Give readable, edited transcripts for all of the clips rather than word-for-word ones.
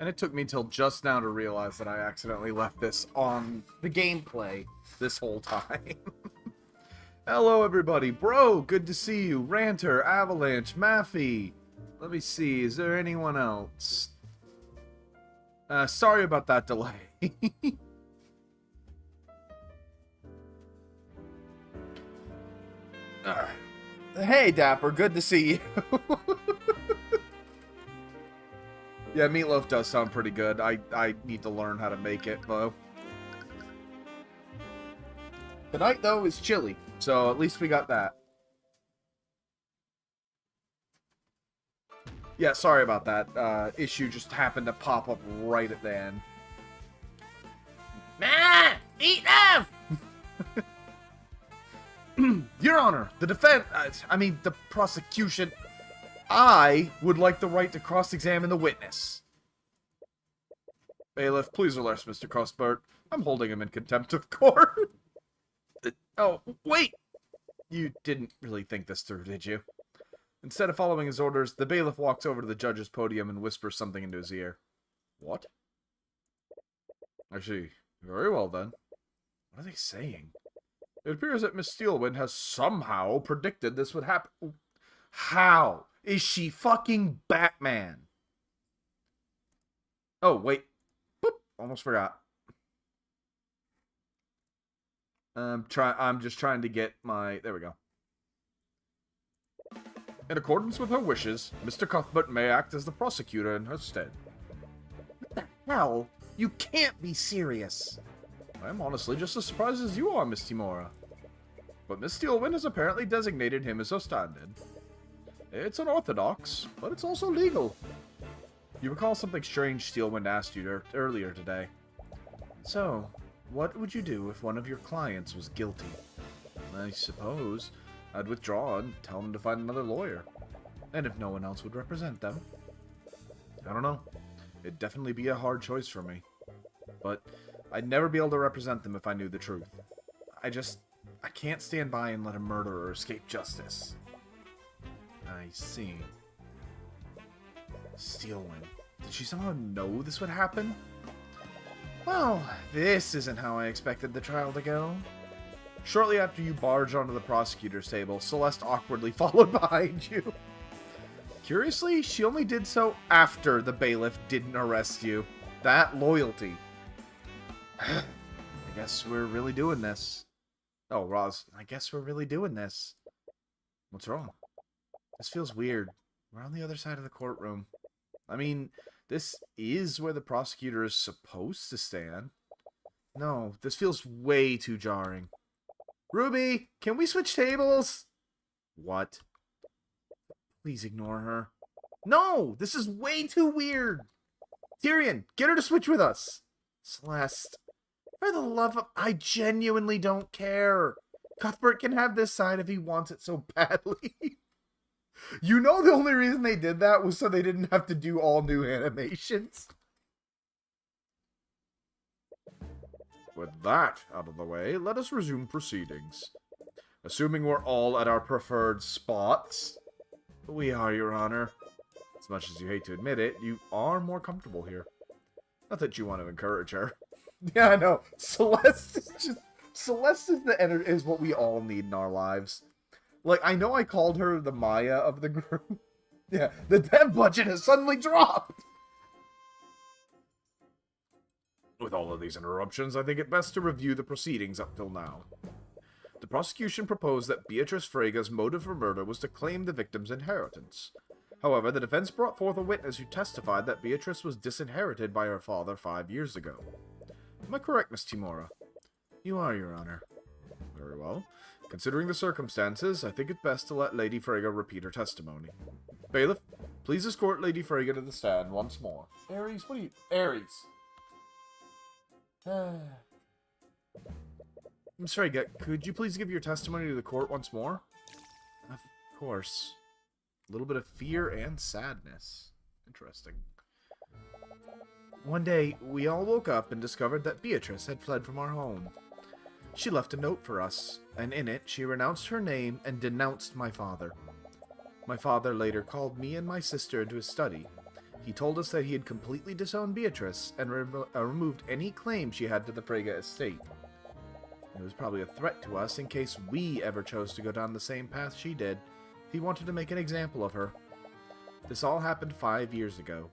And it took me till just now to realize that I accidentally left this on the gameplay this whole time. Hello, everybody. Bro, good to see you. Ranter, Avalanche, Maffy. Let me see. Is there anyone else? Sorry about that delay. Hey, Dapper. Good to see you. Yeah, meatloaf does sound pretty good. I need to learn how to make it, though. Tonight, though, is chilly, so at least we got that. Yeah, sorry about that. Issue just happened to pop up right at the end. Meatloaf! Your Honor, the defense... the prosecution... I would like the right to cross-examine the witness. Bailiff, please arrest Mr. Cuthbert. I'm holding him in contempt of court. Oh, wait! You didn't really think this through, did you? Instead of following his orders, the bailiff walks over to the judge's podium and whispers something into his ear. What? I see. Very well, then. What are they saying? It appears that Miss Steelwind has somehow predicted this would happen. How? Is she fucking Batman? Oh, wait. Boop. Almost forgot. I'm just trying to get my... There we go. In accordance with her wishes, Mr. Cuthbert may act as the prosecutor in her stead. What the hell? You can't be serious. I'm honestly just as surprised as you are, Miss Timora. But Miss Steelwind has apparently designated him as her stand-in. It's unorthodox, but it's also legal. You recall something strange Steelwind asked you earlier today. So, what would you do if one of your clients was guilty? I suppose I'd withdraw and tell them to find another lawyer. And if no one else would represent them. I don't know. It'd definitely be a hard choice for me. But I'd never be able to represent them if I knew the truth. I can't stand by and let a murderer escape justice. I see. Steelwind. Did she somehow know this would happen? Well, this isn't how I expected the trial to go. Shortly after you barge onto the prosecutor's table, Celeste awkwardly followed behind you. Curiously, she only did so after the bailiff didn't arrest you. That loyalty. I guess we're really doing this. Oh, Roz, I guess we're really doing this. What's wrong? This feels weird. We're on the other side of the courtroom. I mean, this is where the prosecutor is supposed to stand. No, this feels way too jarring. Ruby, can we switch tables? What? Please ignore her. No, this is way too weird. Tyrion, get her to switch with us. Celeste, for the love of... I genuinely don't care. Cuthbert can have this side if he wants it so badly. You know the only reason they did that was so they didn't have to do all new animations. With that out of the way, let us resume proceedings. Assuming we're all at our preferred spots. We are, Your Honor. As much as you hate to admit it, you are more comfortable here. Not that you want to encourage her. Yeah, I know. Celeste is what we all need in our lives. Like, I know I called her the Maya of the group. Yeah, the dev budget has suddenly dropped! With all of these interruptions, I think it best to review the proceedings up till now. The prosecution proposed that Beatrice Frega's motive for murder was to claim the victim's inheritance. However, the defense brought forth a witness who testified that Beatrice was disinherited by her father 5 years ago. Am I correct, Miss Timora? You are, Your Honor. Very well. Considering the circumstances, I think it best to let Lady Frege repeat her testimony. Bailiff, please escort Lady Frege to the stand once more. Ares, what are you... Ares! Miss Frege, could you please give your testimony to the court once more? Of course. A little bit of fear and sadness. Interesting. One day, we all woke up and discovered that Beatrice had fled from our home. She left a note for us, and in it, she renounced her name and denounced my father. My father later called me and my sister into his study. He told us that he had completely disowned Beatrice and removed any claim she had to the Frege estate. It was probably a threat to us in case we ever chose to go down the same path she did. He wanted to make an example of her. This all happened 5 years ago.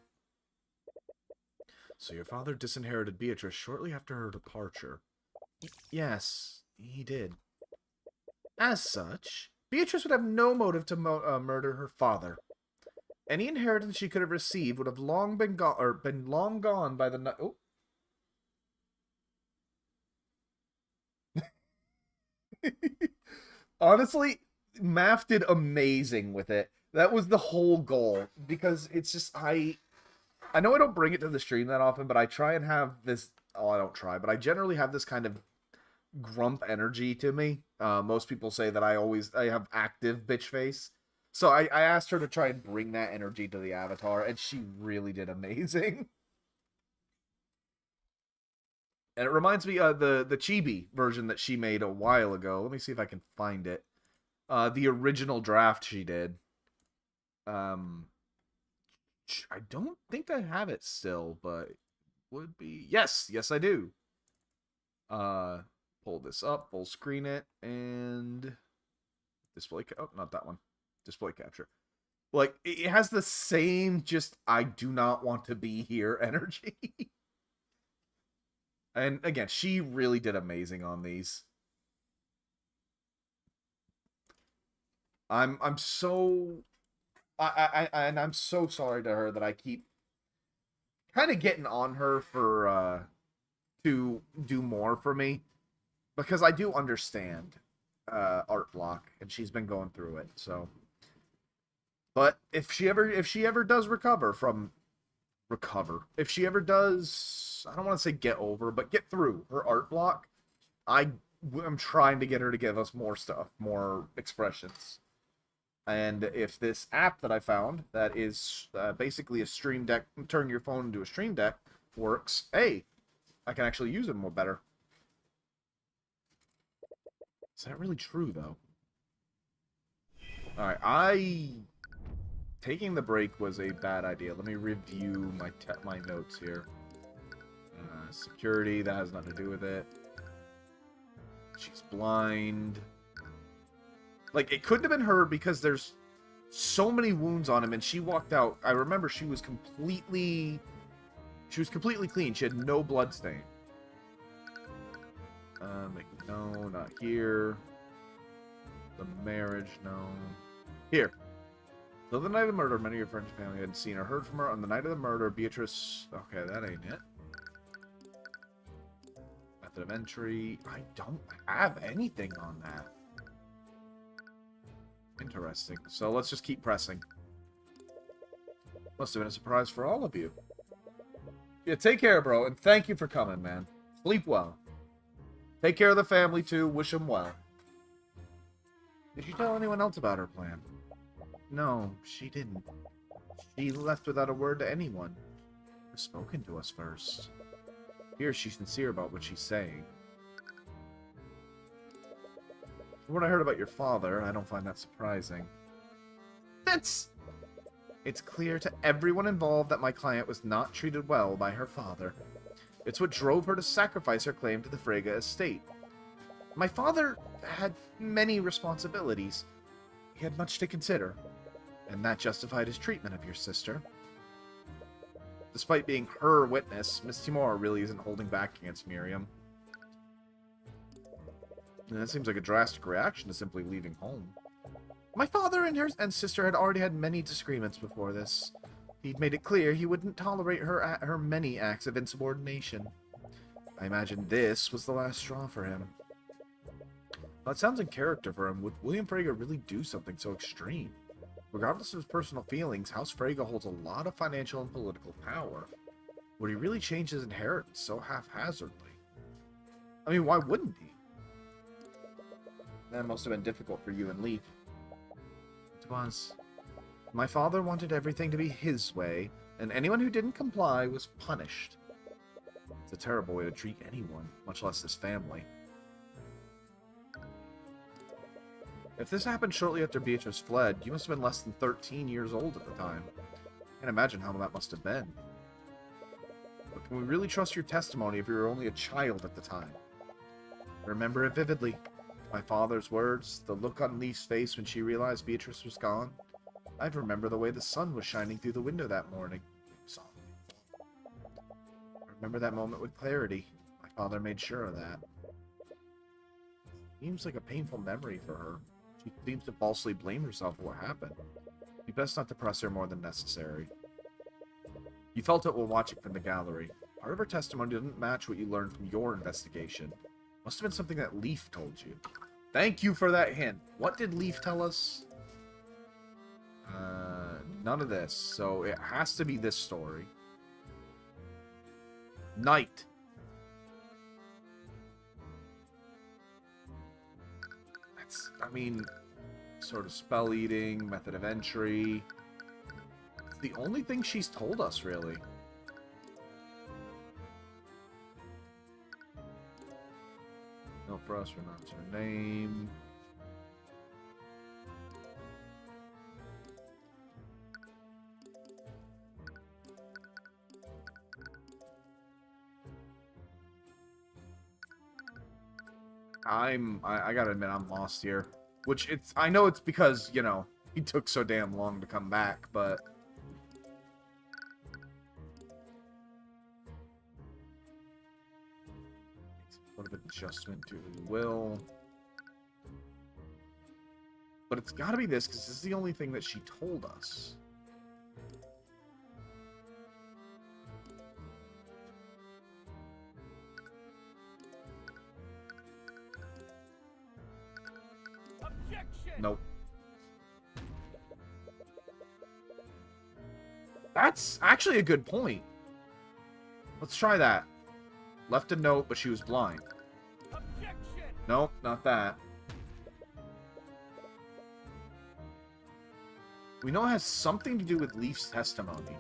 So your father disinherited Beatrice shortly after her departure. Yes, he did. As such, Beatrice would have no motive to murder her father. Any inheritance she could have received would have long been gone by the night. Oh. Honestly, Math did amazing with it. That was the whole goal, because it's just I know I don't bring it to the stream that often, but I try and have this. Oh, I don't try, but I generally have this kind of grump energy to me. Most people say that I have active bitch face. So I asked her to try and bring that energy to the avatar, and she really did amazing. And it reminds me of the chibi version that she made a while ago. Let me see if I can find it. The original draft she did. I don't think I have it still, but would be... Yes, I do. Pull this up, full screen it, and... Display... Oh, not that one. Display capture. Like, it has the same just, I do not want to be here energy. And again, she really did amazing on these. I'm so... I'm so sorry to her that I keep kind of getting on her for, to do more for me. Because I do understand, art block, and she's been going through it, so... But if she ever does if she ever does, I don't want to say get over, but get through her art block, I'm trying to get her to give us more stuff, more expressions. And if this app that I found, that is basically a stream deck, turn your phone into a stream deck, works, hey, I can actually use it more better. Is that really true, though? Alright, taking the break was a bad idea. Let me review my notes here. Security, that has nothing to do with it. She's blind. Like, it couldn't have been her because there's so many wounds on him, and she walked out. I remember she was completely clean. She had no blood stain. No, not here. The marriage, no. Here. Though the night of the murder, many of your friends and family hadn't seen or heard from her. On the night of the murder, Beatrice... Okay, that ain't it. Method of entry... I don't have anything on that. Interesting. So let's just keep pressing. Must have been a surprise for all of you. Yeah, take care, bro, and thank you for coming, man. Sleep well. Take care of the family, too. Wish them well. Did you tell anyone else about her plan? No, she didn't. She left without a word to anyone. Who's spoken to us first. Here, she's sincere about what she's saying. From what I heard about your father, I don't find that surprising. It's clear to everyone involved that my client was not treated well by her father. It's what drove her to sacrifice her claim to the Frege estate. My father had many responsibilities. He had much to consider, and that justified his treatment of your sister. Despite being her witness, Miss Timora really isn't holding back against Miriam. And that seems like a drastic reaction to simply leaving home. My father and sister had already had many disagreements before this. He'd made it clear he wouldn't tolerate her many acts of insubordination. I imagine this was the last straw for him. Well, it sounds in character for him. Would William Frege really do something so extreme? Regardless of his personal feelings, House Frege holds a lot of financial and political power. Would he really change his inheritance so haphazardly? I mean, why wouldn't he? That must have been difficult for you and Leaf. It was. My father wanted everything to be his way, and anyone who didn't comply was punished. It's a terrible way to treat anyone, much less his family. If this happened shortly after Beatrice fled, you must have been less than 13 years old at the time. Can't imagine how that must have been. But can we really trust your testimony if you were only a child at the time? I remember it vividly. My father's words, the look on Leaf's face when she realized Beatrice was gone. I remember the way the sun was shining through the window that morning. I remember that moment with clarity. My father made sure of that. Seems like a painful memory for her. She seems to falsely blame herself for what happened. You best not depress her more than necessary. You felt it while watching from the gallery. Part of her testimony didn't match what you learned from your investigation. Must have been something that Leaf told you. Thank you for that hint. What did Leaf tell us? None of this. So it has to be this story. Night. That's, I mean, sort of spell eating, method of entry. It's the only thing she's told us, really. No, for us, pronounce her name. I gotta admit, I'm lost here. Which, I know it's because, you know, he took so damn long to come back, but... What of adjustment to his will. But it's gotta be this, because this is the only thing that she told us. Nope. That's actually a good point. Let's try that. Left a note, but she was blind. Nope, not that. We know it has something to do with Leaf's testimony.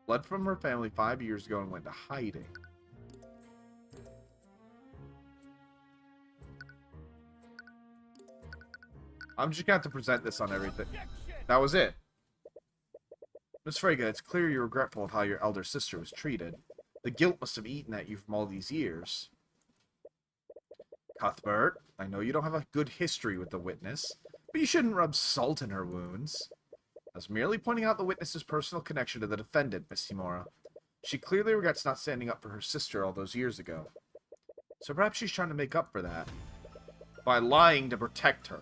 Fled from her family 5 years ago and went to hiding. I'm just gonna have to present this on everything. That was it. Miss Frege, it's clear you're regretful of how your elder sister was treated. The guilt must have eaten at you from all these years. Cuthbert, I know you don't have a good history with the witness, but you shouldn't rub salt in her wounds. I was merely pointing out the witness's personal connection to the defendant, Miss Timora. She clearly regrets not standing up for her sister all those years ago. So perhaps she's trying to make up for that by lying to protect her.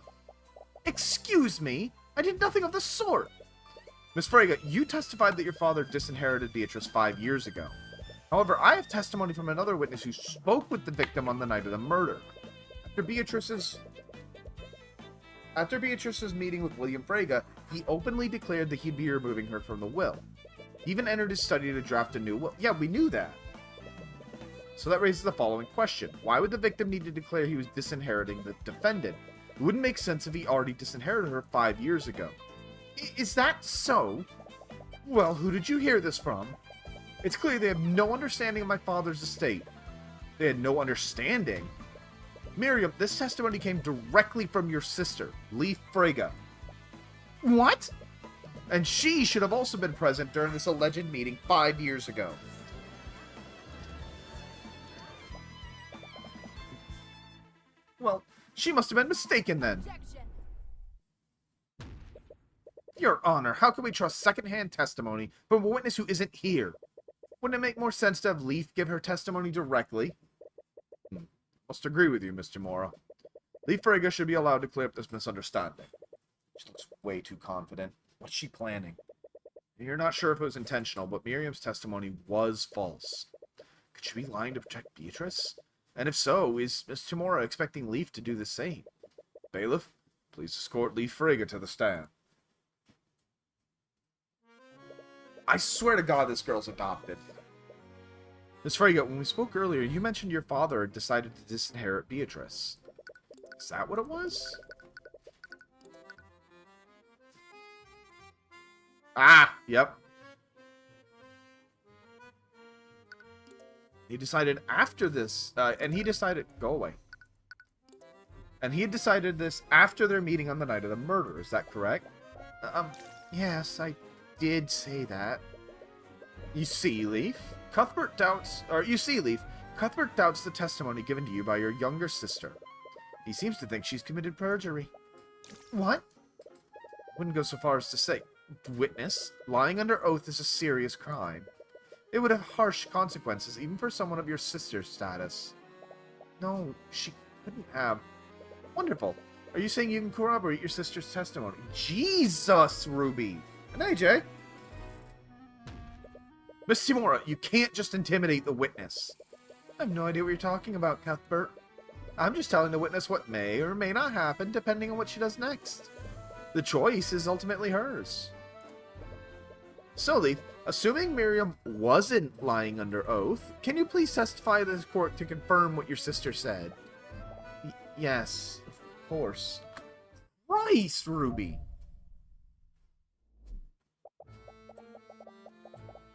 Excuse me? I did nothing of the sort! Miss Frege, you testified that your father disinherited Beatrice 5 years ago. However, I have testimony from another witness who spoke with the victim on the night of the murder. After Beatrice's meeting with William Frege, he openly declared that he'd be removing her from the will. He even entered his study to draft a new will. Yeah, we knew that. So that raises the following question. Why would the victim need to declare he was disinheriting the defendant? It wouldn't make sense if he already disinherited her 5 years ago. Is that so? Well, who did you hear this from? It's clear they have no understanding of my father's estate. They had no understanding? Miriam, this testimony came directly from your sister, Leaf Frege. What? And she should have also been present during this alleged meeting 5 years ago. Well, she must have been mistaken then. Your Honor, how can we trust second-hand testimony from a witness who isn't here? Wouldn't it make more sense to have Leaf give her testimony directly? Must agree with you, Mr. Mora. Leaf Frege should be allowed to clear up this misunderstanding. She looks way too confident. What's she planning? You're not sure if it was intentional, but Miriam's testimony was false. Could she be lying to protect Beatrice? And if so, is Miss Timora expecting Leaf to do the same? Bailiff, please escort Leaf Frege to the stand. I swear to God this girl's adopted. Miss Frege, when we spoke earlier, you mentioned your father had decided to disinherit Beatrice. Is that what it was? Ah, yep. He decided after this, and he decided, go away. And he had decided this after their meeting on the night of the murder, is that correct? Yes, I did say that. You see, Leaf, Cuthbert doubts the testimony given to you by your younger sister. He seems to think she's committed perjury. What? Wouldn't go so far as to say, witness, lying under oath is a serious crime. It would have harsh consequences even for someone of your sister's status. No, she couldn't have. Wonderful. Are you saying you can corroborate your sister's testimony? Jesus, Ruby! And AJ? Miss Timora, you can't just intimidate the witness. I have no idea what you're talking about, Cuthbert. I'm just telling the witness what may or may not happen depending on what she does next. The choice is ultimately hers. So, Leaf, assuming Miriam wasn't lying under oath, can you please testify to this court to confirm what your sister said? Yes, of course. Christ, Ruby!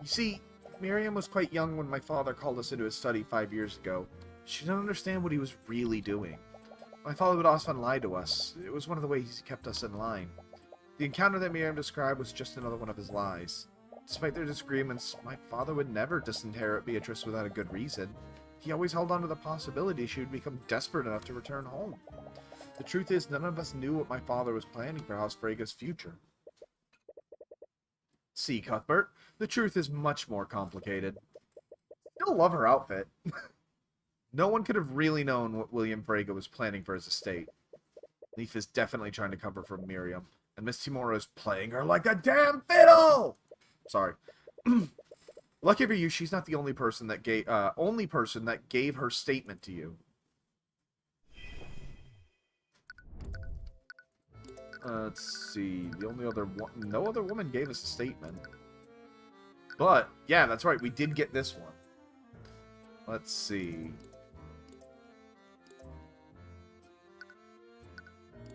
You see, Miriam was quite young when my father called us into his study 5 years ago. She didn't understand what he was really doing. My father would often lie to us. It was one of the ways he kept us in line. The encounter that Miriam described was just another one of his lies. Despite their disagreements, my father would never disinherit Beatrice without a good reason. He always held on to the possibility she would become desperate enough to return home. The truth is, none of us knew what my father was planning for House Frega's future. See, Cuthbert, the truth is much more complicated. Still love her outfit. No one could have really known what William Frege was planning for his estate. Leaf is definitely trying to cover from Miriam, and Miss Timora is playing her like a damn fiddle! Sorry. Lucky for you, she's not the only person that gave her statement to you. Let's see. No other woman gave us a statement. But yeah, that's right. We did get this one. Let's see.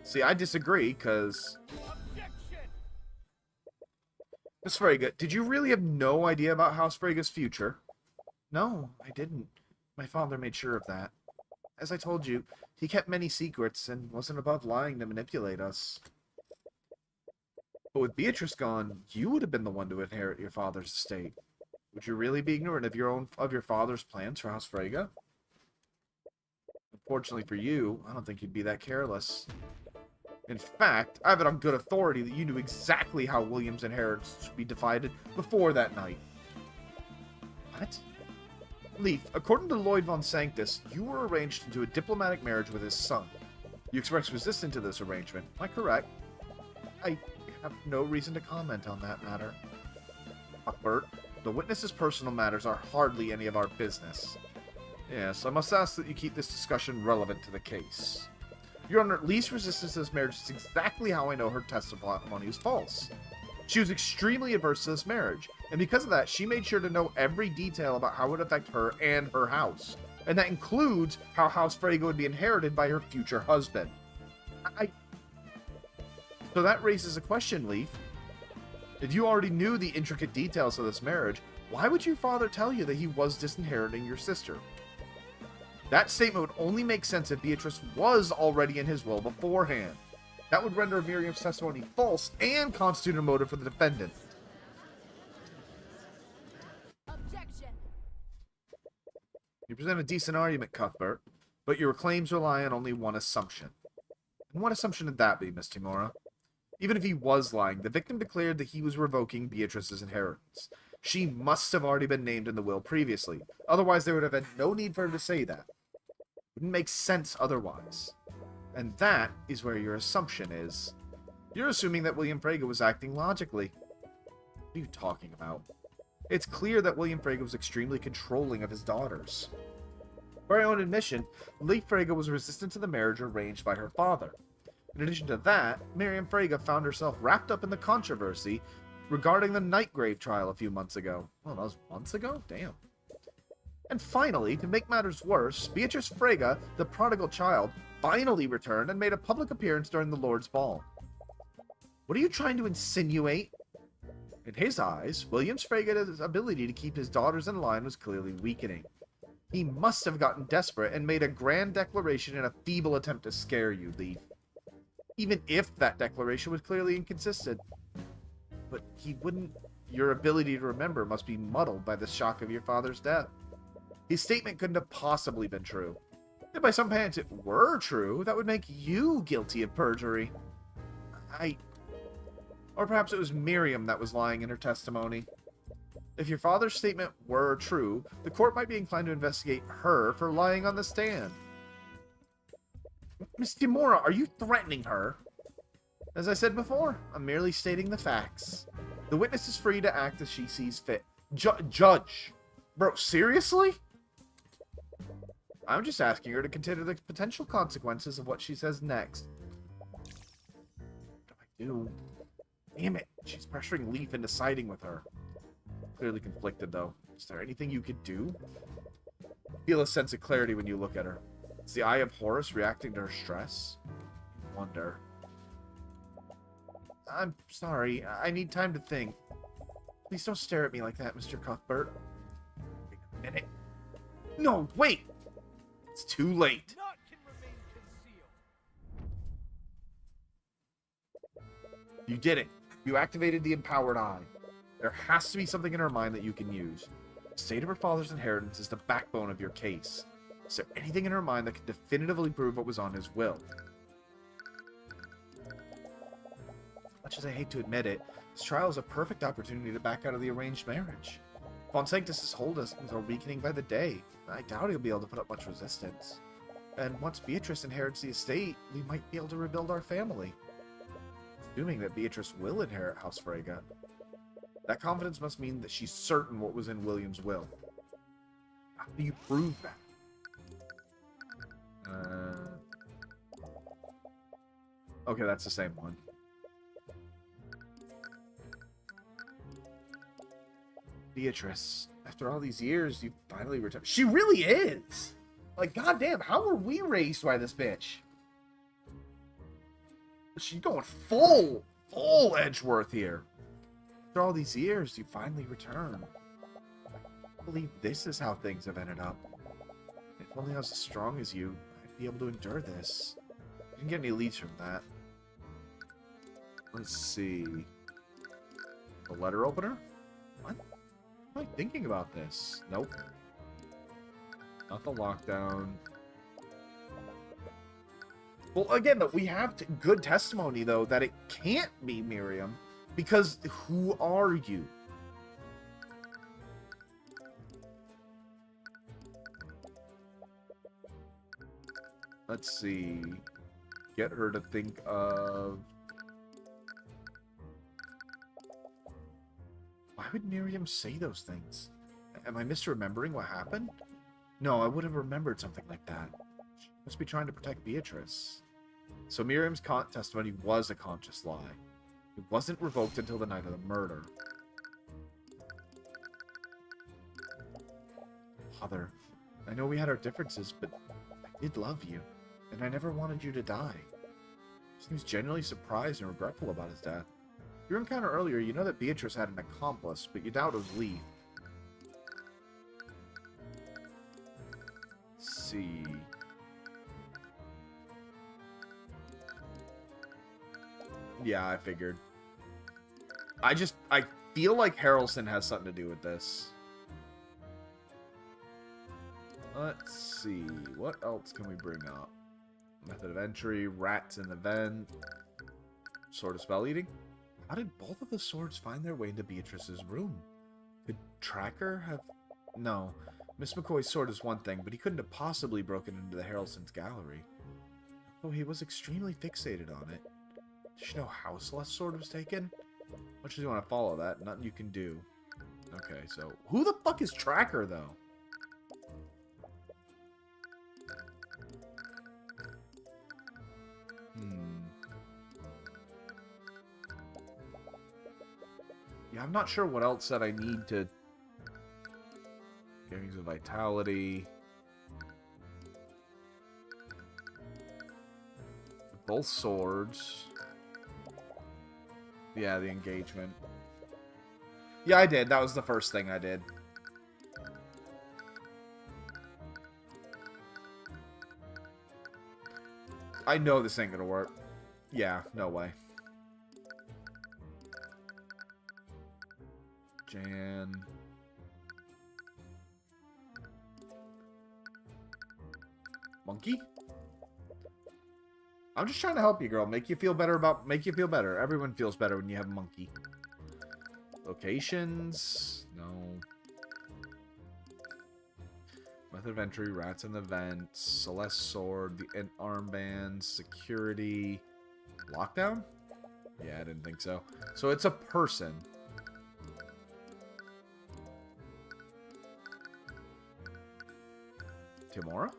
See, I disagree, because... Miss Frege, did you really have no idea about House Frege's future? No, I didn't. My father made sure of that. As I told you, he kept many secrets and wasn't above lying to manipulate us. But with Beatrice gone, you would have been the one to inherit your father's estate. Would you really be ignorant of your father's plans for House Frege? Unfortunately for you, I don't think you'd be that careless. In fact, I have it on good authority that you knew exactly how William's inheritance should be divided before that night. What? Leaf, according to Lloyd von Sanctus, you were arranged into a diplomatic marriage with his son. You expressed resistance to this arrangement. Am I correct? I have no reason to comment on that matter. Cuthbert, the witness's personal matters are hardly any of our business. Yes, I must ask that you keep this discussion relevant to the case. Your Honor, least resistance to this marriage is exactly how I know her testimony is false. She was extremely averse to this marriage, and because of that, she made sure to know every detail about how it would affect her and her house. And that includes how House Frege would be inherited by her future husband. So that raises a question, Leaf. If you already knew the intricate details of this marriage, why would your father tell you that he was disinheriting your sister? That statement would only make sense if Beatrice was already in his will beforehand. That would render Miriam's testimony false and constitute a motive for the defendant. Objection. You present a decent argument, Cuthbert, but your claims rely on only one assumption. And what assumption would that be, Miss Timora? Even if he was lying, the victim declared that he was revoking Beatrice's inheritance. She must have already been named in the will previously. Otherwise, there would have been no need for her to say that. Wouldn't make sense otherwise. And that is where your assumption is. You're assuming that William Frege was acting logically. What are you talking about? It's clear that William Frege was extremely controlling of his daughters. By her own admission, Leif Frege was resistant to the marriage arranged by her father. In addition to that, Miriam Frege found herself wrapped up in the controversy regarding the Nightgrave trial a few months ago. Oh, that was months ago? Damn. And finally, to make matters worse, Beatrice Frege, the prodigal child, finally returned and made a public appearance during the Lord's Ball. What are you trying to insinuate? In his eyes, William Frege's ability to keep his daughters in line was clearly weakening. He must have gotten desperate and made a grand declaration in a feeble attempt to scare you, Leaf. Even if that declaration was clearly inconsistent. But he wouldn't... Your ability to remember must be muddled by the shock of your father's death. His statement couldn't have possibly been true. If by some chance it were true, that would make you guilty of perjury. Or perhaps it was Miriam that was lying in her testimony. If your father's statement were true, the court might be inclined to investigate her for lying on the stand. Miss Timora, are you threatening her? As I said before, I'm merely stating the facts. The witness is free to act as she sees fit. Judge! Bro, seriously? I'm just asking her to consider the potential consequences of what she says next. What do I do? Damn it, she's pressuring Leaf into siding with her. Clearly conflicted, though. Is there anything you could do? Feel a sense of clarity when you look at her. Is the Eye of Horus reacting to her stress? I wonder. I'm sorry. I need time to think. Please don't stare at me like that, Mr. Cuthbert. Wait a minute. No, wait! It's too late. You did it. You activated the Empowered Eye. There has to be something in her mind that you can use. The state of her father's inheritance is the backbone of your case. Is there anything in her mind that can definitively prove what was on his will? Much as I hate to admit it, this trial is a perfect opportunity to back out of the arranged marriage. Von Sanctus's holdings are weakening by the day. I doubt he'll be able to put up much resistance. And once Beatrice inherits the estate, we might be able to rebuild our family. Assuming that Beatrice will inherit House Freyga. That confidence must mean that she's certain what was in William's will. How do you prove that? Okay, that's the same one. Beatrice, after all these years, you finally returned. She really is! Like, goddamn, how were we raised by this bitch? She's going full Edgeworth here. After all these years, you finally return. I believe this is how things have ended up. If only I was as strong as you, I'd be able to endure this. I didn't get any leads from that. Let's see. The letter opener? What? Am I thinking about this? Nope. Not the lockdown. Well, again, though, we have good testimony, though, that it can't be Miriam. Because who are you? Let's see. Get her to think of... Why would Miriam say those things? Am I misremembering what happened? No, I would have remembered something like that. She must be trying to protect Beatrice. So Miriam's testimony was a conscious lie. It wasn't revoked until the night of the murder. Father, I know we had our differences, but I did love you, and I never wanted you to die. He seems genuinely surprised and regretful about his death. Your encounter earlier, you know that Beatrice had an accomplice, but you doubt it was Lee. Let's see. Yeah, I figured. I feel like Harrelson has something to do with this. Let's see. What else can we bring up? Method of entry, rats in the vent, sword of spell eating. How did both of the swords find their way into Beatrice's room? Could Tracker have... No. Miss McCoy's sword is one thing, but he couldn't have possibly broken into the Harrelson's gallery. Though he was extremely fixated on it. Did you know how Celeste's sword was taken? Much as you want to follow that, nothing you can do. Okay, so... Who the fuck is Tracker, though? Yeah, I'm not sure what else that I need to... Games of Vitality. Both swords. Yeah, the engagement. Yeah, I did. That was the first thing I did. I know this ain't gonna work. Yeah, no way. Jan. Monkey? I'm just trying to help you, girl. Make you feel better. Everyone feels better when you have a monkey. Locations? No. Method of entry, rats in the vent, Celeste sword, the armbands, security, lockdown? Yeah, I didn't think so. So it's a person. Timora?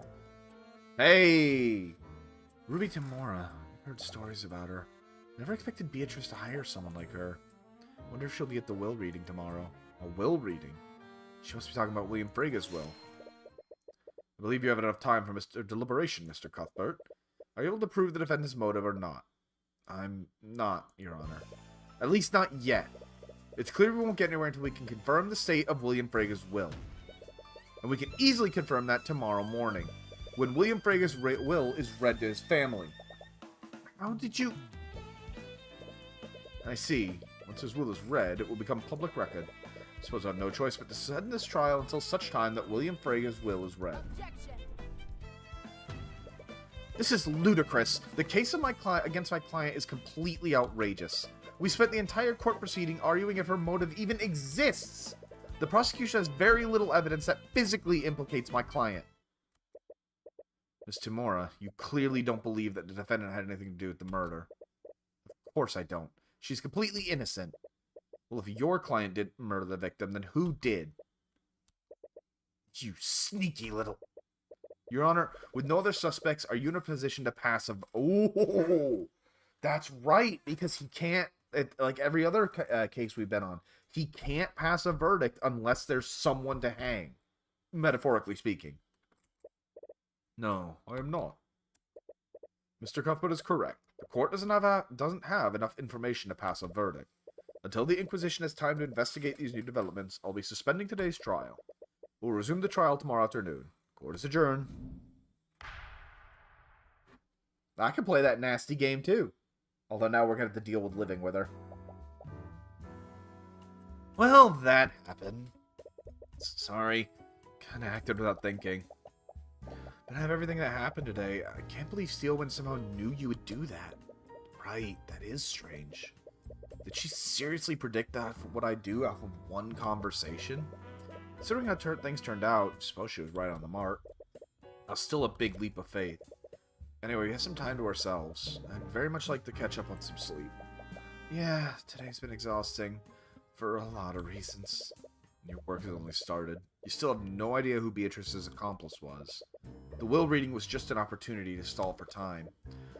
Hey! Ruby Timora. I've heard stories about her. Never expected Beatrice to hire someone like her. Wonder if she'll be at the will reading tomorrow. A will reading? She must be talking about William Frega's will. I believe you have enough time for deliberation, Mr. Cuthbert. Are you able to prove the defendant's motive or not? I'm not, Your Honor. At least not yet. It's clear we won't get anywhere until we can confirm the state of William Frega's will. And we can easily confirm that tomorrow morning, when William Frega's will is read to his family. How did you... I see. Once his will is read, it will become public record. I suppose I have no choice but to send this trial until such time that William Frega's will is read. This is ludicrous. The case of against my client is completely outrageous. We spent the entire court proceeding arguing if her motive even exists. The prosecution has very little evidence that physically implicates my client. Miss Timora, you clearly don't believe that the defendant had anything to do with the murder. Of course I don't. She's completely innocent. Well, if your client didn't murder the victim, then who did? You sneaky little... Your Honor, with no other suspects, are you in a position to pass a... Oh! That's right, because he can't... like every other case we've been on, he can't pass a verdict unless there's someone to hang. Metaphorically speaking. No, I am not. Mr. Cuthbert is correct. The court doesn't have enough information to pass a verdict. Until the Inquisition has time to investigate these new developments, I'll be suspending today's trial. We'll resume the trial tomorrow afternoon. Court is adjourned. I can play that nasty game too. Although now we're going to have to deal with living with her. Well, that happened. Sorry. Kind of acted without thinking. But I have everything that happened today. I can't believe Steelwind somehow knew you would do that. Right, that is strange. Did she seriously predict that for what I do off of one conversation? Considering how things turned out, I suppose she was right on the mark. Still a big leap of faith. Anyway, we have some time to ourselves. I'd very much like to catch up on some sleep. Yeah, today's been exhausting. For a lot of reasons. Your work has only started. You still have no idea who Beatrice's accomplice was. The will reading was just an opportunity to stall for time.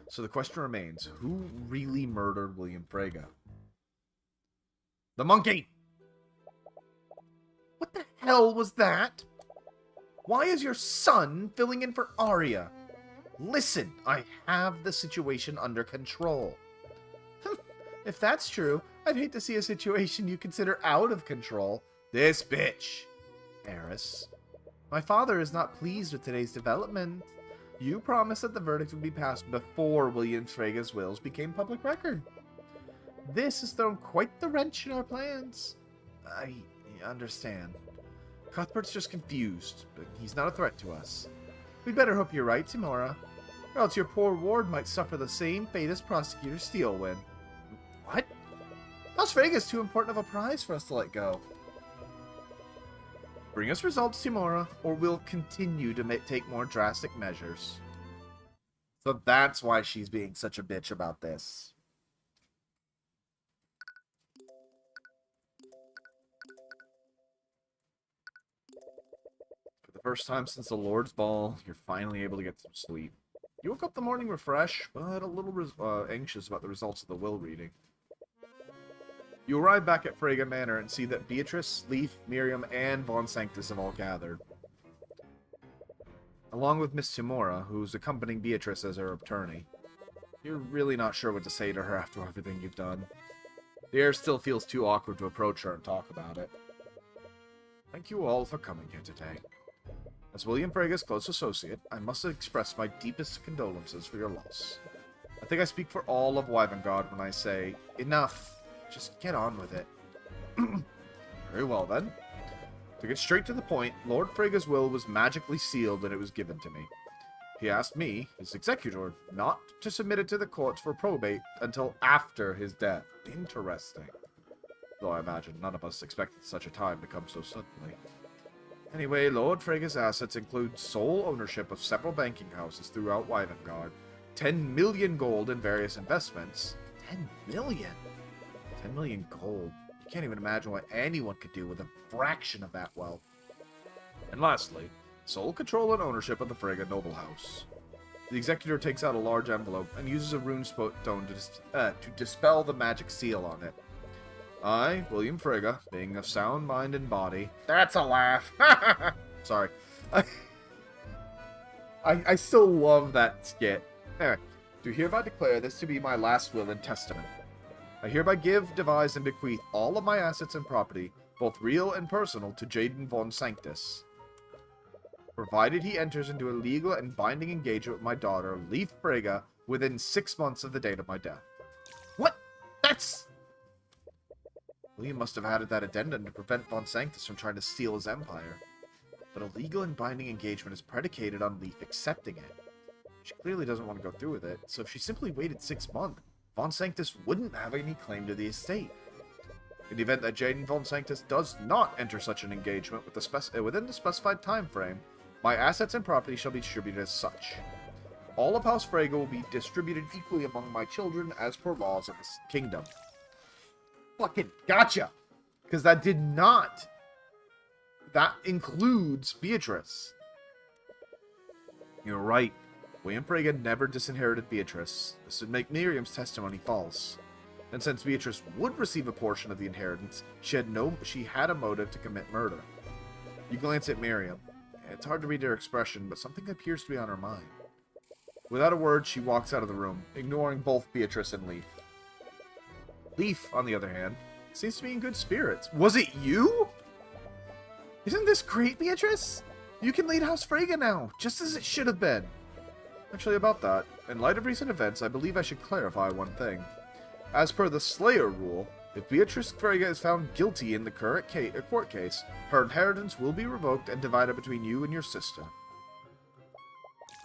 So the question remains, who really murdered William Frega? The monkey! What the hell was that? Why is your son filling in for Arya? Listen, I have the situation under control. If that's true, I'd hate to see a situation you consider out of control. This bitch. Eris. My father is not pleased with today's development. You promised that the verdict would be passed before William Frega's wills became public record. This has thrown quite the wrench in our plans. I understand. Cuthbert's just confused, but he's not a threat to us. We'd better hope you're right, Timora, or else your poor ward might suffer the same fate as Prosecutor Steelwind. What? Las Vegas is too important of a prize for us to let go. Bring us results, Timora, or we'll continue to take more drastic measures. So that's why she's being such a bitch about this. For the first time since the Lord's Ball, you're finally able to get some sleep. You woke up the morning refreshed, but a little anxious about the results of the will reading. You arrive back at Frega Manor and see that Beatrice, Leaf, Miriam, and Von Sanctus have all gathered. Along with Miss Timora, who's accompanying Beatrice as her attorney. You're really not sure what to say to her after everything you've done. The air still feels too awkward to approach her and talk about it. Thank you all for coming here today. As William Frega's close associate, I must express my deepest condolences for your loss. I think I speak for all of Wyvangard when I say, enough. Just get on with it. Very well, then. To get straight to the point, Lord Frega's will was magically sealed when it was given to me. He asked me, his executor, not to submit it to the courts for probate until after his death. Interesting. Though I imagine none of us expected such a time to come so suddenly. Anyway, Lord Frega's assets include sole ownership of several banking houses throughout Wyvangard, 10 million gold in various investments. 10 million? 10 million gold. You can't even imagine what anyone could do with a fraction of that wealth. And lastly, sole control and ownership of the Frega noble house. The executor takes out a large envelope and uses a rune stone to dispel the magic seal on it. I, William Frega, being of sound mind and body... That's a laugh! Sorry. I still love that skit. Anyway, do hereby declare this to be my last will and testament. I hereby give, devise, and bequeath all of my assets and property, both real and personal, to Jaden von Sanctus. Provided he enters into a legal and binding engagement with my daughter, Leif Frega, within 6 months of the date of my death. What? That's... William must have added that addendum to prevent von Sanctus from trying to steal his empire. But a legal and binding engagement is predicated on Leif accepting it. She clearly doesn't want to go through with it, so if she simply waited 6 months, von Sanctus wouldn't have any claim to the estate. In the event that Jaden von Sanctus does not enter such an engagement within the specified time frame, my assets and property shall be distributed as such. All of House Frega will be distributed equally among my children as per laws of this kingdom. Fucking gotcha! Because that did not... That includes Beatrice. You're right. William Frega never disinherited Beatrice. This would make Miriam's testimony false. And since Beatrice would receive a portion of the inheritance, she had a motive to commit murder. You glance at Miriam. It's hard to read her expression, but something appears to be on her mind. Without a word, she walks out of the room, ignoring both Beatrice and Leif. Leif, on the other hand, seems to be in good spirits. Was it you? Isn't this great, Beatrice? You can lead House Frega now, just as it should have been. Actually, about that, in light of recent events, I believe I should clarify one thing. As per the Slayer rule, if Beatrice Frega is found guilty in the current court case, her inheritance will be revoked and divided between you and your sister.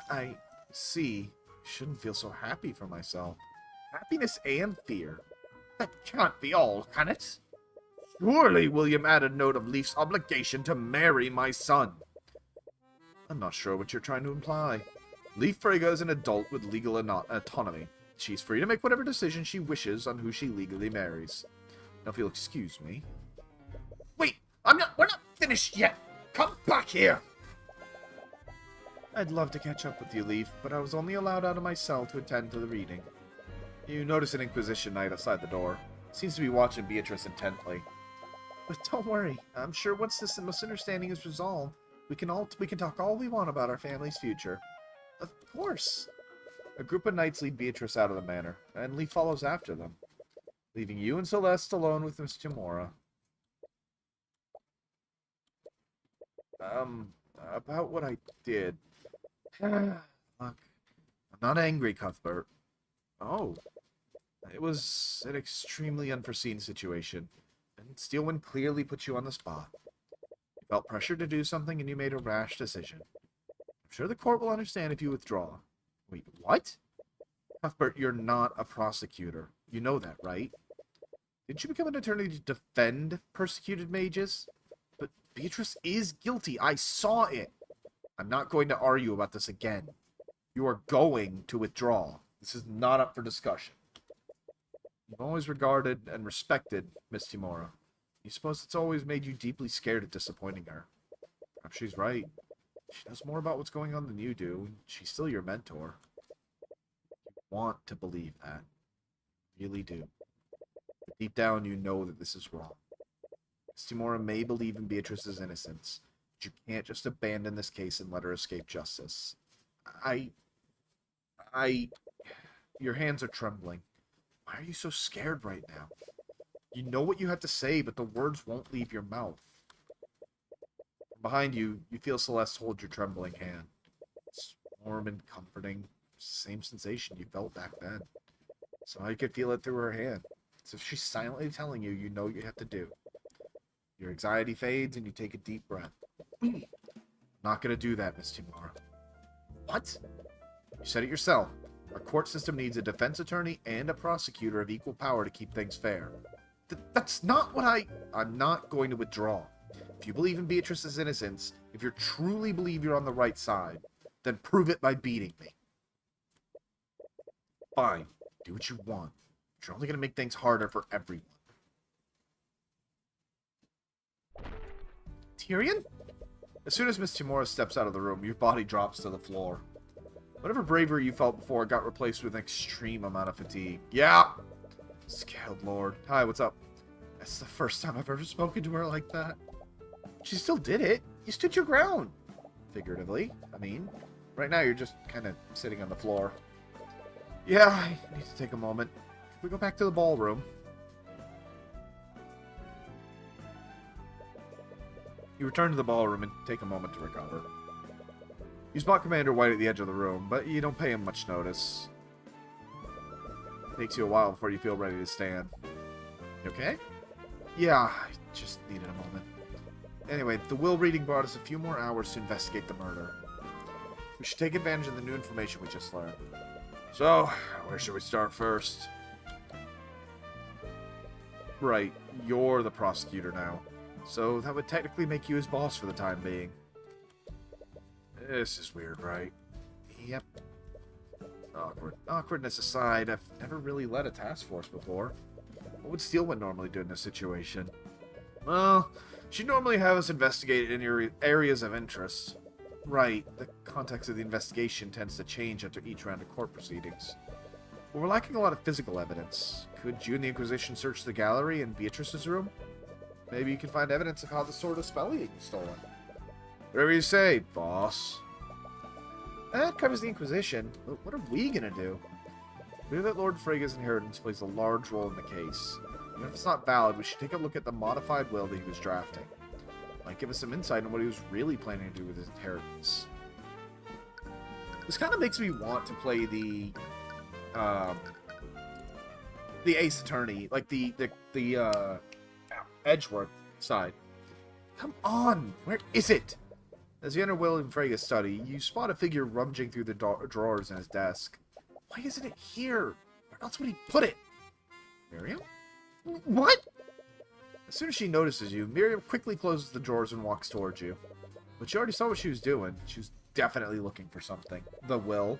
I see. Shouldn't feel so happy for myself. Happiness and fear. That can't be all, can it? Surely William added note of Leif's obligation to marry my son. I'm not sure what you're trying to imply. Leif Frega is an adult with legal autonomy. She's free to make whatever decision she wishes on who she legally marries. Now, if you'll excuse me... Wait! we're not finished yet! Come back here! I'd love to catch up with you, Leif, but I was only allowed out of my cell to attend to the reading. You notice an Inquisition Knight outside the door. Seems to be watching Beatrice intently. But don't worry, I'm sure once this misunderstanding is resolved, we can talk all we want about our family's future. Of course. A group of knights lead Beatrice out of the manor, and Leif follows after them, leaving you and Celeste alone with Miss Timora. About what I did. Look, I'm not angry, Cuthbert. Oh. It was an extremely unforeseen situation, and Steelwind clearly put you on the spot. You felt pressured to do something, and you made a rash decision. I'm sure the court will understand if you withdraw. Wait, what? Cuthbert, you're not a prosecutor. You know that, right? Didn't you become an attorney to defend persecuted mages? But Beatrice is guilty. I saw it. I'm not going to argue about this again. You are going to withdraw. This is not up for discussion. You've always regarded and respected Miss Timora. You suppose it's always made you deeply scared of disappointing her. Perhaps she's right. She knows more about what's going on than you do, and she's still your mentor. You want to believe that. You really do. But deep down, you know that this is wrong. Miss Timora may believe in Beatrice's innocence, but you can't just abandon this case and let her escape justice. Your hands are trembling. Why are you so scared right now? You know what you have to say, but the words won't leave your mouth. From Behind you, you feel Celeste hold your trembling hand. It's warm and comforting. Same sensation you felt back then. Somehow you could feel it through her hand. It's as if she's silently telling you you know what you have to do. Your anxiety fades and you take a deep breath. Not gonna do that, Miss Timora. What? You said it yourself. Our court system needs a defense attorney and a prosecutor of equal power to keep things fair. That's not what I'm not going to withdraw. If you believe in Beatrice's innocence, if you truly believe you're on the right side, then prove it by beating me. Fine. Do what you want. But you're only going to make things harder for everyone. Tyrion? As soon as Miss Timora steps out of the room, your body drops to the floor. Whatever bravery you felt before got replaced with an extreme amount of fatigue. Yeah! Scaled Lord. Hi, what's up? That's the first time I've ever spoken to her like that. She still did it. You stood your ground. Figuratively. I mean, right now you're just kind of sitting on the floor. Yeah, I need to take a moment. Can we go back to the ballroom? You return to the ballroom and take a moment to recover. You spot Commander White at the edge of the room, but you don't pay him much notice. It takes you a while before you feel ready to stand. You okay? Yeah, I just needed a moment. Anyway, the will reading brought us a few more hours to investigate the murder. We should take advantage of the new information we just learned. So, where should we start first? Right, you're the prosecutor now. So that would technically make you his boss for the time being. This is weird, right? Yep. Awkwardness aside, I've never really led a task force before. What would Steelwind normally do in this situation? Well, she'd normally have us investigate in your areas of interest. Right, the context of the investigation tends to change after each round of court proceedings. But we're lacking a lot of physical evidence. Could you and the Inquisition search the gallery in Beatrice's room? Maybe you can find evidence of how the Sword of Spelling was stolen. Whatever you say, boss. That covers the Inquisition, but what are we gonna do? We know that Lord Frega's inheritance plays a large role in the case. Even if it's not valid, we should take a look at the modified will that he was drafting. Might give us some insight on what he was really planning to do with his inheritance. This kind of makes me want to play the Ace Attorney, like the Edgeworth side. Come on, where is it? As you enter William Frega's study, you spot a figure rummaging through the drawers in his desk. Why isn't it here? Where else would he put it? Miriam? What? As soon as she notices you, Miriam quickly closes the drawers and walks towards you. But you already saw what she was doing. She was definitely looking for something. The will.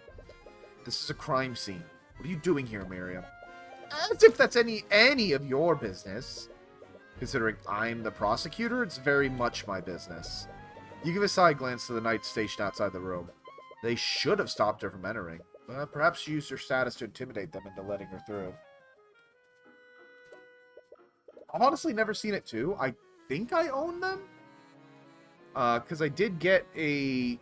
This is a crime scene. What are you doing here, Miriam? As if that's any of your business. Considering I'm the prosecutor, it's very much my business. You give a side glance to the knights stationed outside the room. They should have stopped her from entering. Perhaps you used her status to intimidate them into letting her through. I've honestly never seen it too. I think I own them. Because I did get a...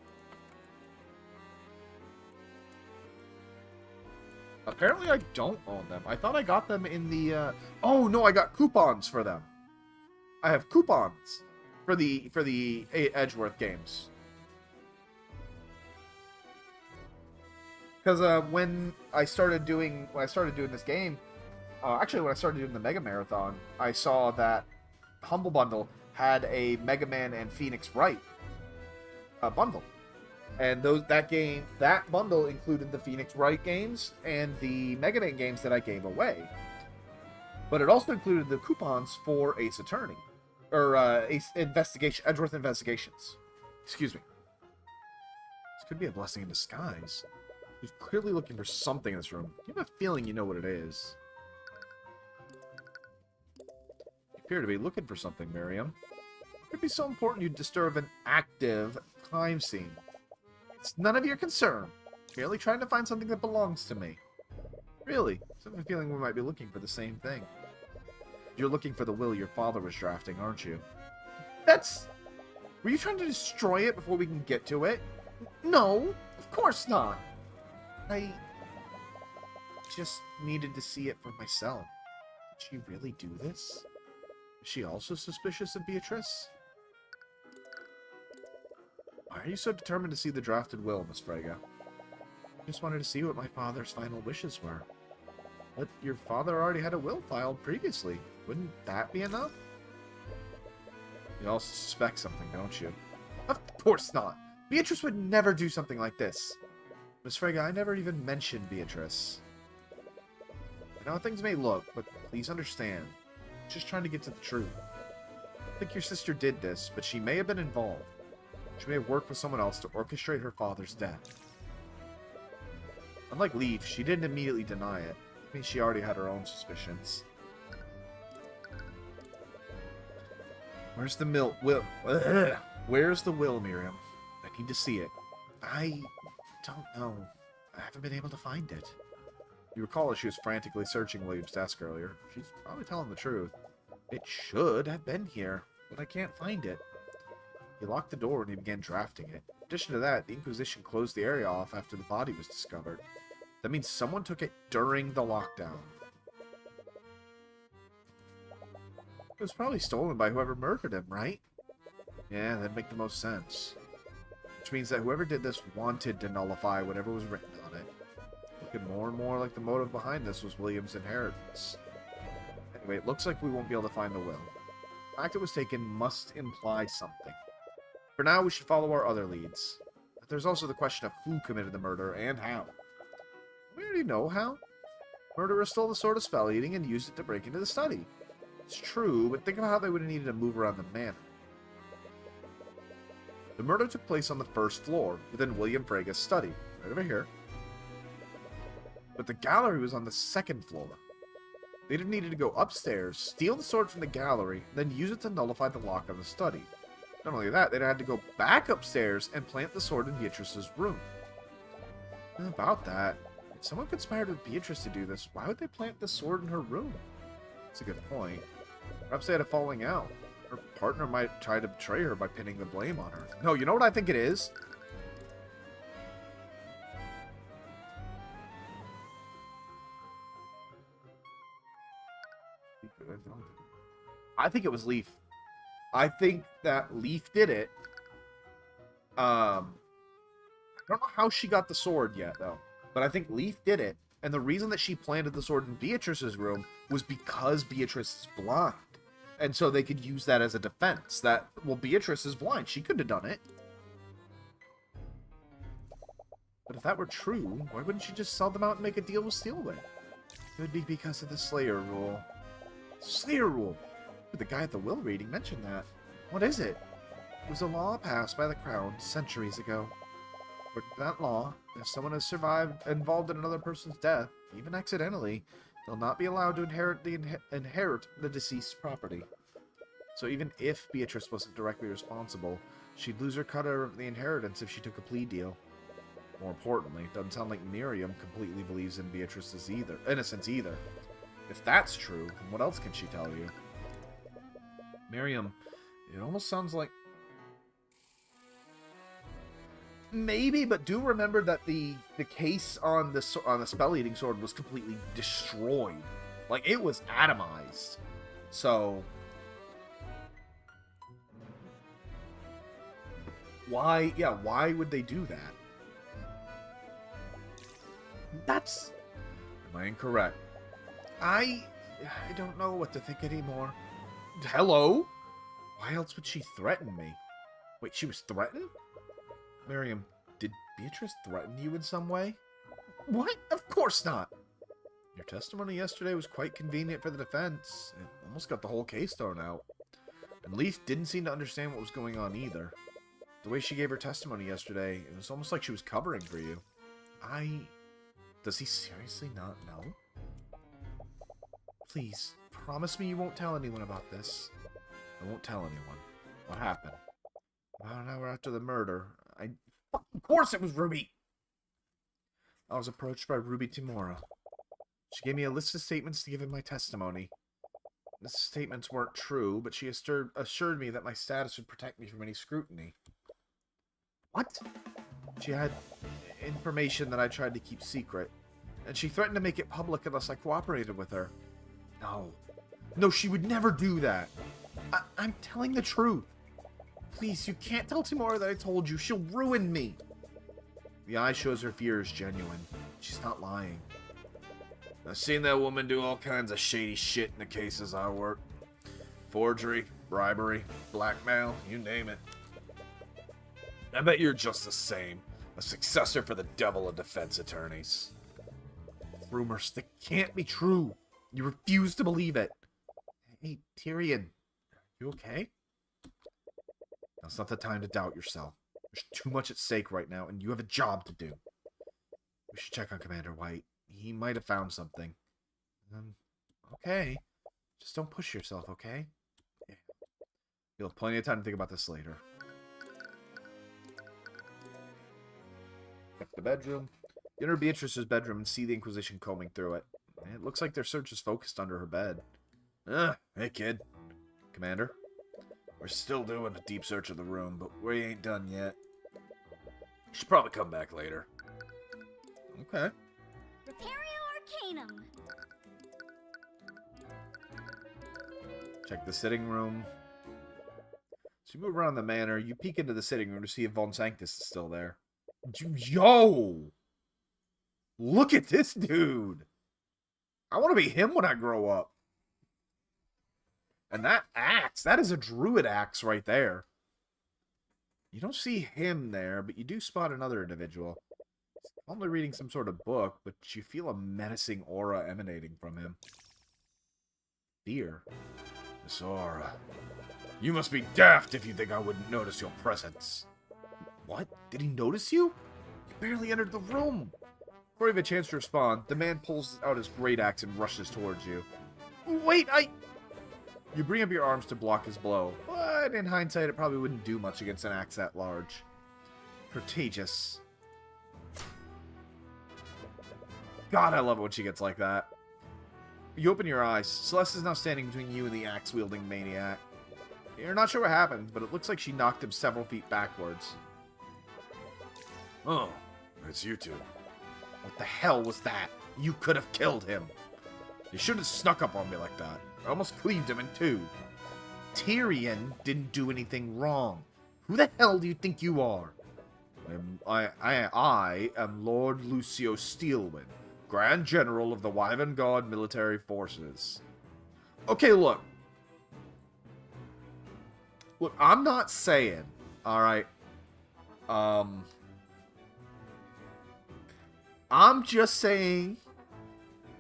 Apparently I don't own them. I thought I got them in the... Oh, no, I got coupons for them. I have coupons for the Edgeworth games. Because when I started doing this game, actually when I started doing the Mega Marathon, I saw that Humble Bundle had a Mega Man and Phoenix Wright bundle, and that bundle included the Phoenix Wright games and the Mega Man games that I gave away. But it also included the coupons for Ace Attorney, or Ace Investigation, Edgeworth Investigations. Excuse me. This could be a blessing in disguise. He's clearly looking for something in this room. You have a feeling you know what it is. You appear to be looking for something, Miriam. It could be so important you disturb an active crime scene. It's none of your concern. You're merely trying to find something that belongs to me. Really, I have a feeling we might be looking for the same thing. You're looking for the will your father was drafting, aren't you? Were you trying to destroy it before we can get to it? No, of course not. I just needed to see it for myself. Did she really do this? Is she also suspicious of Beatrice? are you so determined to see the drafted will, Miss Frege? I just wanted to see what my father's final wishes were. But your father already had a will filed previously. Wouldn't that be enough? You all suspect something, don't you? Of course not. Beatrice would never do something like this. Miss Frege, I never even mentioned Beatrice. I know how things may look, but please understand. I'm just trying to get to the truth. I think your sister did this, but she may have been involved. She may have worked with someone else to orchestrate her father's death. Unlike Leaf, she didn't immediately deny it. I mean, she already had her own suspicions. Where's the Where's the will, Miriam? I need to see it. I don't know. I haven't been able to find it. You recall that she was frantically searching William's desk earlier. She's probably telling the truth. It should have been here, but I can't find it. He locked the door and he began drafting it. In addition to that, the Inquisition closed the area off after the body was discovered. That means someone took it during the lockdown. It was probably stolen by whoever murdered him, right? Yeah, that'd make the most sense. Which means that whoever did this wanted to nullify whatever was written on it. Looking more and more like the motive behind this was William's inheritance. Anyway, it looks like we won't be able to find the will. The fact it was taken must imply something. For now, we should follow our other leads. But there's also the question of who committed the murder and how. We already know how. Murderer stole the sword of spell eating and used it to break into the study. It's true, but think of how they would have needed to move around the manor. The murder took place on the first floor, within William Frege's study, right over here. But the gallery was on the second floor. They'd have needed to go upstairs, steal the sword from the gallery, then use it to nullify the lock on the study. Not only that, they'd have had to go back upstairs and plant the sword in Beatrice's room. And about that, if someone conspired with Beatrice to do this, why would they plant the sword in her room? That's a good point. Perhaps they had a falling out. Her partner might try to betray her by pinning the blame on her. No, you know what I think it is? I think it was Leaf. I think that Leaf did it. I don't know how she got the sword yet, though. But I think Leaf did it. And the reason that she planted the sword in Beatrice's room was because Beatrice is blind. And so they could use that as a defense. That, well, Beatrice is blind. She could have done it. But if that were true, why wouldn't she just sell them out and make a deal with Steelwind? It would be because of the Slayer rule. Slayer rule? The guy at the will reading mentioned that. What is it? It was a law passed by the Crown centuries ago. According to that law, if someone has survived involved in another person's death, even accidentally, they'll not be allowed to inherit the deceased's property. So even if Beatrice wasn't directly responsible, she'd lose her cut of the inheritance if she took a plea deal. More importantly, it doesn't sound like Miriam completely believes in Beatrice's innocence either. If that's true, then what else can she tell you? Miriam, it almost sounds like... Maybe, but do remember that the case on the spell-eating sword was completely destroyed. Like, it was atomized. So... why would they do that? That's... Am I incorrect? I don't know what to think anymore. Hello? Why else would she threaten me? Wait, she was threatened? Miriam, did Beatrice threaten you in some way? What? Of course not! Your testimony yesterday was quite convenient for the defense. It almost got the whole case thrown out. And Leaf didn't seem to understand what was going on either. The way she gave her testimony yesterday, it was almost like she was covering for you. Does he seriously not know? Please, promise me you won't tell anyone about this. I won't tell anyone. What happened? About an hour after the murder, of course it was Ruby! I was approached by Ruby Timura. She gave me a list of statements to give in my testimony. The statements weren't true, but she assured me that my status would protect me from any scrutiny. What? She had information that I tried to keep secret, and she threatened to make it public unless I cooperated with her. No. No, she would never do that. I'm telling the truth. please, you can't tell Timora that I told you. She'll ruin me. The eye shows her fear is genuine. She's not lying. I've seen that woman do all kinds of shady shit in the cases I work. Forgery, bribery, blackmail, you name it. I bet you're just the same. A successor for the devil of defense attorneys. Rumors that can't be true. You refuse to believe it. Hey, Tyrion. You okay? Now's not the time to doubt yourself. There's too much at stake right now, and you have a job to do. We should check on Commander White. He might have found something. Okay. Just don't push yourself, okay? Yeah. You'll have plenty of time to think about this later. Up the bedroom. You enter Beatrice's bedroom and see the Inquisition combing through it. It looks like their search is focused under her bed. Hey kid. Commander. We're still doing a deep search of the room, but we ain't done yet. You should probably come back later. Okay. Repario Arcanum. Check the sitting room. So you move around the manor, you peek into the sitting room to see if Von Sanctus is still there. Yo! Look at this dude! I want to be him when I grow up. And that axe, that is a druid axe right there. You don't see him there, but you do spot another individual. He's only reading some sort of book, but you feel a menacing aura emanating from him. Fear. This aura. You must be daft if you think I wouldn't notice your presence. What? Did he notice you? You barely entered the room. Before you have a chance to respond, the man pulls out his great axe and rushes towards you. Wait, You bring up your arms to block his blow, but in hindsight, it probably wouldn't do much against an axe that large. Contagious. God, I love it when she gets like that. You open your eyes. Celeste is now standing between you and the axe-wielding maniac. You're not sure what happened, but it looks like she knocked him several feet backwards. Oh, it's you two. What the hell was that? You could have killed him. You shouldn't have snuck up on me like that. I almost cleaved him in two. Tyrion didn't do anything wrong. Who the hell do you think you are? I am Lord Lucio Steelwind, Grand General of the Wyvern Guard Military Forces. Okay, look. Look, I'm not saying, alright, I'm just saying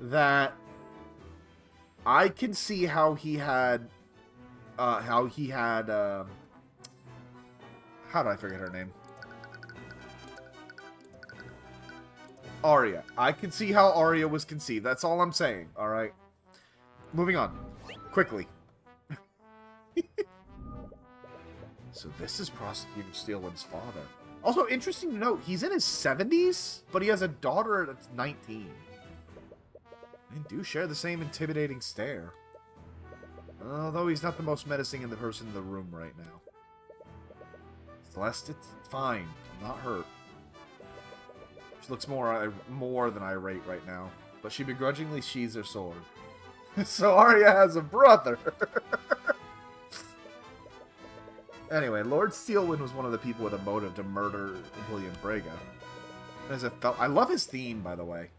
that I can see how he had, how did I forget her name? Arya. I can see how Arya was conceived. That's all I'm saying, alright? Moving on. Quickly. So this is Prosecutor Steelwind's father. Also, interesting to note, he's in his 70s, but he has a daughter that's 19. They do share the same intimidating stare. Although he's not the most menacing in the person in the room right now. Celeste, it's fine. I'm not hurt. She looks more than irate right now, but she begrudgingly sheathes her sword. So Arya has a brother! Anyway, Lord Steelwind was one of the people with a motive to murder William Braga. I love his theme, by the way.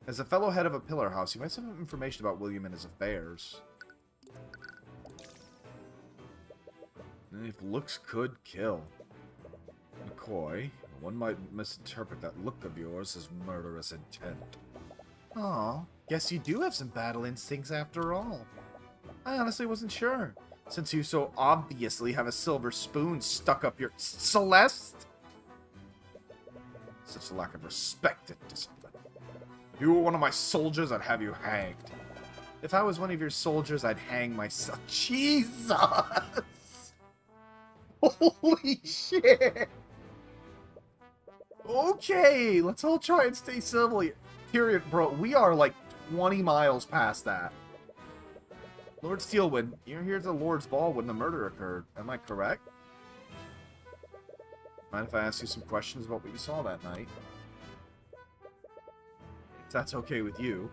As a fellow head of a pillar house, you might have some information about William and his affairs. If looks could kill. McCoy, one might misinterpret that look of yours as murderous intent. Aw, guess you do have some battle instincts after all. I honestly wasn't sure, since you so obviously have a silver spoon stuck up your... Celeste? Such a lack of respect and discipline. If you were one of my soldiers, I'd have you hanged. If I was one of your soldiers, I'd hang myself. Jesus! Holy shit! Okay, let's all try and stay civil here. Tyrion, bro, we are like 20 miles past that. Lord Steelwind, you're here at the Lord's Ball when the murder occurred. Am I correct? Mind if I ask you some questions about what you saw that night? If that's okay with you,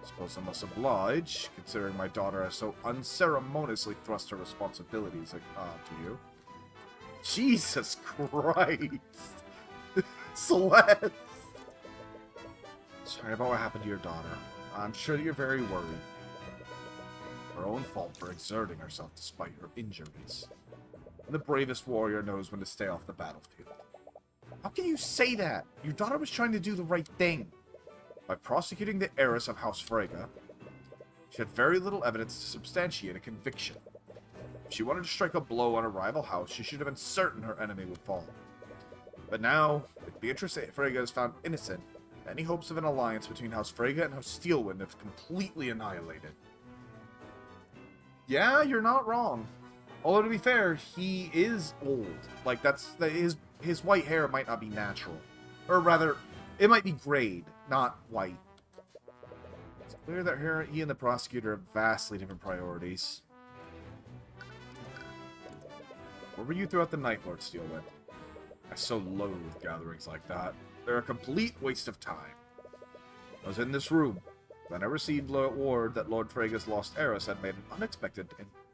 I suppose I must oblige, considering my daughter has so unceremoniously thrust her responsibilities to you. Jesus Christ. Celeste! Sorry about what happened to your daughter. I'm sure that you're very worried. Her own fault for exerting herself despite her injuries. And the bravest warrior knows when to stay off the battlefield. How can you say that? Your daughter was trying to do the right thing. By prosecuting the heiress of House Frege, she had very little evidence to substantiate a conviction. If she wanted to strike a blow on a rival house, she should have been certain her enemy would fall. But now, with Beatrice Frege is found innocent, any hopes of an alliance between House Frege and House Steelwind have completely annihilated. Yeah, you're not wrong. Although, to be fair, he is old. Like, his white hair might not be natural. Or rather, it might be grayed, not white. It's clear that he and the prosecutor have vastly different priorities. Where were you throughout the night, Lord Steelwind? I so loathe gatherings like that. They're a complete waste of time. I was in this room when I received word that Lord Frege's lost heiress had made an unexpected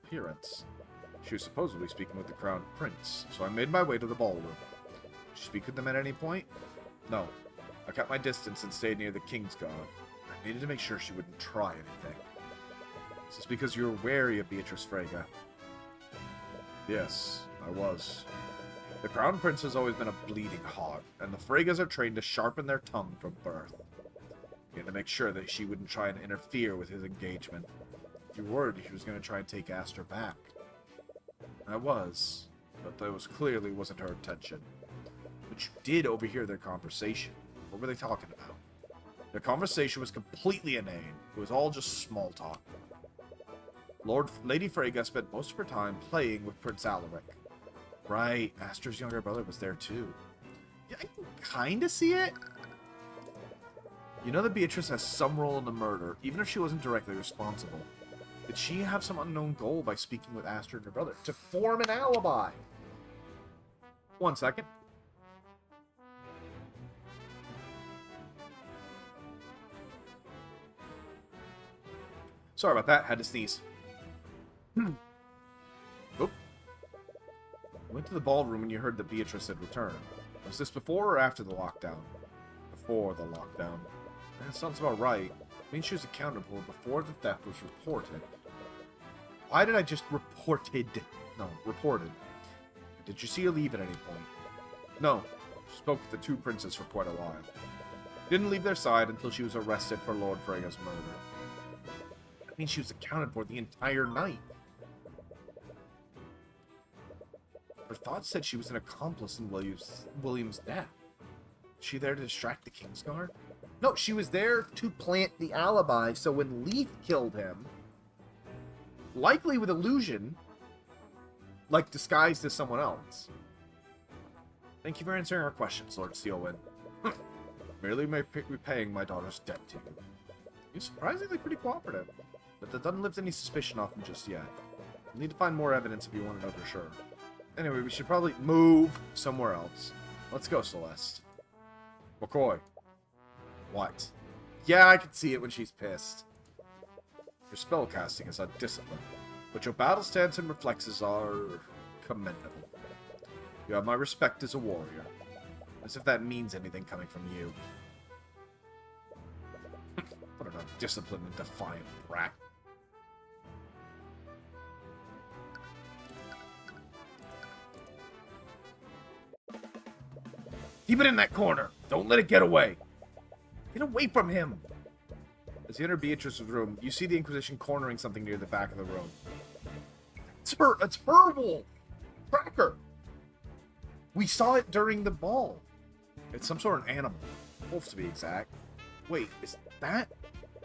appearance. She was supposedly speaking with the Crown Prince, so I made my way to the ballroom. Did you speak with them at any point? No. I kept my distance and stayed near the King's Guard. I needed to make sure she wouldn't try anything. Is this because you were wary of Beatrice Frege? Yes, I was. The Crown Prince has always been a bleeding heart, and the Freges are trained to sharpen their tongue from birth. He had to make sure that she wouldn't try and interfere with his engagement. You worried he was going to try and take Aster back. I was, but that clearly wasn't her intention. But you did overhear their conversation. What were they talking about? Their conversation was completely inane. It was all just small talk. Lady Frege spent most of her time playing with Prince Alaric. Right, Aster's younger brother was there too. Yeah, I can kinda see it. You know that Beatrice has some role in the murder, even if she wasn't directly responsible. Did she have some unknown goal by speaking with Aster and her brother? To form an alibi! 1 second. Sorry about that, had to sneeze. Oop. I went to the ballroom and you heard that Beatrice had returned. Was this before or after the lockdown? Before the lockdown. That sounds about right. I mean, she was accounted for before the theft was reported. Why did I just reported? No, reported. Did you see her leave at any point? No. She spoke with the two princes for quite a while. Didn't leave their side until she was arrested for Lord Frege's murder. I mean, she was accounted for the entire night. Her thoughts said she was an accomplice in William's death. Was she there to distract the Kingsguard? No, she was there to plant the alibi, so when Leaf killed him, likely with illusion, like disguised as someone else. Thank you for answering our questions, Lord Steelwind. Merely repaying my daughter's debt to you. You're surprisingly pretty cooperative, but that doesn't lift any suspicion off him just yet. We'll need to find more evidence if you want to know for sure. Anyway, we should probably move somewhere else. Let's go, Celeste. McCoy. What? Yeah, I can see it when she's pissed. Your spellcasting is undisciplined, but your battle stance and reflexes are commendable. You have my respect as a warrior. As if that means anything coming from you. What an undisciplined and defiant brat. Keep it in that corner. Don't let it get away. Get away from him. As you enter Beatrice's room, you see the Inquisition cornering something near the back of the room. It's her wolf. Tracker. We saw it during the ball. It's some sort of animal. Wolf, to be exact. Wait, is that?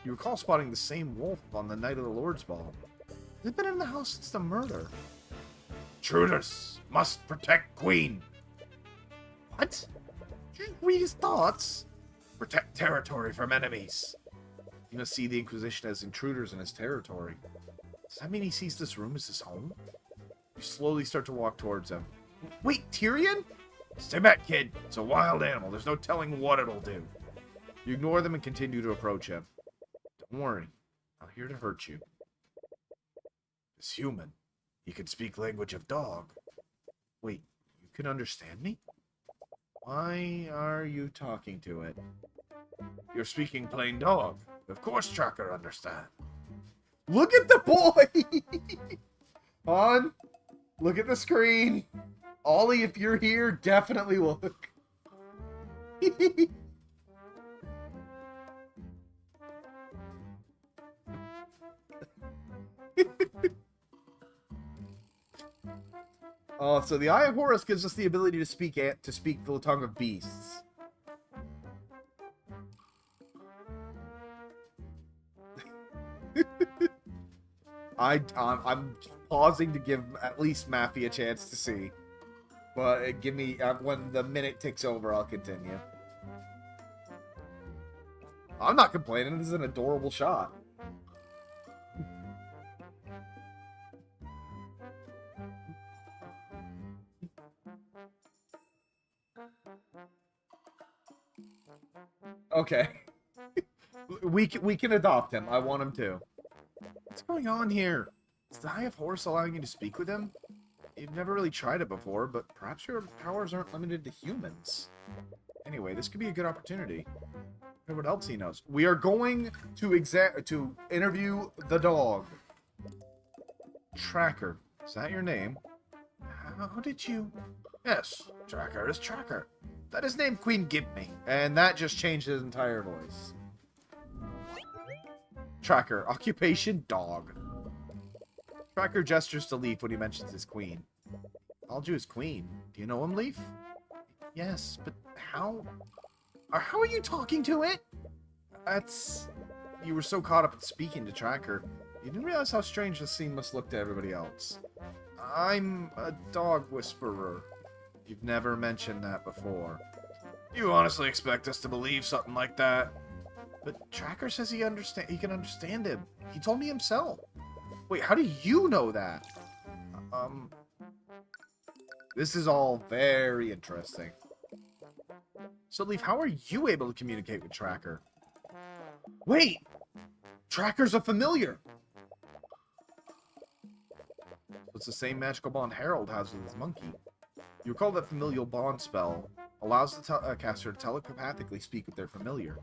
You recall spotting the same wolf on the night of the Lord's Ball. They've been in the house since the murder. Intruders must protect Queen. What? Did you read his thoughts? Protect territory from enemies. You must see the Inquisition as intruders in his territory. Does that mean he sees this room as his home? You slowly start to walk towards him. Wait, Tyrion? Stay back, kid. It's a wild animal. There's no telling what it'll do. You ignore them and continue to approach him. Don't worry. I'm not here to hurt you. This human. He can speak language of dog. Wait, you can understand me? Why are you talking to it? You're speaking plain dog. Of course Tracker understand. Look at the boy! On. Look at the screen. Ollie, if you're here, definitely look. Oh, so the Eye of Horus gives us the ability to speak the tongue of beasts. I'm pausing to give at least Maffy a chance to see, but give me when the minute ticks over, I'll continue. I'm not complaining. This is an adorable shot. Okay. we can adopt him. I want him to. What's going on here? Is the Eye of Horus allowing you to speak with him? You've never really tried it before, but perhaps your powers aren't limited to humans. Anyway, this could be a good opportunity. I wonder what else he knows. We are going to interview the dog. Tracker. Is that your name? How did you... Yes, Tracker is Tracker. That is name Queen give me. And that just changed his entire voice. Tracker. Occupation, dog. Tracker gestures to Leaf when he mentions his queen. Called you his queen. Do you know him, Leaf? Yes, but how... How are you talking to it? That's... You were so caught up in speaking to Tracker, you didn't realize how strange this scene must look to everybody else. I'm a dog whisperer. You've never mentioned that before. You honestly expect us to believe something like that? But Tracker says he can understand him. He told me himself. Wait, how do you know that? This is all very interesting. So, Leaf, how are you able to communicate with Tracker? Wait! Tracker's a familiar! It's the same magical bond Harold has with his monkey. You recall that familial bond spell allows the caster to telepathically speak with their familiar.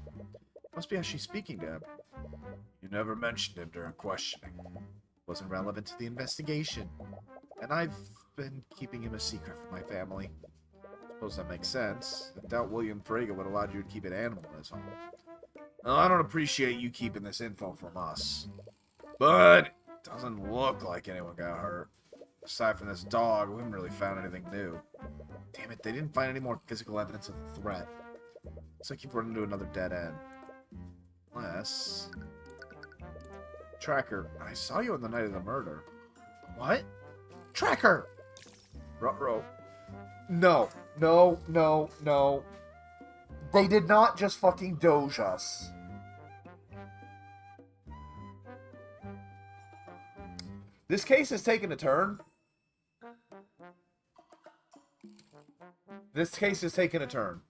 Must be how she's speaking to him. You never mentioned him during questioning. Wasn't relevant to the investigation. And I've been keeping him a secret from my family. Suppose that makes sense. I doubt William Frege would allow you to keep an animal in his home. Well, I don't appreciate you keeping this info from us. But it doesn't look like anyone got hurt. Aside from this dog, we haven't really found anything new. Damn it, they didn't find any more physical evidence of the threat. Looks like you've run into another dead end. Unless... Tracker, I saw you on the night of the murder. What? Tracker! Ruh-roh. No. No, no, no. They did not just fucking doge us. This case has taken a turn. This case has taken a turn.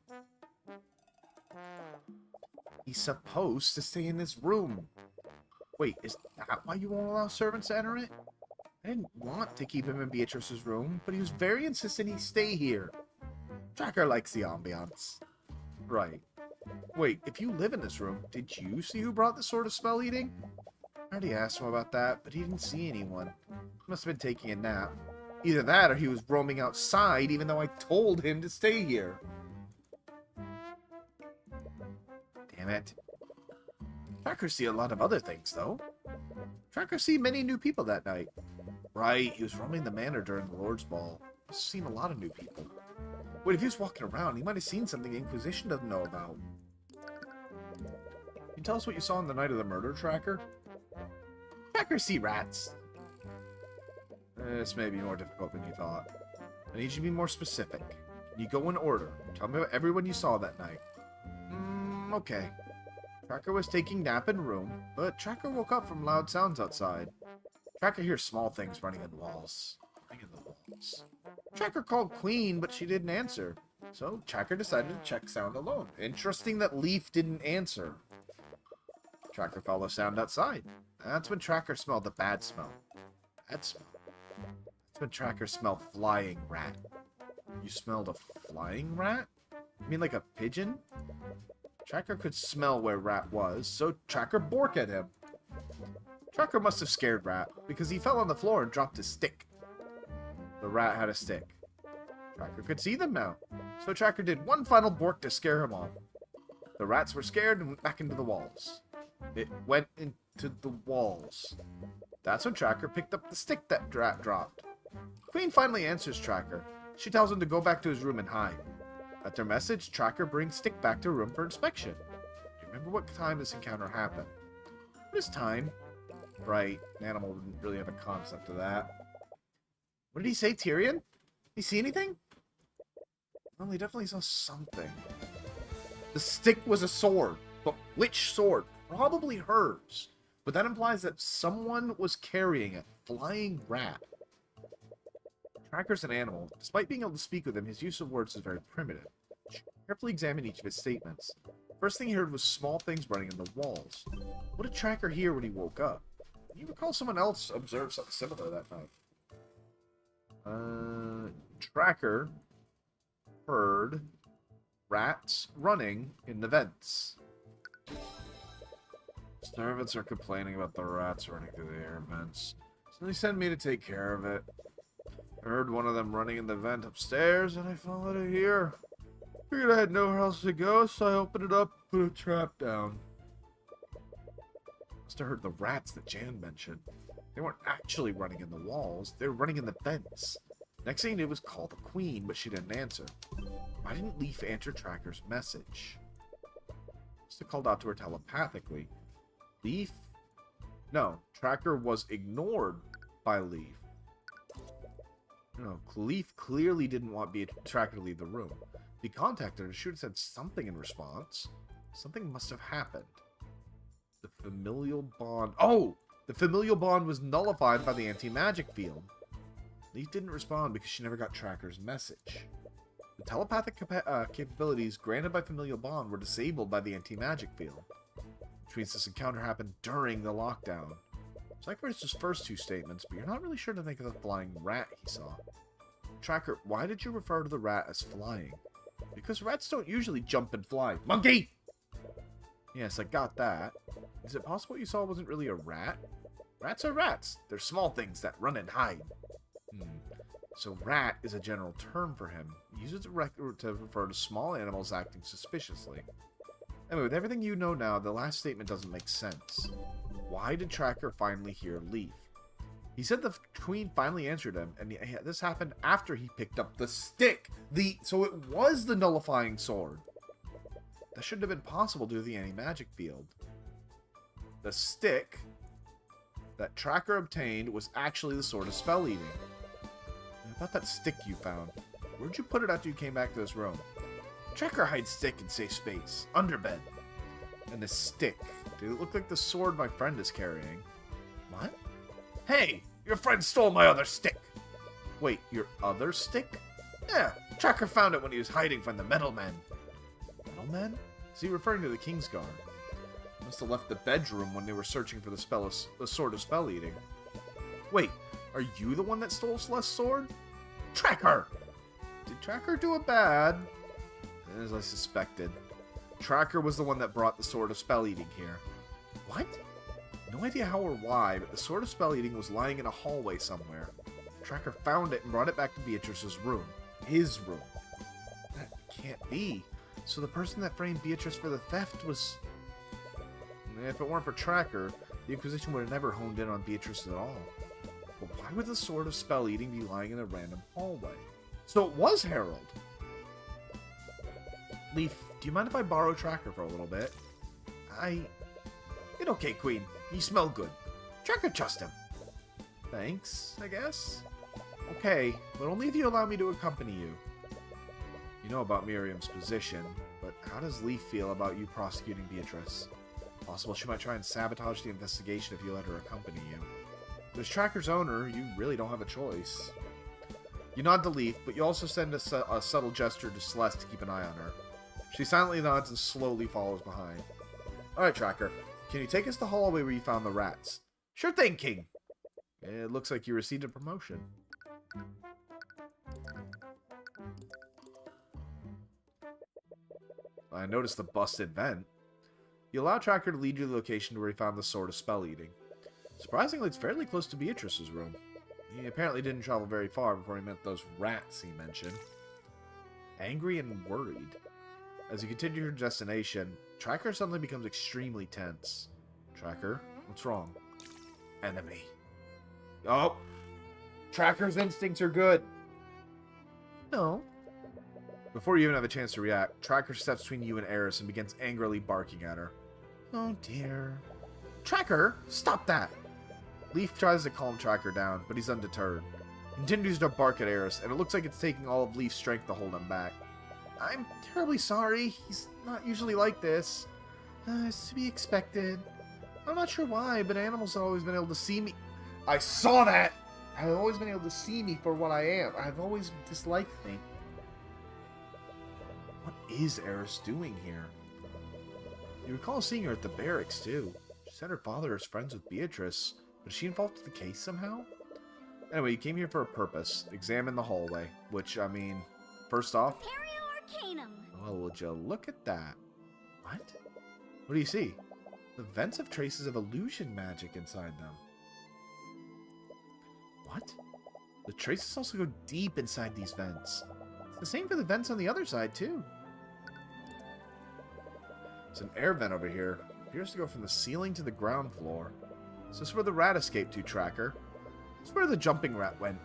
He's supposed to stay in this room. Wait, is that why you won't allow servants to enter it? I didn't want to keep him in Beatrice's room, but he was very insistent he stay here. Tracker likes the ambiance. Right. Wait, if you live in this room, did you see who brought the sort of spell eating? I already asked him about that, but he didn't see anyone. He must have been taking a nap. Either that or he was roaming outside even though I told him to stay here. Damn it. Tracker see a lot of other things, though. Tracker see many new people that night. Right, he was roaming the manor during the Lord's Ball. He's seen a lot of new people. Wait, if he was walking around, he might have seen something the Inquisition doesn't know about. Can you tell us what you saw on the night of the murder, Tracker? Tracker see rats. This may be more difficult than you thought. I need you to be more specific. Can you go in order? Tell me about everyone you saw that night. Okay. Tracker was taking nap in room, but Tracker woke up from loud sounds outside. Tracker hears small things running in the walls. Tracker called Queen, but she didn't answer. So Tracker decided to check sound alone. Interesting that Leaf didn't answer. Tracker followed sound outside. That's when Tracker smelled the bad smell. Bad smell. That's when Tracker smelled flying rat. You smelled a flying rat? You mean like a pigeon? Tracker could smell where Rat was, so Tracker borked at him. Tracker must have scared Rat, because he fell on the floor and dropped his stick. The rat had a stick. Tracker could see them now, so Tracker did one final bork to scare him off. The rats were scared and went back into the walls. It went into the walls. That's when Tracker picked up the stick that Rat dropped. Queen finally answers Tracker. She tells him to go back to his room and hide. At their message, Tracker brings Stick back to her room for inspection. Do you remember what time this encounter happened? What is time? Right, an animal wouldn't really have a concept of that. What did he say, Tyrion? Did he see anything? Well, he definitely saw something. The stick was a sword. But which sword? Probably hers. But that implies that someone was carrying a flying rat. Tracker's an animal. Despite being able to speak with him, his use of words is very primitive. Carefully examine each of his statements. First thing he heard was small things running in the walls. What did Tracker hear when he woke up? Do you recall someone else observed something similar that night? Tracker heard rats running in the vents. Servants are complaining about the rats running through the air vents, so they sent me to take care of it. I heard one of them running in the vent upstairs, and I followed it here. Figured I had nowhere else to go, so I opened it up and put a trap down. Must have heard the rats that Jan mentioned. They weren't actually running in the walls, they were running in the vents. Next thing I knew was call the Queen, but she didn't answer. Why didn't Leaf answer Tracker's message? Must have called out to her telepathically. Leaf? No, Tracker was ignored by Leaf. No, Leaf clearly didn't want Tracker to leave the room. If he contacted her, she would have said something in response. Something must have happened. The familial bond... Oh! The familial bond was nullified by the anti-magic field. Leaf didn't respond because she never got Tracker's message. The telepathic capabilities granted by familial bond were disabled by the anti-magic field, which means this encounter happened during the lockdown. So I read his first two statements, but you're not really sure to think of the flying rat he saw. Tracker, why did you refer to the rat as flying? Because rats don't usually jump and fly. Monkey! Yes, I got that. Is it possible you saw wasn't really a rat? Rats are rats. They're small things that run and hide. So rat is a general term for him. He uses it to refer to small animals acting suspiciously. Anyway, with everything you know now, the last statement doesn't make sense. Why did Tracker finally hear Leaf? He said the Queen finally answered him, and this happened after he picked up the stick. So it was the nullifying sword. That shouldn't have been possible due to the anti-magic field. The stick that Tracker obtained was actually the Sword of Spell Eating. About that stick you found. Where'd you put it after you came back to this room? Tracker hides stick in safe space. Under bed. And the stick. Did it look like the sword my friend is carrying? What? Hey! Your friend stole my other stick! Wait, your other stick? Yeah, Tracker found it when he was hiding from the Metalmen. Metalmen? Is he referring to the Kingsguard? Must have left the bedroom when they were searching for the Sword of Spell Eating. Wait, are you the one that stole Celeste's sword? Tracker! Did Tracker do it bad? As I suspected. Tracker was the one that brought the Sword of Spell Eating here. What? No idea how or why, but the Sword of Spell Eating was lying in a hallway somewhere. Tracker found it and brought it back to Beatrice's room. His room. That can't be. So the person that framed Beatrice for the theft was... If it weren't for Tracker, the Inquisition would have never honed in on Beatrice at all. But why would the Sword of Spell Eating be lying in a random hallway? So it was Harold. Leaf, do you mind if I borrow Tracker for a little bit? It's okay, Queen. You smell good. Tracker, trust him. Thanks, I guess. Okay, but only if you allow me to accompany you. You know about Miriam's position, but how does Leaf feel about you prosecuting Beatrice? Possible she might try and sabotage the investigation if you let her accompany you. But as Tracker's owner, you really don't have a choice. You nod to Leaf, but you also send a subtle gesture to Celeste to keep an eye on her. She silently nods and slowly follows behind. Alright, Tracker. Can you take us to the hallway where you found the rats? Sure thing, King. It looks like you received a promotion. I noticed the busted vent. You allow Tracker to lead you to the location where he found the Sword of Spell Eating. Surprisingly, it's fairly close to Beatrice's room. He apparently didn't travel very far before he met those rats he mentioned. Angry and worried. As you continue your destination, Tracker suddenly becomes extremely tense. Tracker, what's wrong? Enemy. Oh! Tracker's instincts are good! No. Before you even have a chance to react, Tracker steps between you and Eris and begins angrily barking at her. Oh dear. Tracker, stop that! Leaf tries to calm Tracker down, but he's undeterred. He continues to bark at Eris, and it looks like it's taking all of Leaf's strength to hold him back. I'm terribly sorry. He's not usually like this. It's to be expected. I'm not sure why, but animals have always been able to see me. I saw that! I've always been able to see me for what I am. I've always disliked me. What is Eris doing here? You recall seeing her at the barracks, too. She said her father is friends with Beatrice. Was she involved with the case somehow? Anyway, you came here for a purpose. Examine the hallway. Which, I mean, first off... Arcanum. Well, would you look at that? What? What do you see? The vents have traces of illusion magic inside them. What? The traces also go deep inside these vents. It's the same for the vents on the other side, too. There's an air vent over here. It appears to go from the ceiling to the ground floor. Is this where the rat escaped to, Tracker? This is where the jumping rat went.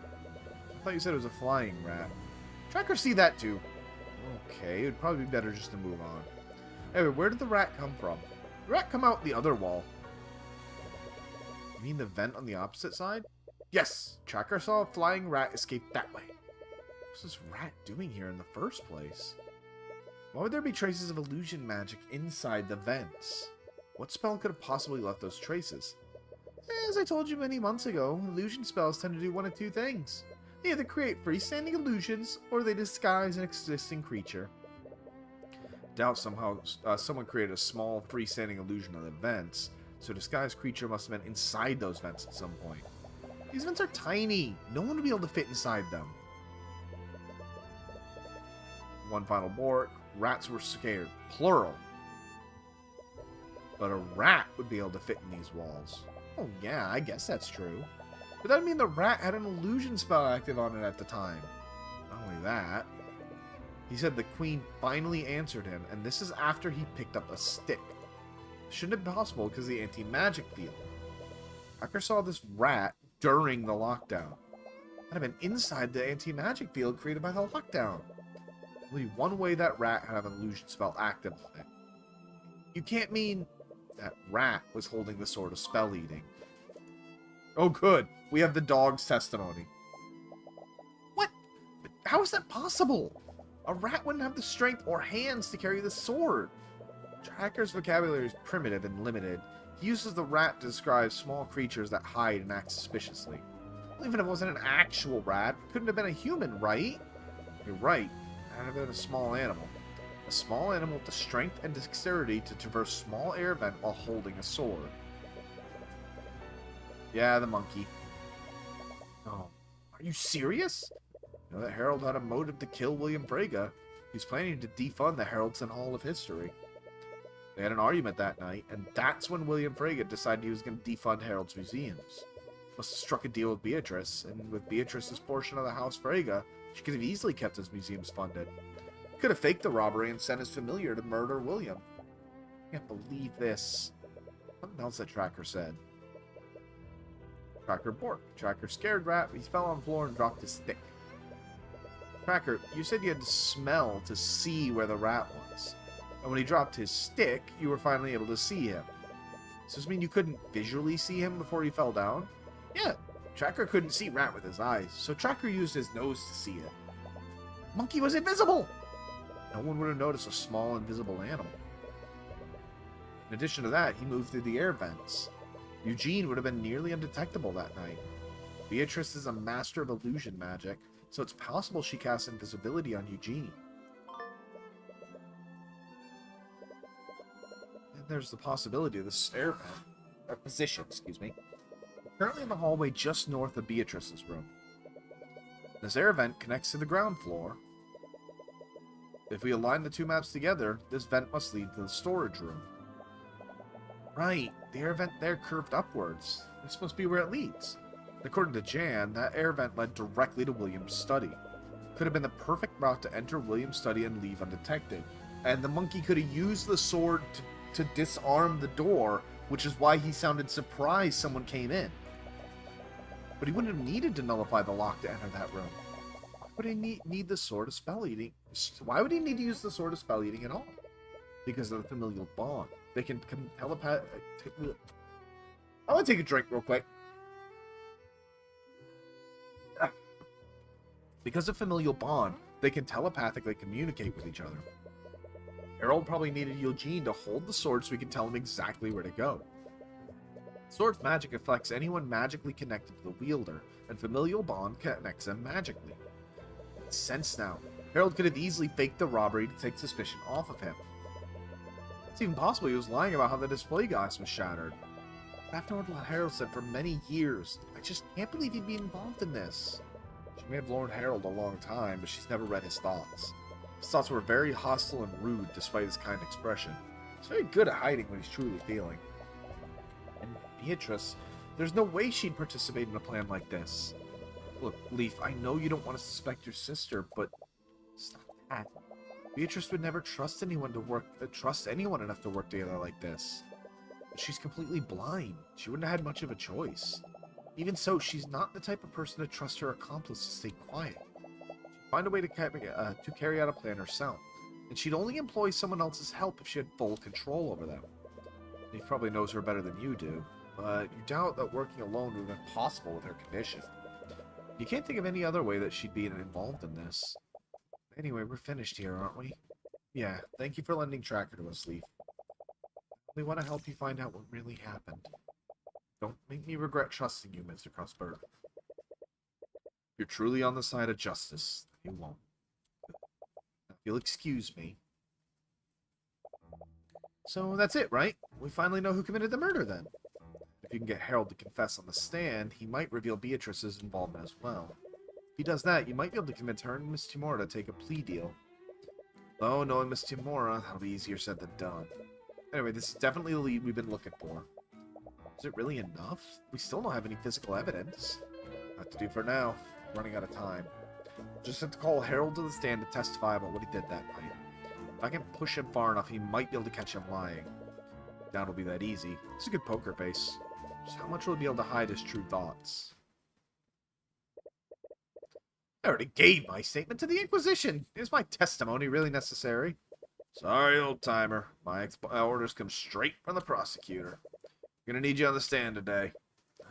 I thought you said it was a flying rat. Tracker see that too. Okay, it'd probably be better just to move on. Anyway, where did the rat come from? The rat come out the other wall. You mean the vent on the opposite side? Yes! Tracker saw a flying rat escape that way. What's this rat doing here in the first place? Why would there be traces of illusion magic inside the vents? What spell could have possibly left those traces? As I told you many months ago, illusion spells tend to do one of two things. They either create freestanding illusions, or they disguise an existing creature. Doubt somehow someone created a small freestanding illusion of the vents, so a disguised creature must have been inside those vents at some point. These vents are tiny. No one would be able to fit inside them. One final bork. Rats were scared. Plural. But a rat would be able to fit in these walls. Oh yeah, I guess that's true. But that would mean the rat had an illusion spell active on it at the time. Not only that, he said the queen finally answered him, and this is after he picked up a stick. It shouldn't have been possible because of the anti-magic field. Tracker saw this rat during the lockdown. That'd have been inside the anti-magic field created by the lockdown. Only one way that rat had an illusion spell active on it. You can't mean that rat was holding the Sword of Spell Eating. Oh good, we have the dog's testimony. What? But how is that possible? A rat wouldn't have the strength or hands to carry the sword. Tracker's vocabulary is primitive and limited. He uses the rat to describe small creatures that hide and act suspiciously. Well, even if it wasn't an actual rat, it couldn't have been a human, right? You're right. It had to have been a small animal. A small animal with the strength and dexterity to traverse small air vent while holding a sword. Yeah, the monkey. Oh, are you serious? You know that Herald had a motive to kill William Frege. He's planning to defund the Heraldson Hall of History. They had an argument that night, and that's when William Frege decided he was going to defund Herald's museums. Must have struck a deal with Beatrice, and with Beatrice's portion of the House Frege, she could have easily kept his museums funded. Could have faked the robbery and sent his familiar to murder William. I can't believe this. Something else that Tracker said. Tracker borked. Tracker scared rat, but he fell on the floor and dropped his stick. Tracker, you said you had to smell to see where the rat was. And when he dropped his stick, you were finally able to see him. Does this mean you couldn't visually see him before he fell down? Yeah, Tracker couldn't see rat with his eyes, so Tracker used his nose to see it. Monkey was invisible! No one would have noticed a small, invisible animal. In addition to that, he moved through the air vents. Eugene would have been nearly undetectable that night. Beatrice is a master of illusion magic, so it's possible she cast invisibility on Eugene. And there's the possibility of this air vent, position, currently in the hallway just north of Beatrice's room. This air vent connects to the ground floor. If we align the two maps together, this vent must lead to the storage room. Right, the air vent there curved upwards. This must be where it leads. According to Jan, that air vent led directly to William's study. Could have been the perfect route to enter William's study and leave undetected. And the monkey could have used the sword to disarm the door, which is why he sounded surprised someone came in. But he wouldn't have needed to nullify the lock to enter that room. Why would he need the sword of spell eating? Why would he need to use the sword of spell eating at all? Because of the familial bond. They can telepath. I want to take a drink real quick. Because of familial bond, they can telepathically communicate with each other. Harold probably needed Eugene to hold the sword so he could tell him exactly where to go. The sword's magic affects anyone magically connected to the wielder, and familial bond connects them magically. It makes sense now. Harold could have easily faked the robbery to take suspicion off of him. It's even possible he was lying about how the display glass was shattered. I've known what Harold said for many years. I just can't believe he'd be involved in this. She may have known Harold a long time, but she's never read his thoughts. His thoughts were very hostile and rude, despite his kind expression. He's very good at hiding what he's truly feeling. And Beatrice, there's no way she'd participate in a plan like this. Look, Leaf, I know you don't want to suspect your sister, but stop that. Beatrice would never trust anyone enough to work together like this. But she's completely blind. She wouldn't have had much of a choice. Even so, she's not the type of person to trust her accomplice to stay quiet. She'd find a way to carry out a plan herself, and she'd only employ someone else's help if she had full control over them. Leaf probably knows her better than you do, but you doubt that working alone would have been possible with her condition. You can't think of any other way that she'd be involved in this. Anyway, we're finished here, aren't we? Yeah, thank you for lending Tracker to us, Leaf. We want to help you find out what really happened. Don't make me regret trusting you, Mr. Cuthbert. If you're truly on the side of justice, you won't. Now, if you'll excuse me. So that's it, right? We finally know who committed the murder, then. If you can get Harold to confess on the stand, he might reveal Beatrice's involvement as well. If he does that, you might be able to convince her and Miss Timora to take a plea deal. Though, knowing Miss Timora, that'll be easier said than done. Anyway, this is definitely the lead we've been looking for. Is it really enough? We still don't have any physical evidence. Not to do for now. Running out of time. Just have to call Harold to the stand to testify about what he did that night. If I can push him far enough, he might be able to catch him lying. Doubt it'll be that easy. It's a good poker face. Just how much will he be able to hide his true thoughts? I already gave my statement to the Inquisition. Is my testimony really necessary? Sorry, old-timer. My orders come straight from the prosecutor. I'm gonna need you on the stand today.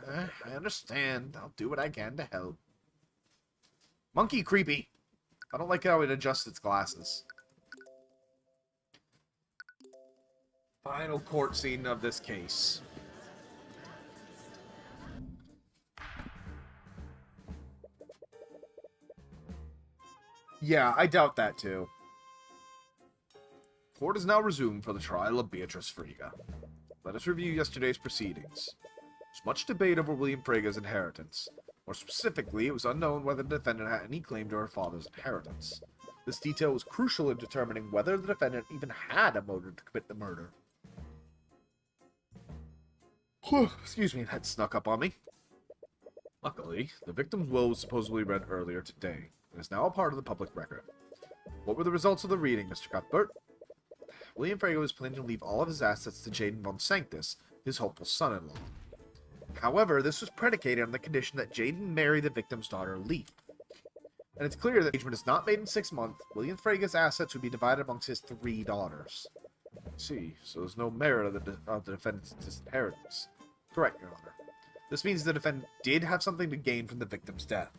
I understand. I'll do what I can to help. Monkey creepy. I don't like how it adjusts its glasses. Final court scene of this case. Yeah, I doubt that too. Court is now resumed for the trial of Beatrice Frege. Let us review yesterday's proceedings. There's much debate over William Frege's inheritance. More specifically, it was unknown whether the defendant had any claim to her father's inheritance. This detail was crucial in determining whether the defendant even had a motive to commit the murder. Excuse me, that snuck up on me. Luckily, the victim's will was supposedly read earlier today, and is now a part of the public record. What were the results of the reading, Mr. Cuthbert? William Frege was planning to leave all of his assets to Jaden von Sanctus, his hopeful son-in-law. However, this was predicated on the condition that Jaden marry the victim's daughter, Leaf. And it's clear that the engagement is not made in 6 months. William Frege's assets would be divided amongst his 3 daughters. I see, so there's no merit of the defendant's inheritance. Correct, Your Honor. This means the defendant did have something to gain from the victim's death.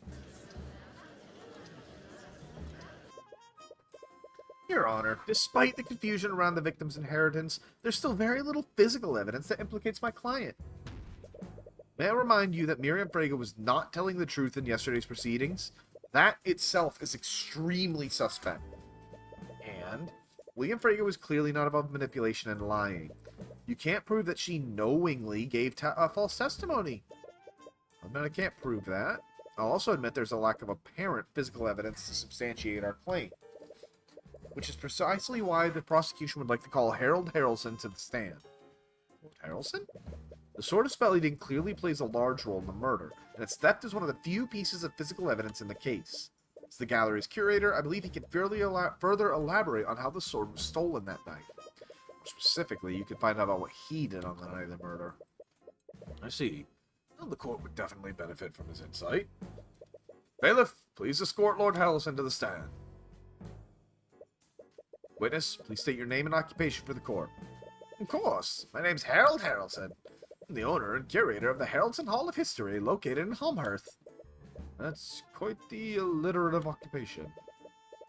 Your Honor, despite the confusion around the victim's inheritance, there's still very little physical evidence that implicates my client. May I remind you that Miriam Frege was not telling the truth in yesterday's proceedings? That itself is extremely suspect. And William Frege was clearly not above manipulation and lying. You can't prove that she knowingly gave false testimony. I mean, I can't prove that. I'll also admit there's a lack of apparent physical evidence to substantiate our claim. which is precisely why the prosecution would like to call Harold Harrelson to the stand. Lord Harrelson? The Sword of Spell Eating clearly plays a large role in the murder, and its theft is one of the few pieces of physical evidence in the case. As the gallery's curator, I believe he can further elaborate on how the sword was stolen that night. More specifically, you can find out about what he did on the night of the murder. I see. Well, the court would definitely benefit from his insight. Bailiff, please escort Lord Harrelson to the stand. Witness, please state your name and occupation for the court. Of course. My name's Harold Harrelson. I'm the owner and curator of the Harrelson Hall of History, located in Holmhurst. That's quite the alliterative occupation.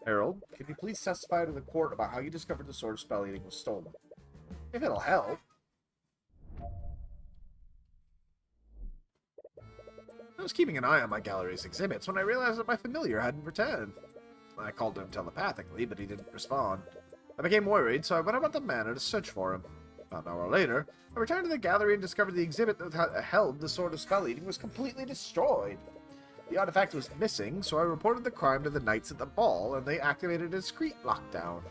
Harold, can you please testify to the court about how you discovered the Sword of Spell Eating was stolen? If it'll help. I was keeping an eye on my gallery's exhibits when I realized that my familiar hadn't returned. I called to him telepathically, but he didn't respond. I became worried, so I went about the manor to search for him. About an hour later, I returned to the gallery and discovered the exhibit that held the Sword of Spell Eating was completely destroyed. The artifact was missing, so I reported the crime to the knights at the ball, and they activated a discreet lockdown.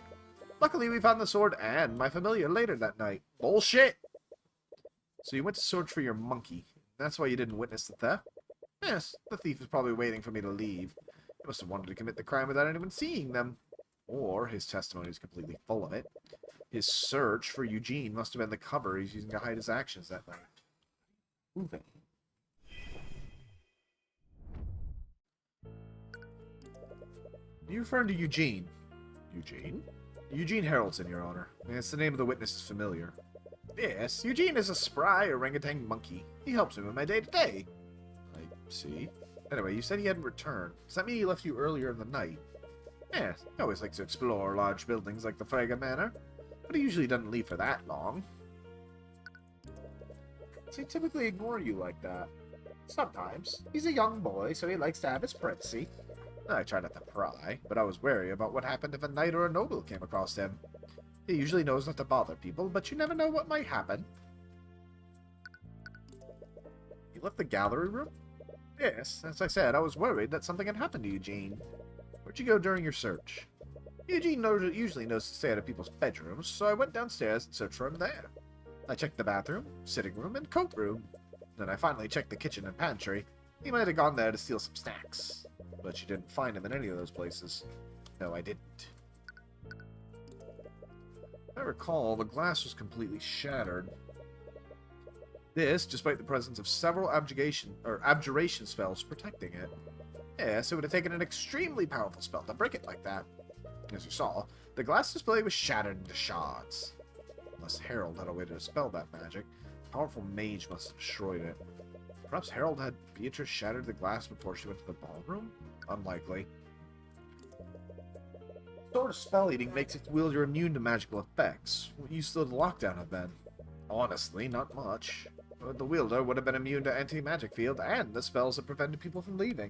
Luckily, we found the sword and my familiar later that night. Bullshit! So you went to search for your monkey. That's why you didn't witness the theft? Yes, the thief was probably waiting for me to leave. He must have wanted to commit the crime without anyone seeing them. Or his testimony is completely full of it. His search for Eugene must have been the cover he's using to hide his actions that night. Moving. You're referring to Eugene. Eugene? Eugene Harrelson, Your Honor. It's the name of the witness is familiar. Yes, Eugene is a spry orangutan monkey. He helps me with my day-to-day. I see. Anyway, you said he hadn't returned. Does that mean he left you earlier in the night? Yes, he always likes to explore large buildings like the Frege Manor, but he usually doesn't leave for that long. Does he typically ignore you like that? Sometimes. He's a young boy, so he likes to have his privacy. I try not to pry, but I was wary about what happened if a knight or a noble came across him. He usually knows not to bother people, but you never know what might happen. You left the gallery room? Yes, as I said, I was worried that something had happened to Eugene. Where'd you go during your search? Eugene usually knows to stay out of people's bedrooms, so I went downstairs and searched for him there. I checked the bathroom, sitting room, and coat room. Then I finally checked the kitchen and pantry. He might have gone there to steal some snacks. But you didn't find him in any of those places. No, I didn't. I recall, the glass was completely shattered. This, despite the presence of several abjuration spells protecting it. Yes, it would have taken an extremely powerful spell to break it like that. As you saw, the glass display was shattered into shards. Unless Harold had a way to dispel that magic, a powerful mage must have destroyed it. Perhaps Harold had Beatrice shattered the glass before she went to the ballroom? Unlikely. Sword of Spell Eating makes its wielder immune to magical effects. What use would the lockdown have been? Honestly, not much. The wielder would have been immune to anti-magic field and the spells that prevented people from leaving.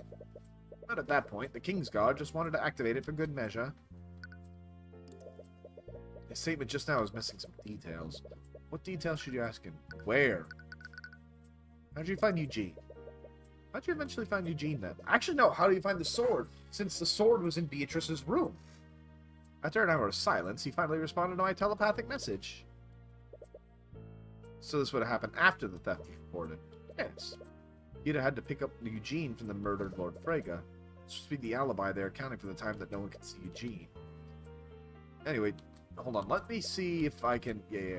But at that point, the King's Guard just wanted to activate it for good measure. His statement just now is missing some details. What details should you ask him? Where? How'd you find Eugene? How'd you eventually find Eugene then? Actually, no, how do you find the sword? Since the sword was in Beatrice's room. After an hour of silence, he finally responded to my telepathic message. So this would have happened after the theft was reported. Yes. He'd have had to pick up Eugene from the murdered Lord Frege. This would be the alibi there, accounting for the time that no one could see Eugene. Anyway, hold on. Let me see if I can... Yeah.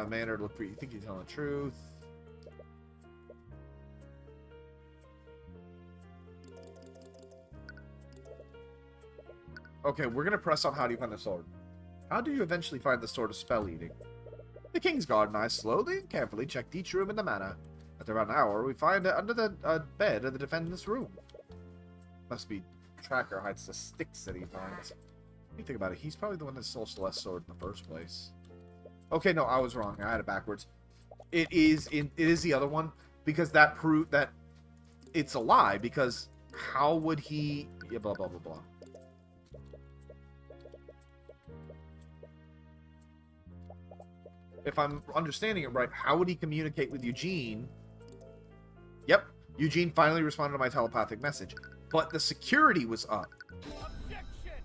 Manner, look for you. Think you're telling the truth. Okay, we're going to press on how do you find the sword. How do you eventually find the Sword of Spell Eating? The King's Guard and I slowly and carefully checked each room in the manor. After about an hour, we find it under the bed of the defendant's room. Must be Tracker hides the sticks that he finds. When you think about it, he's probably the one that stole Celeste's sword in the first place. Okay, no, I was wrong. I had it backwards. It is the other one because that proved that it's a lie. Because how would he? Yeah, blah blah blah blah. If I'm understanding it right, how would he communicate with Eugene? Yep, Eugene finally responded to my telepathic message, but the security was up. Objection!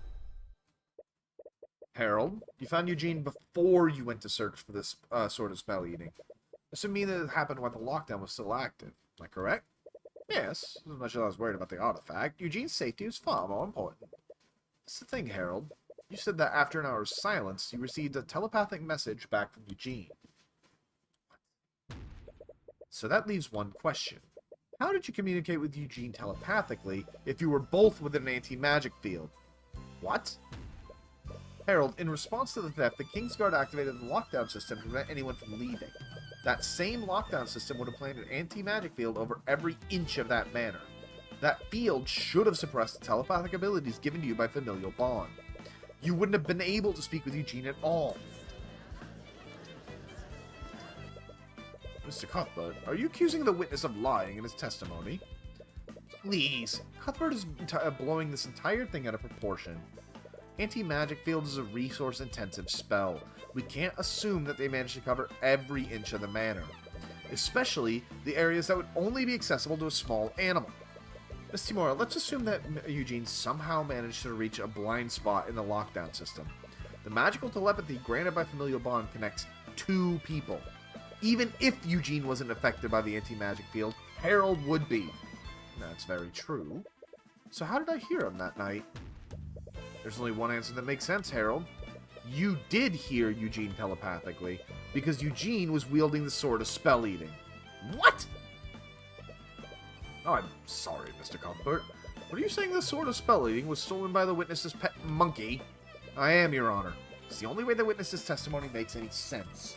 Harold, you found Eugene before you went to search for this sort of spell eating. This would mean that it happened while the lockdown was still active. Am I correct? Yes, as much as I was worried about the artifact, Eugene's safety was far more important. That's the thing, Harold. You said that after an hour's silence, you received a telepathic message back from Eugene. So that leaves one question. How did you communicate with Eugene telepathically if you were both within an anti-magic field? What? Harold, in response to the theft, the Kingsguard activated the lockdown system to prevent anyone from leaving. That same lockdown system would have planted an anti-magic field over every inch of that manor. That field should have suppressed the telepathic abilities given to you by familial bond. You wouldn't have been able to speak with Eugene at all. Mr. Cuthbert, are you accusing the witness of lying in his testimony? Please, Cuthbert is blowing this entire thing out of proportion. Anti-magic field is a resource-intensive spell. We can't assume that they managed to cover every inch of the manor, especially the areas that would only be accessible to a small animal. Miss Timora, let's assume that Eugene somehow managed to reach a blind spot in the lockdown system. The magical telepathy granted by familial bond connects two people. Even if Eugene wasn't affected by the anti-magic field, Harold would be. That's very true. So how did I hear him that night? There's only one answer that makes sense, Harold. You did hear Eugene telepathically, because Eugene was wielding the sword of spell eating. What? Oh, I'm sorry, Mr. Cuthbert. But are you saying the sword of spell eating was stolen by the witness's pet monkey? I am, Your Honor. It's the only way the witness's testimony makes any sense.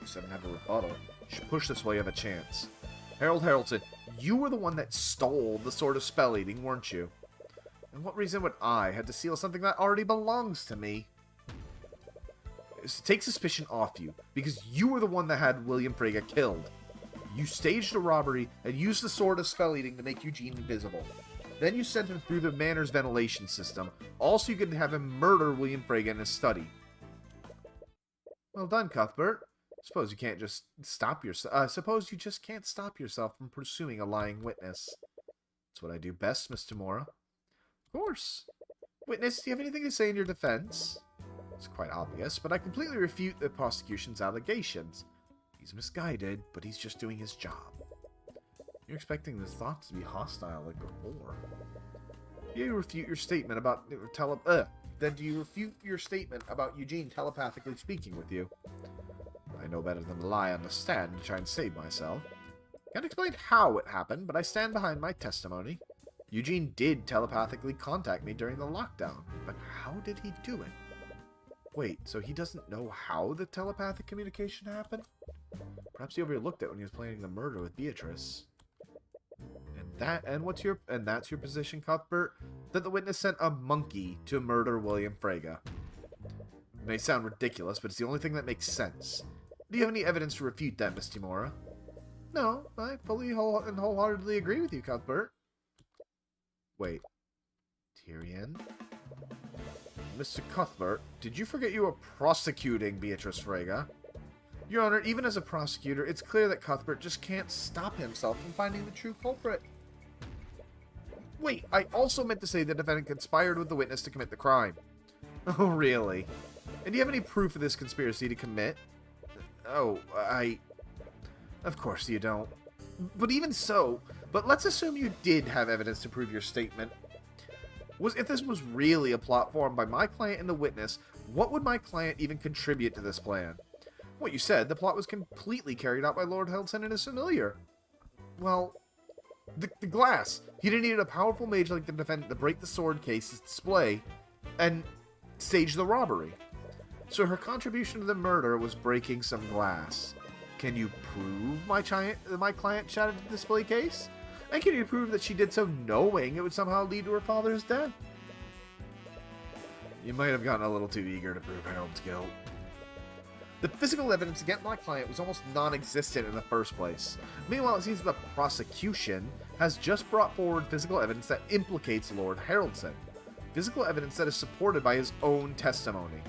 You said I have a rebuttal. You should push this while you have a chance. Harold Harrelson, you were the one that stole the sword of spell eating, weren't you? And what reason would I have to steal something that already belongs to me? Take suspicion off you, because you were the one that had William Frege killed. You staged a robbery and used the sword of spell eating to make Eugene invisible. Then you sent him through the manor's ventilation system, all so you could have him murder William Frege in his study. Well done, Cuthbert. Suppose you just can't stop yourself from pursuing a lying witness. That's what I do best, Miss Timora. Of course. Witness, do you have anything to say in your defense? It's quite obvious, but I completely refute the prosecution's allegations. He's misguided, but he's just doing his job. You're expecting the thoughts to be hostile like before. Do you refute your statement about Then do you refute your statement about Eugene telepathically speaking with you? I know better than to lie on the stand to try and save myself. Can't explain how it happened, but I stand behind my testimony. Eugene did telepathically contact me during the lockdown, but how did he do it? Wait, so he doesn't know how the telepathic communication happened? Perhaps he overlooked it when he was planning the murder with Beatrice. And that's your position, Cuthbert? That the witness sent a monkey to murder William Frege. It may sound ridiculous, but it's the only thing that makes sense. Do you have any evidence to refute that, Miss Timora? No, I fully and wholeheartedly agree with you, Cuthbert. Wait. Tyrion? Mr. Cuthbert, did you forget you were prosecuting Beatrice Frege? Your Honor, even as a prosecutor, it's clear that Cuthbert just can't stop himself from finding the true culprit. Wait, I also meant to say the defendant conspired with the witness to commit the crime. Oh, really? And do you have any proof of this conspiracy to commit? Oh, Of course you don't. But even so, let's assume you did have evidence to prove your statement. If this was really a plot formed by my client and the witness, what would my client even contribute to this plan? What you said, the plot was completely carried out by Lord Hildson and his familiar. Well, the glass. He didn't need a powerful mage like the defendant to break the sword case's display and stage the robbery. So her contribution to the murder was breaking some glass. Can you prove my client shattered the display case? And can you prove that she did so knowing it would somehow lead to her father's death? You might have gotten a little too eager to prove Harold's guilt. The physical evidence against my client was almost non-existent in the first place. Meanwhile, it seems the prosecution has just brought forward physical evidence that implicates Lord Haraldson. Physical evidence that is supported by his own testimony.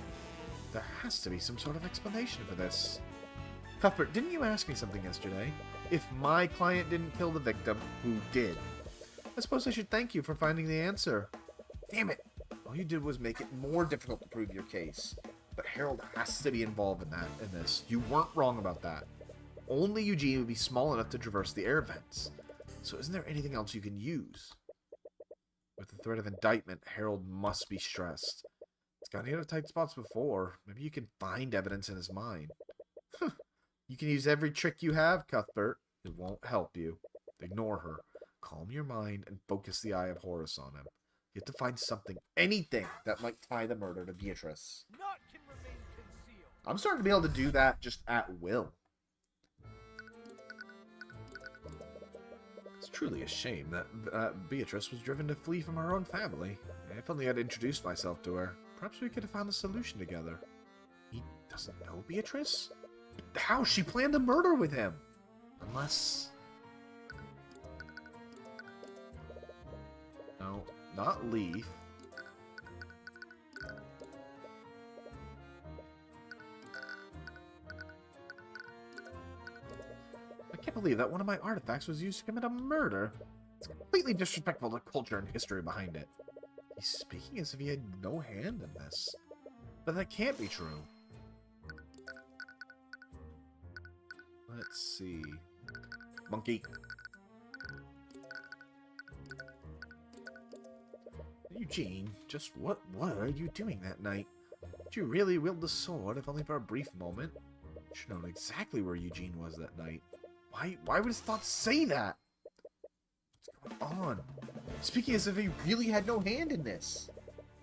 There has to be some sort of explanation for this. Cuthbert, didn't you ask me something yesterday? If my client didn't kill the victim, who did? I suppose I should thank you for finding the answer. Damn it! All you did was make it more difficult to prove your case. But Harold has to be involved in this. You weren't wrong about that. Only Eugene would be small enough to traverse the air vents. So isn't there anything else you can use? With the threat of indictment, Harold must be stressed. He's gotten out of tight spots before. Maybe you can find evidence in his mind. You can use every trick you have, Cuthbert. It won't help you. Ignore her. Calm your mind and focus the eye of Horus on him. You have to find something, anything, that might tie the murder to Beatrice. I'm starting to be able to do that just at will. It's truly a shame that Beatrice was driven to flee from her own family. If only I'd introduced myself to her, perhaps we could have found a solution together. He doesn't know Beatrice? How? She planned a murder with him! Unless... No, not Leaf. I can't believe that one of my artifacts was used to commit a murder. It's completely disrespectful to the culture and history behind it. He's speaking as if he had no hand in this. But that can't be true. Let's see. Monkey. Eugene, just what are you doing that night? Did you really wield the sword, if only for a brief moment? You should have known exactly where Eugene was that night. Why would his thoughts say that? What's going on? Speaking as if he really had no hand in this.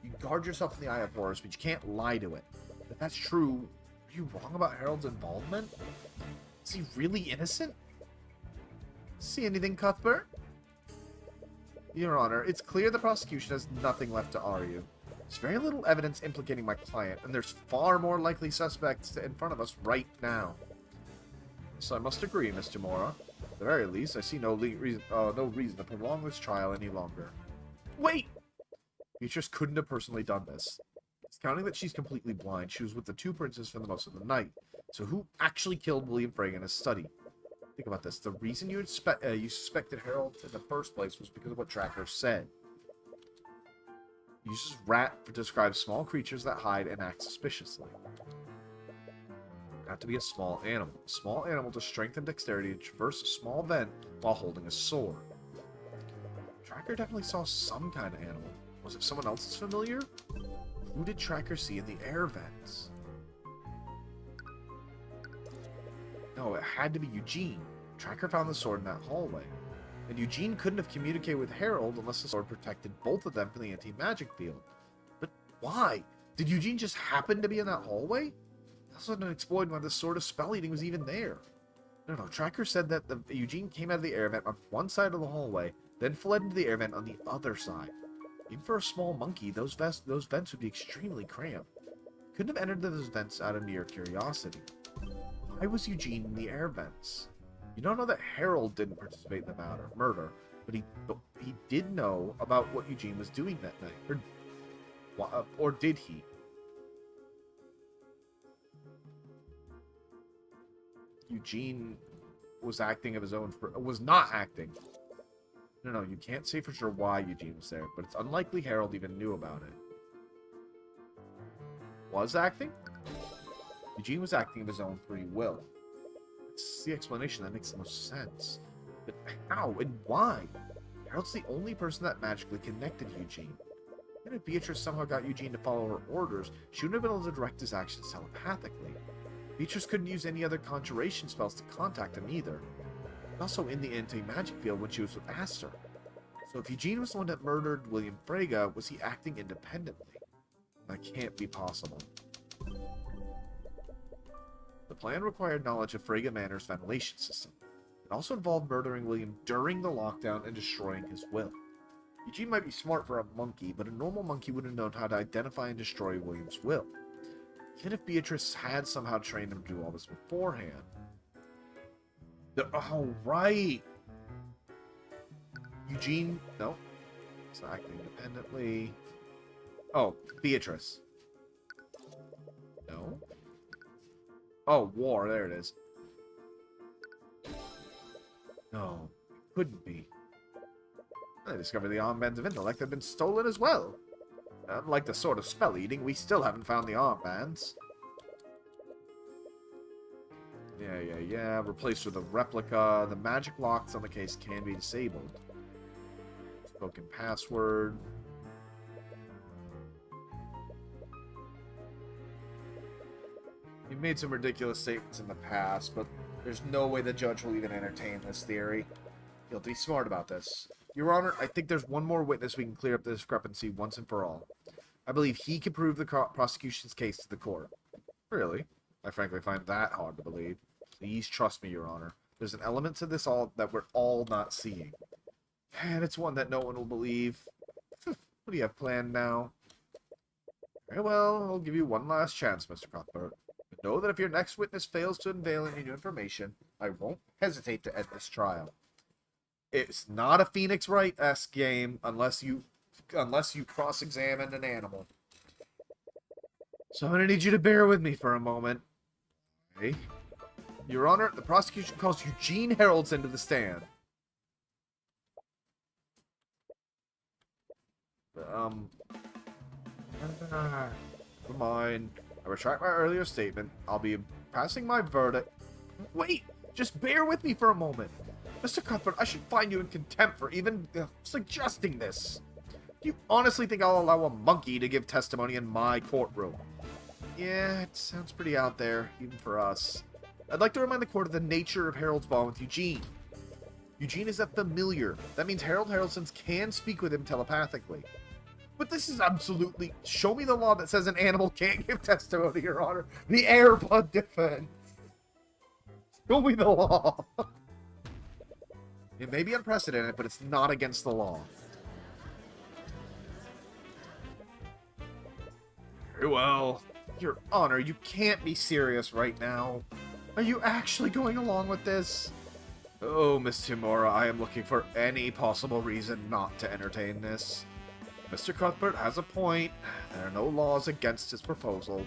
You guard yourself in the eye of Horus, but you can't lie to it. If that's true, are you wrong about Harold's involvement? Is he really innocent? See anything, Cuthbert? Your Honor, it's clear the prosecution has nothing left to argue. There's very little evidence implicating my client, and there's far more likely suspects in front of us right now. So I must agree, Mr. Mora. At the very least, I see no reason to prolong this trial any longer. Wait! Beatrice couldn't have personally done this. Discounting that she's completely blind, she was with the two princes for the most of the night. So who actually killed William Frege in his study? Think about this. The reason you suspected Harold in the first place was because of what Tracker said. He uses rat to describe small creatures that hide and act suspiciously. Not to be a small animal. A small animal to strength and dexterity to traverse a small vent while holding a sword. Tracker definitely saw some kind of animal. Was it someone else's familiar? Who did Tracker see in the air vents? No, it had to be Eugene. Tracker found the sword in that hallway. And Eugene couldn't have communicated with Harold unless the sword protected both of them from the anti-magic field. But why? Did Eugene just happen to be in that hallway? That's not exploited why the sword of spell eating was even there. No, Tracker said that Eugene came out of the air vent on one side of the hallway, then fled into the air vent on the other side. Even for a small monkey, those vents would be extremely cramped. Couldn't have entered those vents out of mere curiosity. Why was Eugene in the air vents? You don't know that Harold didn't participate in the murder, but he did know about what Eugene was doing that night. Or did he? Eugene was acting of his own... was not acting. No, you can't say for sure why Eugene was there, but it's unlikely Harold even knew about it. Was acting? Eugene was acting of his own free will. It's the explanation that makes the most sense. But how and why? Harold's the only person that magically connected Eugene. And if Beatrice somehow got Eugene to follow her orders, she wouldn't have been able to direct his actions telepathically. Beatrice couldn't use any other conjuration spells to contact him either. Also in the anti-magic field when she was with Aster. So if Eugene was the one that murdered William Frege, was he acting independently? That can't be possible. The plan required knowledge of Frege Manor's ventilation system. It also involved murdering William during the lockdown and destroying his will. Eugene might be smart for a monkey, but a normal monkey would have known how to identify and destroy William's will. Even if Beatrice had somehow trained him to do all this beforehand. Oh, right! Eugene... No. It's not acting independently. Oh, Beatrice. No. Oh, war. There it is. No. It couldn't be. I discovered the armbands of intellect had been stolen as well. Unlike the Sword of Spell Eating, we still haven't found the armbands. Yeah. Replaced with a replica. The magic locks on the case can be disabled. Spoken password. You've made some ridiculous statements in the past, but there's no way the judge will even entertain this theory. You'll be smart about this. Your Honor, I think there's one more witness we can clear up the discrepancy once and for all. I believe he can prove the prosecution's case to the court. Really? I frankly find that hard to believe. Please trust me, Your Honor. There's an element to this all that we're all not seeing. And it's one that no one will believe. What do you have planned now? Very well, I'll give you one last chance, Mr. Cuthbert. But know that if your next witness fails to unveil any new information, I won't hesitate to end this trial. It's not a Phoenix Wright-esque game unless you cross-examine an animal. So I'm going to need you to bear with me for a moment. Okay. Your Honor, the prosecution calls Eugene Haroldson to the stand. Never mind. I retract my earlier statement. I'll be passing my verdict. Wait! Just bear with me for a moment. Mr. Cuthbert, I should find you in contempt for even suggesting this. Do you honestly think I'll allow a monkey to give testimony in my courtroom? Yeah, it sounds pretty out there, even for us. I'd like to remind the court of the nature of Harold's bond with Eugene. Eugene is a familiar. That means Harold Harrelson's can speak with him telepathically. But this is absolutely... Show me the law that says an animal can't give testimony, Your Honor. The Airbud defense. Show me the law. It may be unprecedented, but it's not against the law. Very well. Your Honor, you can't be serious right now. Are you actually going along with this? Oh, Miss Timura, I am looking for any possible reason not to entertain this. Mr. Cuthbert has a point. There are no laws against his proposal,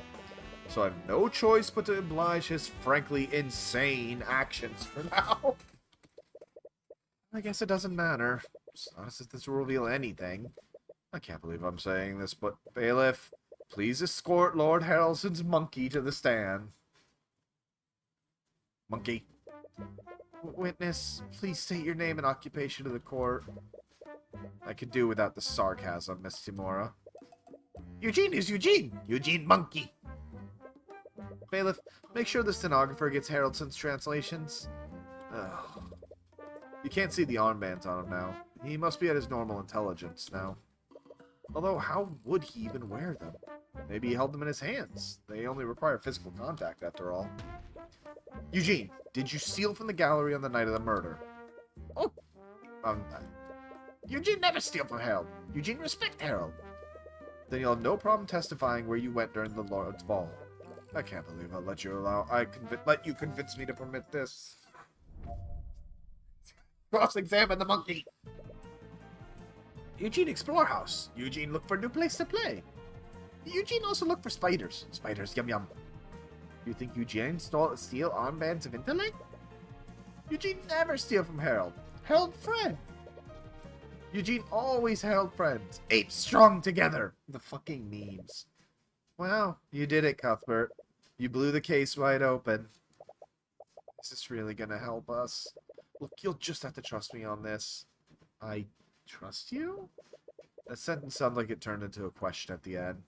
so I have no choice but to oblige his frankly insane actions for now. I guess it doesn't matter. It's not as if this will reveal anything. I can't believe I'm saying this, but bailiff, please escort Lord Harrelson's monkey to the stand. Monkey. Witness, please state your name and occupation to the court. I could do without the sarcasm, Miss Timura. Eugene is Eugene! Eugene Monkey! Bailiff, make sure the stenographer gets Harrelson's translations. Ugh. You can't see the armbands on him now. He must be at his normal intelligence now. Although, how would he even wear them? Maybe he held them in his hands. They only require physical contact, after all. Eugene, did you steal from the gallery on the night of the murder? Oh! Eugene never steal from Harold. Eugene respect Harold. Then you'll have no problem testifying where you went during the Lord's ball. I can't believe I'll let you convince me to permit this. Cross-examine the monkey. Eugene explore house. Eugene look for a new place to play. Eugene also look for spiders. Spiders, yum yum. You think Eugene steal armbands of intellect? Eugene never steal from Harold. Harold friend. Eugene always held friends. Apes strong together. The fucking memes. Wow, you did it, Cuthbert. You blew the case wide open. Is this really gonna help us? Look, you'll just have to trust me on this. I trust you? That sentence sounded like it turned into a question at the end.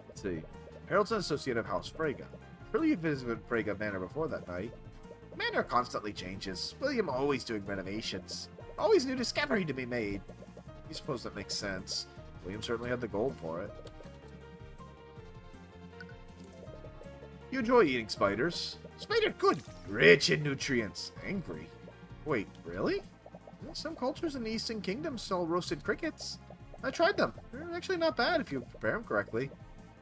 Let's see. Harold's an associate of House Frege. Surely you visited Frege Manor before that night. Manor constantly changes. William always doing renovations. Always new discovery to be made. You suppose that makes sense. William certainly had the gold for it. You enjoy eating spiders. Spider good. Rich in nutrients. Angry. Wait, really? Some cultures in the Eastern Kingdom sell roasted crickets. I tried them. They're actually not bad if you prepare them correctly.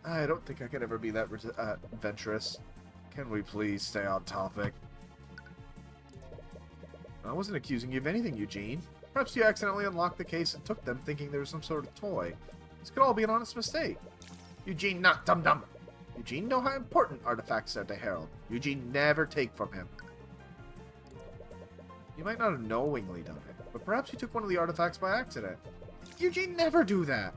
I don't think I could ever be that adventurous. Can we please stay on topic? I wasn't accusing you of anything, Eugene. Perhaps you accidentally unlocked the case and took them thinking there was some sort of toy. This could all be an honest mistake. Eugene not dum-dum. Eugene know how important artifacts are to Harold. Eugene never take from him. You might not have knowingly done it. but perhaps you took one of the artifacts by accident. Eugene, never do that!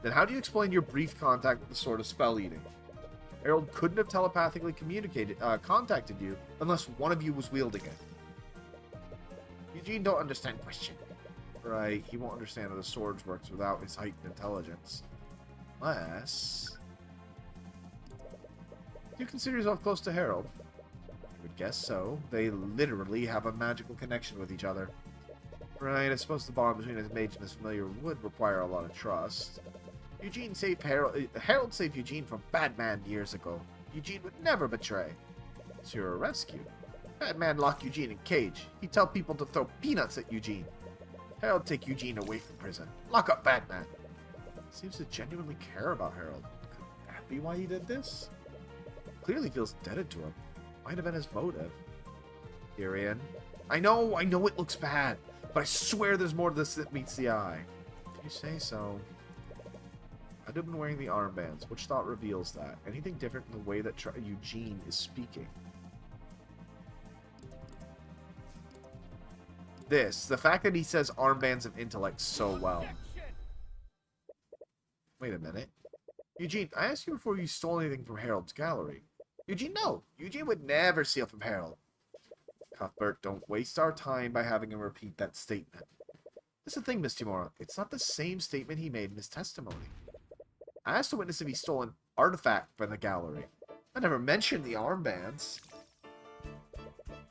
Then how do you explain your brief contact with the Sword of Spell Eating? Harold couldn't have telepathically contacted you unless one of you was wielding it. Eugene don't understand question. Right, he won't understand how the swords works without his heightened intelligence. Unless... Do you consider yourself close to Harold? I would guess so. They literally have a magical connection with each other. Right, I suppose the bond between a mage and his familiar would require a lot of trust. Eugene saved Harold saved Eugene from Batman years ago. Eugene would never betray. So you're a rescue. Batman locked Eugene in cage. He'd tell people to throw peanuts at Eugene. Harold take Eugene away from prison. Lock up Batman. Seems to genuinely care about Harold. Could that be why he did this? Clearly feels indebted to him. Might have been his motive. Tyrion. I know it looks bad, but I swear there's more to this that meets the eye. If you say so. I'd have been wearing the armbands. Which thought reveals that? Anything different in the way that Eugene is speaking? The fact that he says armbands of intellect so well. Wait a minute. Eugene, I asked you before you stole anything from Harold's gallery. Eugene, no. Eugene would never steal from Harold. Cuthbert, don't waste our time by having him repeat that statement. That's the thing, Miss Timora. It's not the same statement he made in his testimony. I asked the witness if he stole an artifact from the gallery. I never mentioned the armbands.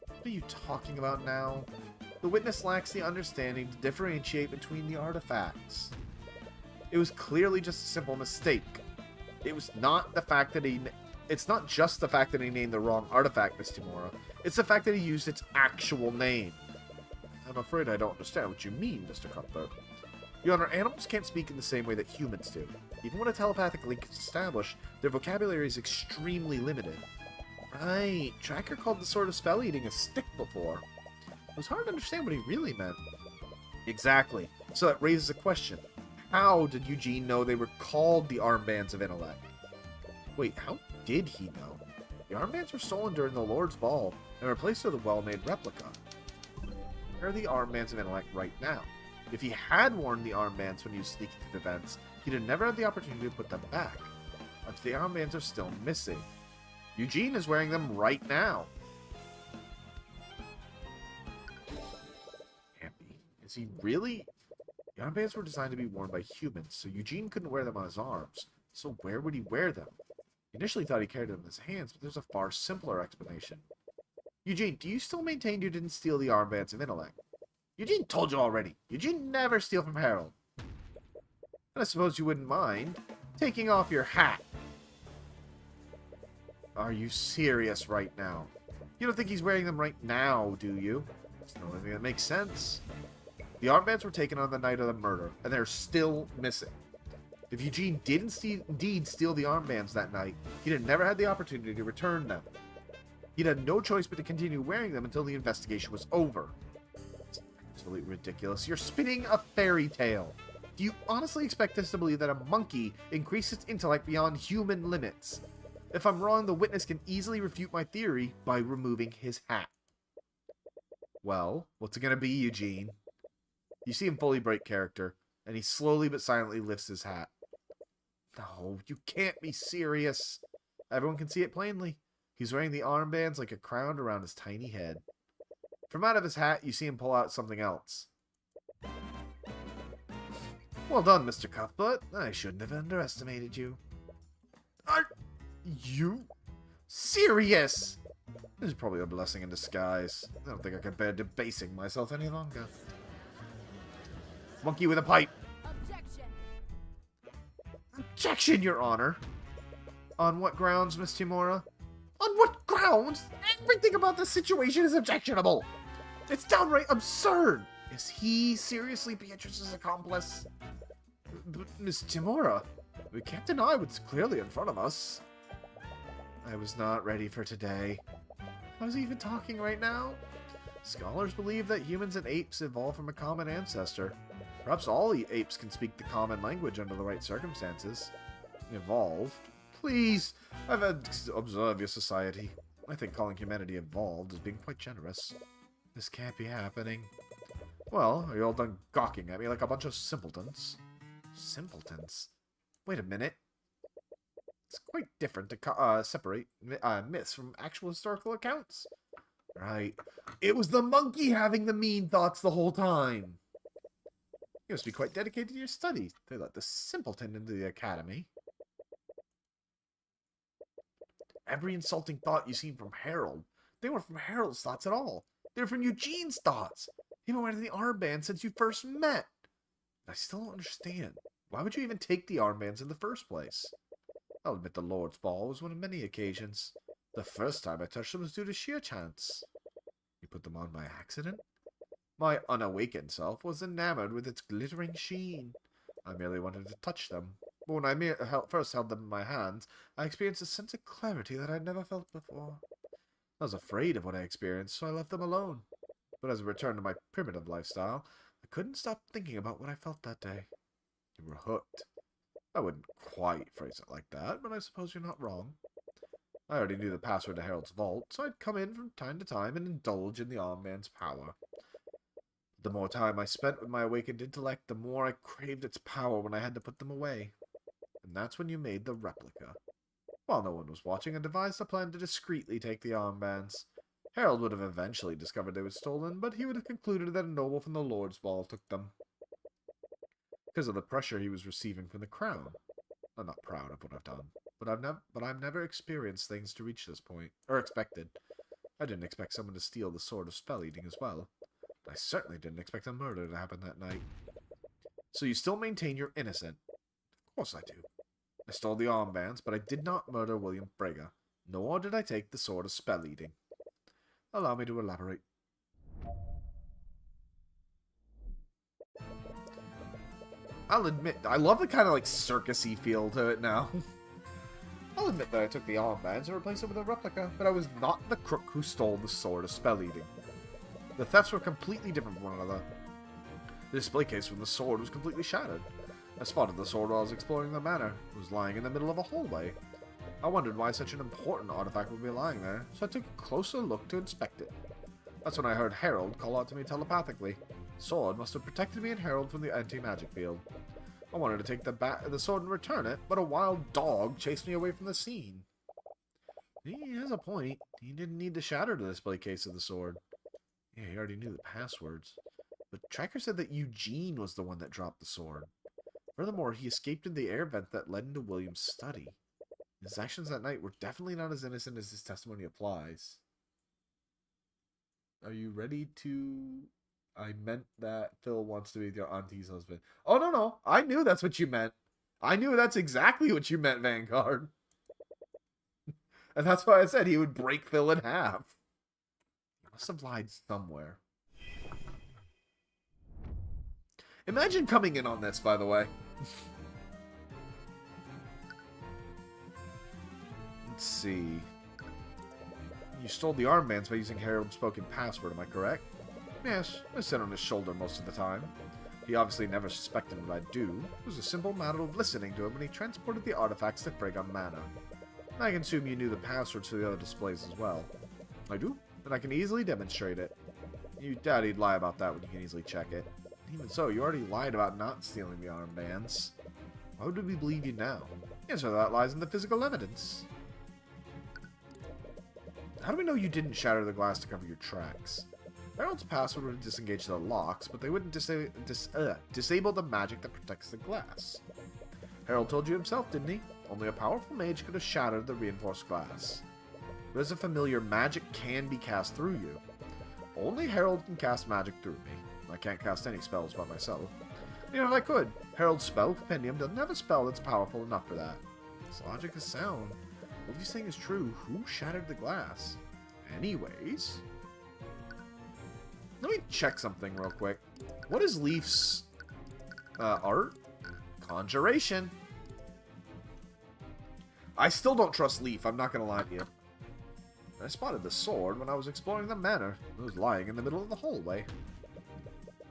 What are you talking about now? The witness lacks the understanding to differentiate between the artifacts. It was clearly just a simple mistake. It was not the fact that it's not just the fact that he named the wrong artifact, Miss Timora. It's the fact that he used its actual name. I'm afraid I don't understand what you mean, Mr. Cuthbert. Your Honor, animals can't speak in the same way that humans do. Even when a telepathic link is established, their vocabulary is extremely limited. Right, Tracker called the Sword of Spell Eating a stick before. It was hard to understand what he really meant. Exactly. So that raises a question. How did Eugene know they were called the Armbands of Intellect? Wait, how did he know? The armbands were stolen during the Lord's Ball and replaced with a well-made replica. Where are the Armbands of Intellect right now? If he had worn the armbands when he was sneaking through the vents, he'd have never had the opportunity to put them back. But the armbands are still missing. Eugene is wearing them right now. Is he really? The armbands were designed to be worn by humans, so Eugene couldn't wear them on his arms. So where would he wear them? He initially thought he carried them in his hands, but there's a far simpler explanation. Eugene, do you still maintain you didn't steal the armbands of intellect? Eugene told you already. Eugene never steal from Harold. And I suppose you wouldn't mind taking off your hat. Are you serious right now? You don't think he's wearing them right now, do you? There's no thing that makes sense. The armbands were taken on the night of the murder, and they're still missing. If Eugene didn't indeed steal the armbands that night, he'd have never had the opportunity to return them. He'd had no choice but to continue wearing them until the investigation was over. It's absolutely ridiculous. You're spinning a fairy tale. Do you honestly expect us to believe that a monkey increased its intellect beyond human limits? If I'm wrong, the witness can easily refute my theory by removing his hat. Well, what's it gonna be, Eugene? You see him fully break character, and he slowly but silently lifts his hat. No, you can't be serious. Everyone can see it plainly. He's wearing the armbands like a crown around his tiny head. From out of his hat, you see him pull out something else. Well done, Mr. Cuthbert. I shouldn't have underestimated you. Are you serious? This is probably a blessing in disguise. I don't think I can bear debasing myself any longer. Monkey with a pipe. Objection. Objection, Your Honor. On what grounds, Miss Timora? On what grounds? Everything about this situation is objectionable. It's downright absurd. Is he seriously Beatrice's accomplice? But Miss Timora, we can't deny what's clearly in front of us. I was not ready for today. I was even talking right now. Scholars believe that humans and apes evolved from a common ancestor. Perhaps all apes can speak the common language under the right circumstances. Evolved? Please, I've had to observe your society. I think calling humanity evolved is being quite generous. This can't be happening. Well, are you all done gawking at me like a bunch of simpletons? Simpletons? Wait a minute. It's quite different to separate myths from actual historical accounts. Right. It was the monkey having the mean thoughts the whole time. You must be quite dedicated to your studies. They let the simpleton into the academy. Every insulting thought you seen from Harold, they weren't from Harold's thoughts at all. They were from Eugene's thoughts. He been wearing the armband since you first met. I still don't understand. Why would you even take the armbands in the first place? I'll admit the Lord's Ball was one of many occasions. The first time I touched them was due to sheer chance. You put them on by accident? My unawakened self was enamored with its glittering sheen. I merely wanted to touch them. But when I first held them in my hands, I experienced a sense of clarity that I'd never felt before. I was afraid of what I experienced, so I left them alone. But as I returned to my primitive lifestyle, I couldn't stop thinking about what I felt that day. You were hooked. I wouldn't quite phrase it like that, but I suppose you're not wrong. I already knew the password to Harold's vault, so I'd come in from time to time and indulge in the armband's power. The more time I spent with my awakened intellect, the more I craved its power when I had to put them away. And that's when you made the replica. While no one was watching, I devised a plan to discreetly take the armbands. Harold would have eventually discovered they were stolen, but he would have concluded that a noble from the Lord's Ball took them. Because of the pressure he was receiving from the crown. I'm not proud of what I've done, but I've never experienced things to reach this point, or expected. I didn't expect someone to steal the sword of spell eating as well. I certainly didn't expect a murder to happen that night. So you still maintain you're innocent? Of course I do. I stole the armbands, but I did not murder William Brega, nor did I take the sword of spell eating. Allow me to elaborate. I'll admit, I love the kind of like circus-y feel to it now. I'll admit that I took the armbands and replaced it with a replica, but I was not the crook who stole the sword of spell eating. The thefts were completely different from one another. The display case from the sword was completely shattered. I spotted the sword while I was exploring the manor. It was lying in the middle of a hallway. I wondered why such an important artifact would be lying there, so I took a closer look to inspect it. That's when I heard Harold call out to me telepathically. The sword must have protected me and Harold from the anti-magic field. I wanted to take the sword and return it, but a wild dog chased me away from the scene. He has a point. He didn't need to shatter the display case of the sword. Yeah, he already knew the passwords. But Tracker said that Eugene was the one that dropped the sword. Furthermore, he escaped in the air vent that led into William's study. His actions that night were definitely not as innocent as his testimony applies. Are you ready to... I meant that Phil wants to be your auntie's husband. Oh, no. I knew that's what you meant. I knew that's exactly what you meant, Vanguard. And that's why I said he would break Phil in half. He must have lied somewhere. Imagine coming in on this, by the way. Let's see. You stole the armbands by using Harold's spoken password, am I correct? Yes, I sat on his shoulder most of the time. He obviously never suspected what I'd do. It was a simple matter of listening to him when he transported the artifacts to Bregon Manor. I can assume you knew the passwords to the other displays as well. I do, and I can easily demonstrate it. You doubt he'd lie about that when you can easily check it. Even so, you already lied about not stealing the armbands. Why would we believe you now? The answer to that lies in the physical evidence. How do we know you didn't shatter the glass to cover your tracks? Harold's password would disengage the locks, but they wouldn't disable the magic that protects the glass. Harold told you himself, didn't he? Only a powerful mage could have shattered the reinforced glass. But as a familiar, magic can be cast through you. Only Harold can cast magic through me. I can't cast any spells by myself. Even if I could, Harold's spell compendium doesn't have a spell that's powerful enough for that. His logic is sound. What if he's saying is true? Who shattered the glass? Anyways... Let me check something real quick. What is Leaf's art? Conjuration. I still don't trust Leaf, I'm not going to lie to you. I spotted the sword when I was exploring the manor. It was lying in the middle of the hallway.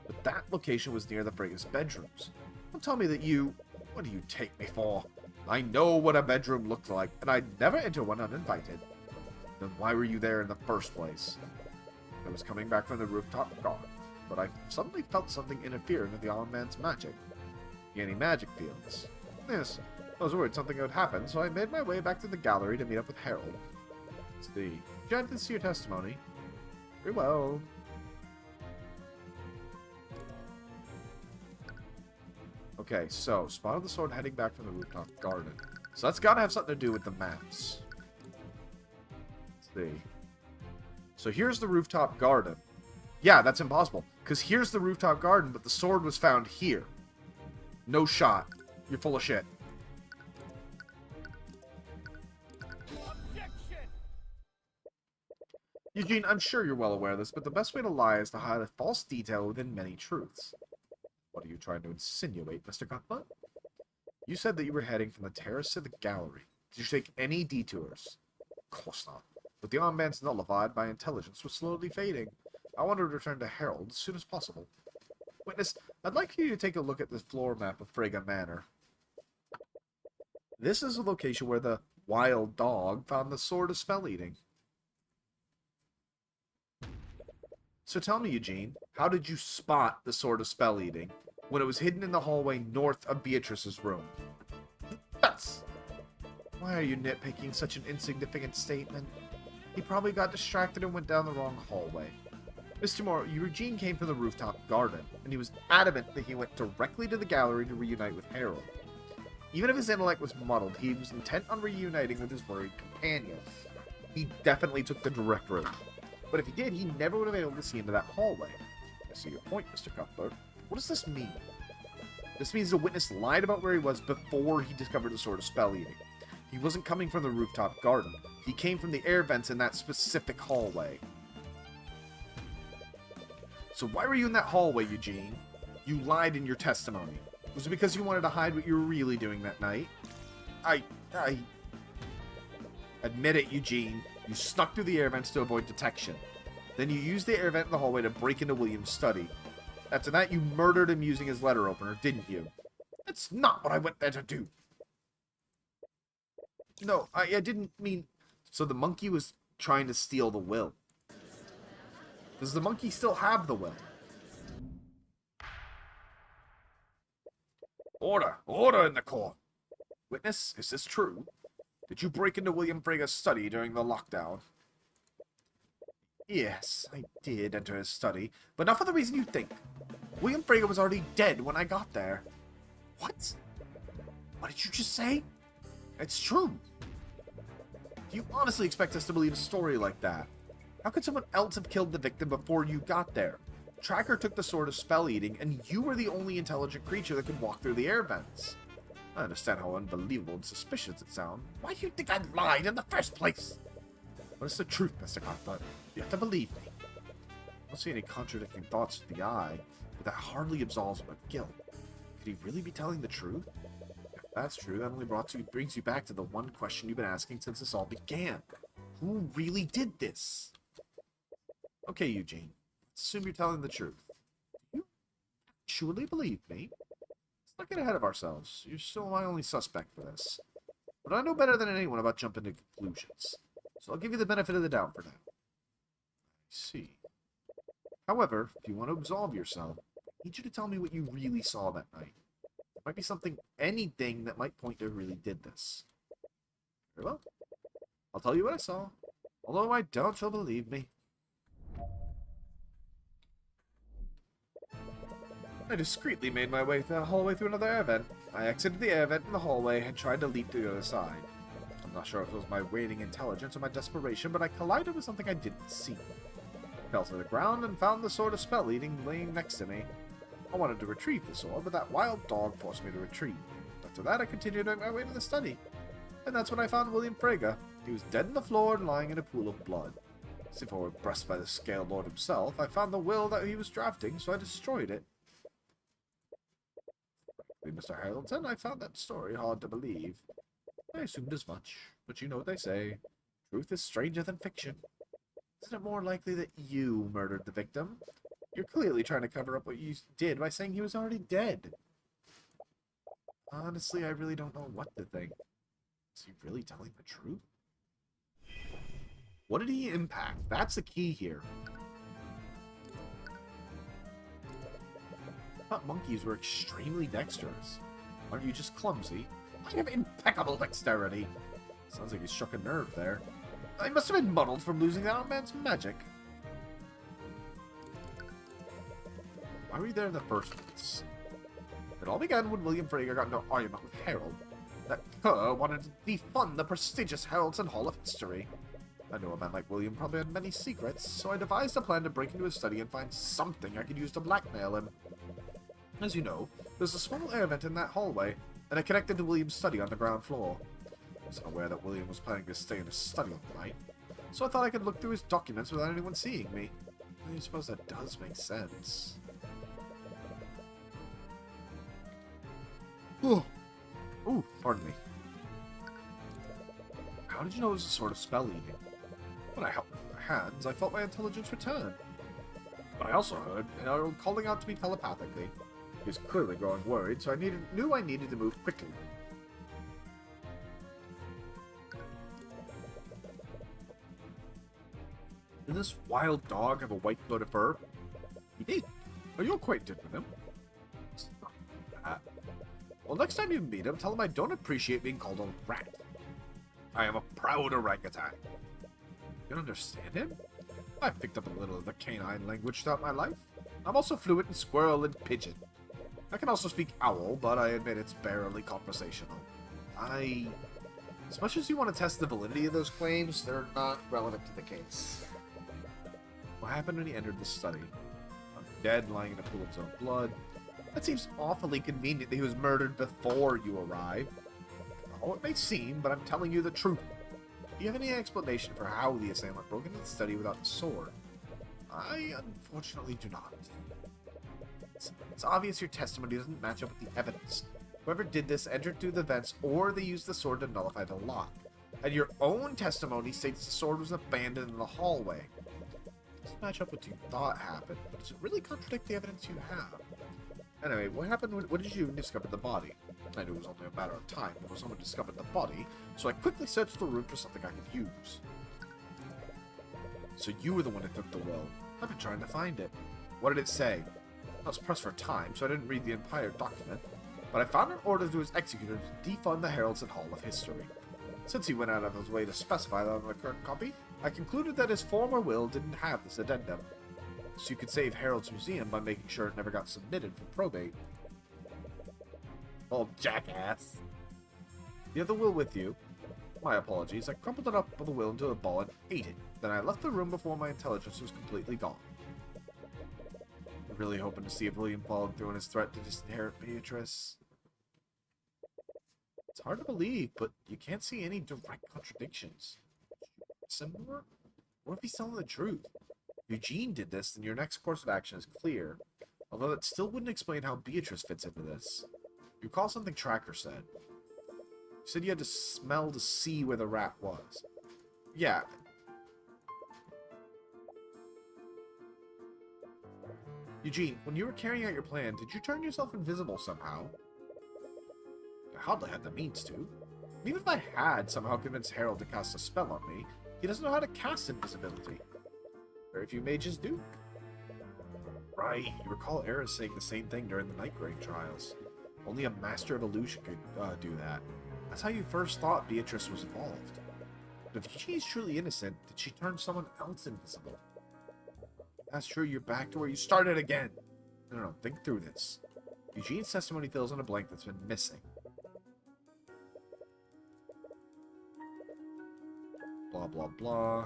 But that location was near the Frega's bedrooms. Don't tell me that you... What do you take me for? I know what a bedroom looked like, and I'd never enter one uninvited. Then why were you there in the first place? I was coming back from the rooftop garden. but I suddenly felt something interfering with the old man's magic. Gaining magic fields. Yes, I was worried something would happen, so I made my way back to the gallery to meet up with Harold. Let's see. Did you add this to your testimony? Very well. Okay, so, spotted the sword heading back from the rooftop garden. So that's gotta have something to do with the maps. Let's see. So here's the rooftop garden. Yeah, that's impossible. Because here's the rooftop garden, but the sword was found here. No shot. You're full of shit. Eugene, I'm sure you're well aware of this, but the best way to lie is to hide a false detail within many truths. What are you trying to insinuate, Mr. Cuthbert? You said that you were heading from the terrace to the gallery. Did you take any detours? Of course not. With the armbands nullified, my intelligence was slowly fading. I wanted to return to Harold as soon as possible. Witness, I'd like you to take a look at this floor map of Frega Manor. This is the location where the wild dog found the sword of spell eating. So tell me, Eugene, how did you spot the sword of spell eating when it was hidden in the hallway north of Beatrice's room? That's... Why are you nitpicking such an insignificant statement? He probably got distracted and went down the wrong hallway. Mr. Moore, Eugene came from the rooftop garden, and he was adamant that he went directly to the gallery to reunite with Harold. Even if his intellect was muddled, he was intent on reuniting with his worried companion. He definitely took the direct route. But if he did, he never would have been able to see into that hallway. I see your point, Mr. Cuthbert. What does this mean? This means the witness lied about where he was before he discovered the sword of spell eating. He wasn't coming from the rooftop garden. He came from the air vents in that specific hallway. So why were you in that hallway, Eugene? You lied in your testimony. Was it because you wanted to hide what you were really doing that night? I... Admit it, Eugene. You snuck through the air vents to avoid detection. Then you used the air vent in the hallway to break into William's study. After that, you murdered him using his letter opener, didn't you? That's not what I went there to do. No, I didn't mean... So the monkey was trying to steal the will. Does the monkey still have the will? Order! Order in the court! Witness, is this true? Did you break into William Frega's study during the lockdown? Yes, I did enter his study, but not for the reason you think. William Frega was already dead when I got there. What? What did you just say? It's true. Do you honestly expect us to believe a story like that? How could someone else have killed the victim before you got there? Tracker took the sword of spell eating, and you were the only intelligent creature that could walk through the air vents. I understand how unbelievable and suspicious it sounds. Why do you think I lied in the first place? What is the truth, Mr. Cuthbert? You have to believe me. I don't see any contradicting thoughts with the eye, but that hardly absolves him of guilt. Could he really be telling the truth? If that's true, that only brings you back to the one question you've been asking since this all began. Who really did this? Okay, Eugene. Let's assume you're telling the truth. Do you actually believe me? Let's not get ahead of ourselves. You're still my only suspect for this. But I know better than anyone about jumping to conclusions. So I'll give you the benefit of the doubt for now. I see. However, if you want to absolve yourself, I need you to tell me what you really saw that night. There might be something, anything that might point to who really did this. Very well. I'll tell you what I saw. Although I doubt you'll believe me. I discreetly made my way through the hallway through another air vent. I exited the air vent in the hallway and tried to leap to the other side. I'm not sure if it was my waning intelligence or my desperation, but I collided with something I didn't see. I fell to the ground and found the sword of spell eating laying next to me. I wanted to retrieve the sword, but that wild dog forced me to retreat. After that, I continued on my way to the study. And that's when I found William Frega. He was dead on the floor and lying in a pool of blood. As if I were blessed by the Scale Lord himself, I found the will that he was drafting, so I destroyed it. Mr. Harrington, I found that story hard to believe. I assumed as much, but you know what they say. Truth is stranger than fiction. Isn't it more likely that you murdered the victim? You're clearly trying to cover up what you did by saying he was already dead. Honestly, I really don't know what to think. Is he really telling the truth? What did he impact? That's the key here. thought monkeys were extremely dexterous. Aren't you just clumsy? I have impeccable dexterity. Sounds like he struck a nerve there. I must have been muddled from losing that man's magic. Why were you there in the first place? It all began when William Frager got into an argument with Harold. That cur wanted to defund the prestigious Heralds and Hall of History. I knew a man like William probably had many secrets, so I devised a plan to break into his study and find something I could use to blackmail him. As you know, there's a small air vent in that hallway, and I connected to William's study on the ground floor. I wasn't aware that William was planning to stay in his study all night, so I thought I could look through his documents without anyone seeing me. I suppose that does make sense. Ooh, pardon me. How did you know it was a sort of spell eating? When I held my hands, I felt my intelligence return. But I also heard Harold calling out to me telepathically. He was clearly growing worried, so I knew I needed to move quickly. Did this wild dog have a white coat of fur? He did. Are you acquainted with him? Well, next time you meet him, tell him I don't appreciate being called a rat. I am a proud orangutan. You understand him? I've picked up a little of the canine language throughout my life. I'm also fluent in squirrel and pigeon. I can also speak owl, but I admit it's barely conversational. As much as you want to test the validity of those claims, they're not relevant to the case. What happened when he entered the study? Dead, lying in a pool of his own blood. That seems awfully convenient that he was murdered before you arrived. Oh, it may seem, but I'm telling you the truth. Do you have any explanation for how the assailant broke into the study without a sword? I unfortunately do not. It's obvious your testimony doesn't match up with the evidence. Whoever did this entered through the vents, or they used the sword to nullify the lock. And your own testimony states the sword was abandoned in the hallway. It doesn't match up with what you thought happened, but does it really contradict the evidence you have? Anyway, what happened when did you discover the body? I knew it was only a matter of time before someone discovered the body, so I quickly searched the room for something I could use. So you were the one that took the will. I've been trying to find it. What did it say? I was pressed for time, so I didn't read the entire document, but I found an order to his executor to defund the Heralds and Hall of History. Since he went out of his way to specify that on the current copy, I concluded that his former will didn't have this addendum. So you could save Harold's Museum by making sure it never got submitted for probate. Oh, jackass. You have the will with you. My apologies. I crumpled it up with the will into a ball and ate it. Then I left the room before my intelligence was completely gone. I'm really hoping to see if William followed through on his threat to disinherit Beatrice. It's hard to believe, but you can't see any direct contradictions. Similar? What if he's telling the truth? If Eugene did this, then your next course of action is clear. Although that still wouldn't explain how Beatrice fits into this. You recall something Tracker said. You said you had to smell to see where the rat was. Yeah. Eugene, when you were carrying out your plan, did you turn yourself invisible somehow? I hardly had the means to. Even if I had somehow convinced Harold to cast a spell on me, he doesn't know how to cast invisibility. Very few mages do. Right, you recall Eris saying the same thing during the Night Grain trials. Only a master of illusion could do that. That's how you first thought Beatrice was evolved. But if she's truly innocent, did she turn someone else invisible? That's true, you're back to where you started again. No, think through this. Eugene's testimony fills in a blank that's been missing. Blah, blah, blah.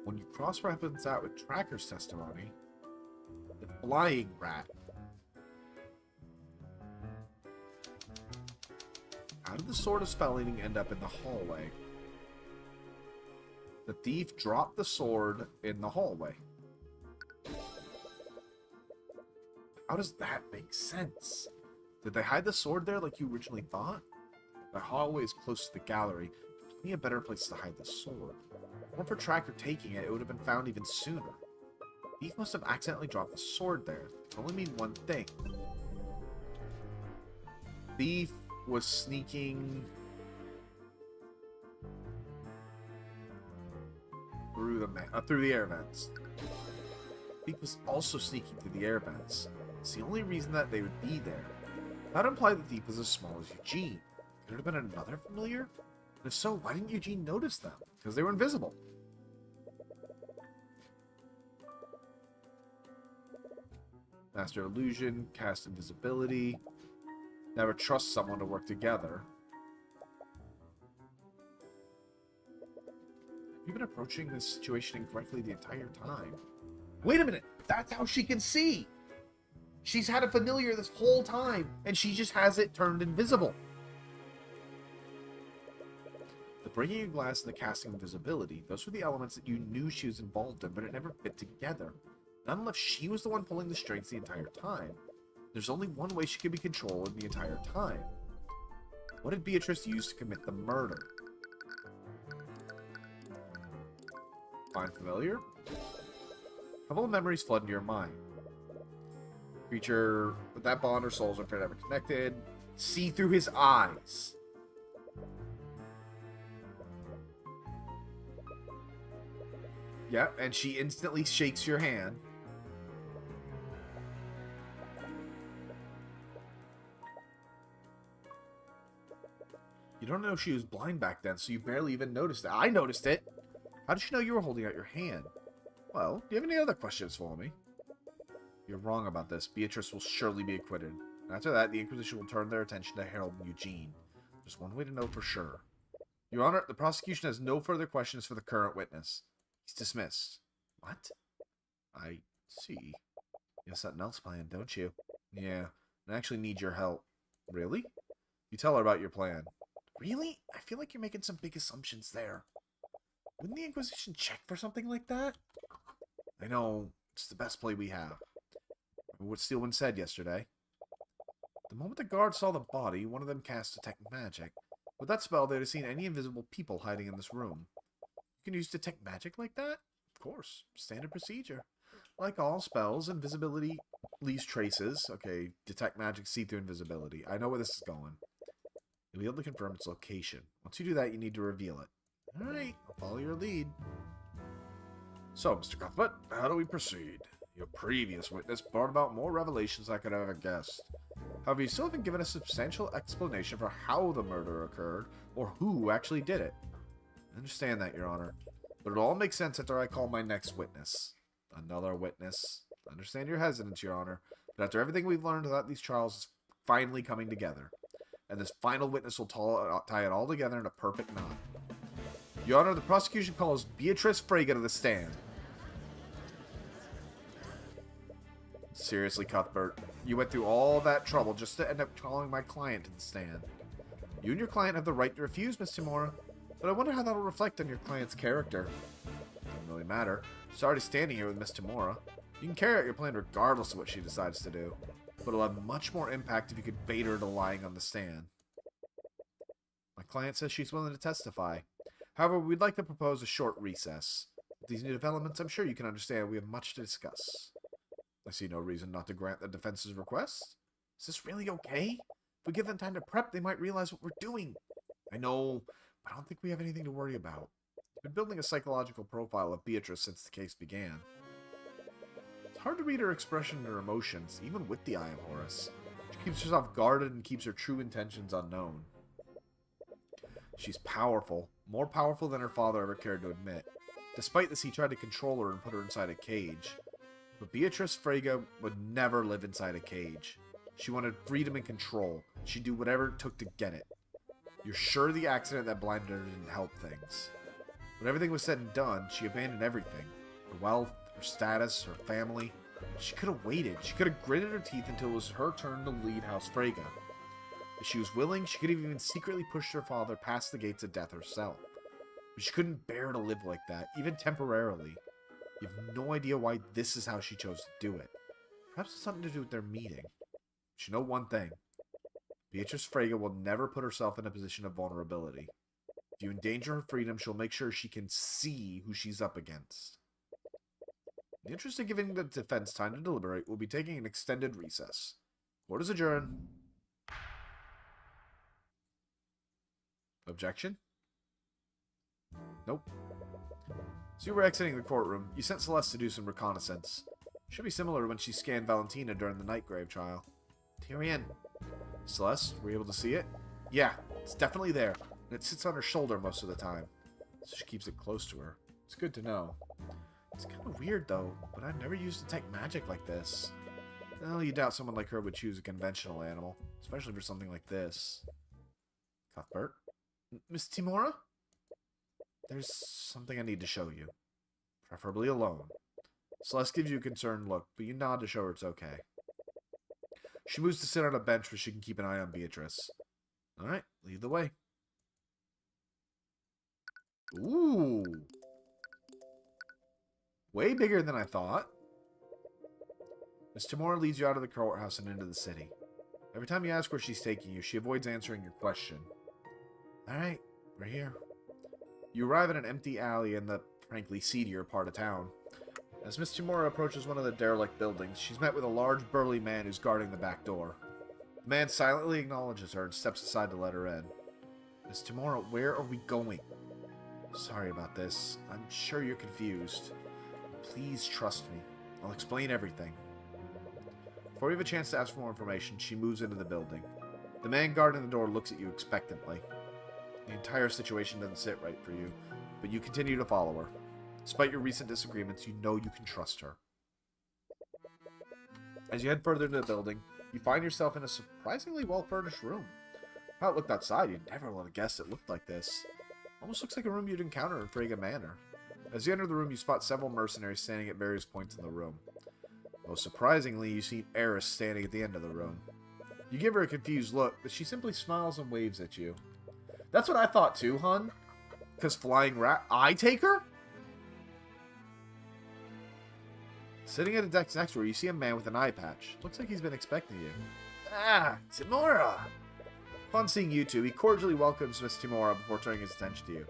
When you cross-reference that with Tracker's testimony, the flying rat. How did the sword of spell eating end up in the hallway? The thief dropped the sword in the hallway. How does that make sense? Did they hide the sword there like you originally thought? The hallway is close to the gallery. Plenty a better place to hide the sword. If not for Tracker taking it, it would have been found even sooner. The thief must have accidentally dropped the sword there. It can only mean one thing. Thief was sneaking through the air vents. thief was also sneaking through the air vents. It's the only reason that they would be there. That would imply the thief was as small as Eugene. Could it have been another familiar? And if so, why didn't Eugene notice them? Because they were invisible. Master illusion, cast invisibility. Never trust someone to work together. You've been approaching this situation incorrectly the entire time. Wait a minute! That's how she can see! She's had a familiar this whole time, and she just has it turned invisible. The breaking of glass and the casting of invisibility, those were the elements that you knew she was involved in, but it never fit together. Not unless she was the one pulling the strings the entire time. There's only one way she could be controlling the entire time. What did Beatrice use to commit the murder? Find familiar? A couple of memories flood into your mind. Creature with that bond or souls are forever connected. See through his eyes. Yep, and she instantly shakes your hand. You don't know if she was blind back then, so you barely even noticed it. I noticed it. How did she know you were holding out your hand? Well, do you have any other questions for me? You're wrong about this. Beatrice will surely be acquitted. After that, the Inquisition will turn their attention to Harold and Eugene. There's one way to know for sure. Your Honor, the prosecution has no further questions for the current witness. He's dismissed. What? I see. You have something else planned, don't you? Yeah, I actually need your help. Really? You tell her about your plan. Really? I feel like you're making some big assumptions there. Wouldn't the Inquisition check for something like that? I know. It's the best play we have. Remember what Steelman said yesterday? The moment the guards saw the body, one of them cast Detect Magic. With that spell, they'd have seen any invisible people hiding in this room. You can use Detect Magic like that? Of course. Standard procedure. Like all spells, invisibility leaves traces. Okay, Detect Magic, see through invisibility. I know where this is going. You'll be able to confirm its location. Once you do that, you need to reveal it. Alright, I'll follow your lead. So, Mr. Cuthbert, how do we proceed? Your previous witness brought about more revelations than I could have ever guessed. However, you still haven't given a substantial explanation for how the murder occurred, or who actually did it. I understand that, Your Honor, but it all makes sense after I call my next witness. Another witness. I understand your hesitance, Your Honor, but after everything we've learned about these trials is finally coming together. And this final witness will tie it all together in a perfect knot. Your Honor, the prosecution calls Beatrice Frege to the stand. Seriously, Cuthbert, you went through all that trouble just to end up calling my client to the stand. You and your client have the right to refuse, Miss Tamora, but I wonder how that'll reflect on your client's character. Doesn't really matter. She's already standing here with Miss Tamora. You can carry out your plan regardless of what she decides to do, but it'll have much more impact if you could bait her into lying on the stand. My client says she's willing to testify. However, we'd like to propose a short recess. With these new developments, I'm sure you can understand we have much to discuss. I see no reason not to grant the defense's request. Is this really okay? If we give them time to prep, they might realize what we're doing. I know, but I don't think we have anything to worry about. I've been building a psychological profile of Beatrice since the case began. It's hard to read her expression and her emotions, even with the Eye of Horus. She keeps herself guarded and keeps her true intentions unknown. She's powerful, more powerful than her father ever cared to admit. Despite this, he tried to control her and put her inside a cage. But Beatrice Frege would never live inside a cage. She wanted freedom and control. She'd do whatever it took to get it. You're sure the accident that blinded her didn't help things. When everything was said and done, she abandoned everything. Her wealth, her status, her family. She could have waited. She could have gritted her teeth until it was her turn to lead House Frege. If she was willing, she could have even secretly pushed her father past the gates of death herself. But she couldn't bear to live like that, even temporarily. You have no idea why this is how she chose to do it. Perhaps it's something to do with their meeting. But you know one thing. Beatrice Frege will never put herself in a position of vulnerability. If you endanger her freedom, she'll make sure she can see who she's up against. In the interest of giving the defense time to deliberate, we'll be taking an extended recess. Court is adjourned. Objection? Nope. So you were exiting the courtroom. You sent Celeste to do some reconnaissance. Should be similar to when she scanned Valentina during the Nightgrave trial. Tyrion. Celeste, were you able to see it? Yeah, it's definitely there. And it sits on her shoulder most of the time. So she keeps it close to her. It's good to know. It's kind of weird, though, but I've never used detect magic like this. Well, you doubt someone like her would choose a conventional animal, especially for something like this. Cuthbert? Miss Timora? There's something I need to show you. Preferably alone. Celeste gives you a concerned look, but you nod to show her it's okay. She moves to sit on a bench where she can keep an eye on Beatrice. Alright, lead the way. Ooh. Way bigger than I thought. Miss Timora leads you out of the courthouse and into the city. Every time you ask where she's taking you, she avoids answering your question. Alright, we're here. You arrive at an empty alley in the, frankly, seedier part of town. As Miss Timora approaches one of the derelict buildings, she's met with a large, burly man who's guarding the back door. The man silently acknowledges her and steps aside to let her in. Miss Timora, where are we going? Sorry about this. I'm sure you're confused. Please trust me. I'll explain everything. Before you have a chance to ask for more information, she moves into the building. The man guarding the door looks at you expectantly. The entire situation doesn't sit right for you, but you continue to follow her. Despite your recent disagreements, you know you can trust her. As you head further into the building, you find yourself in a surprisingly well-furnished room. How it looked outside, you'd never would have guessed it looked like this. Almost looks like a room you'd encounter in Frege Manor. As you enter the room, you spot several mercenaries standing at various points in the room. Most surprisingly, you see Eris standing at the end of the room. You give her a confused look, but she simply smiles and waves at you. That's what I thought too, hun. Because flying rat... I take her? Sitting at a desk next to her, you see a man with an eye patch. Looks like he's been expecting you. Ah, Timora! Upon seeing you two, he cordially welcomes Miss Timora before turning his attention to you.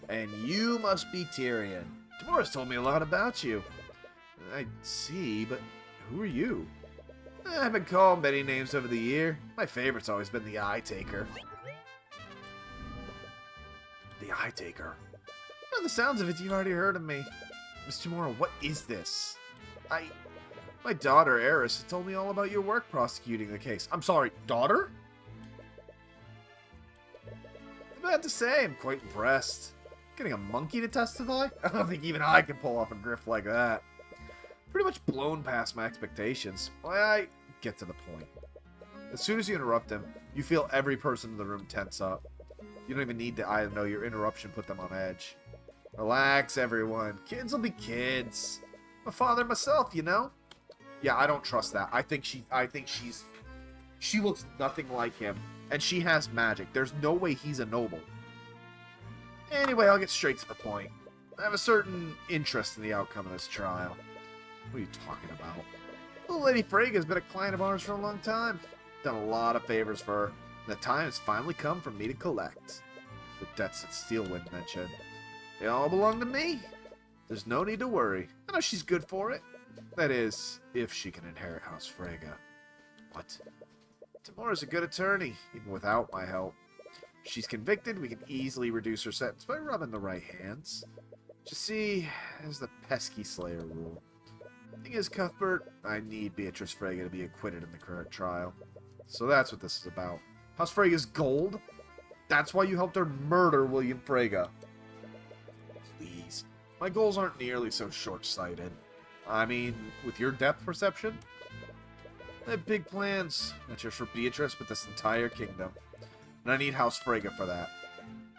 And you must be Tyrion. Timora's told me a lot about you. I see, but who are you? I've been called many names over the year. My favorite's always been the Eye Taker. The Eye Taker. On the sounds of it, you've already heard of me. Miss Timora, what is this? My daughter, Eris, has told me all about your work prosecuting the case. I'm sorry, daughter? I have to say, I'm quite impressed. Getting a monkey to testify? I don't think even I can pull off a grift like that. Pretty much blown past my expectations. I get to the point. As soon as you interrupt him, you feel every person in the room tense up. You don't even need to either know your interruption put them on edge. Relax, everyone. Kids will be kids. My father myself, you know? Yeah, I don't trust that. I think she looks nothing like him. And she has magic. There's no way he's a noble. Anyway, I'll get straight to the point. I have a certain interest in the outcome of this trial. What are you talking about? Well, Lady Frege has been a client of ours for a long time. Done a lot of favors for her. And the time has finally come for me to collect. The debts that Steelwind mentioned. They all belong to me. There's no need to worry. I know she's good for it. That is, if she can inherit House Frege. What? Timora's a good attorney, even without my help. If she's convicted, we can easily reduce her sentence by rubbing the right hands. You see, there's the pesky Slayer rule. Thing is, Cuthbert, I need Beatrice Frege to be acquitted in the current trial. So that's what this is about. House Frege's gold? That's why you helped her murder William Frege. Please, my goals aren't nearly so short-sighted. I mean, with your depth perception? I have big plans, not just for Beatrice, but this entire kingdom. And I need House Frege for that.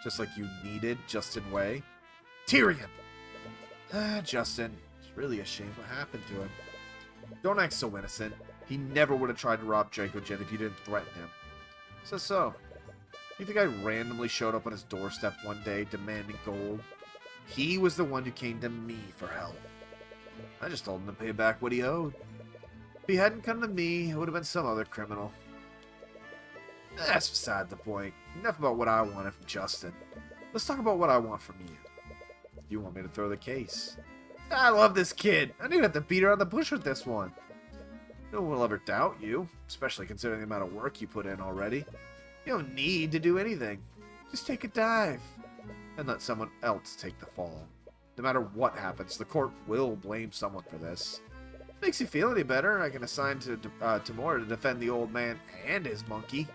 Just like you needed Justin Way. Tyrion! Justin. It's really a shame what happened to him. Don't act so innocent. He never would have tried to rob Dracogen if you didn't threaten him. So. You think I randomly showed up on his doorstep one day demanding gold? He was the one who came to me for help. I just told him to pay back what he owed. If he hadn't come to me, it would have been some other criminal. That's beside the point. Enough about what I wanted from Justin. Let's talk about what I want from you. You want me to throw the case? I love this kid. I didn't have to beat around the bush with this one. No one will ever doubt you, especially considering the amount of work you put in already. You don't need to do anything. Just take a dive. And let someone else take the fall. No matter what happens, the court will blame someone for this. Makes you feel any better, I can assign to Tamora to defend the old man and his monkey.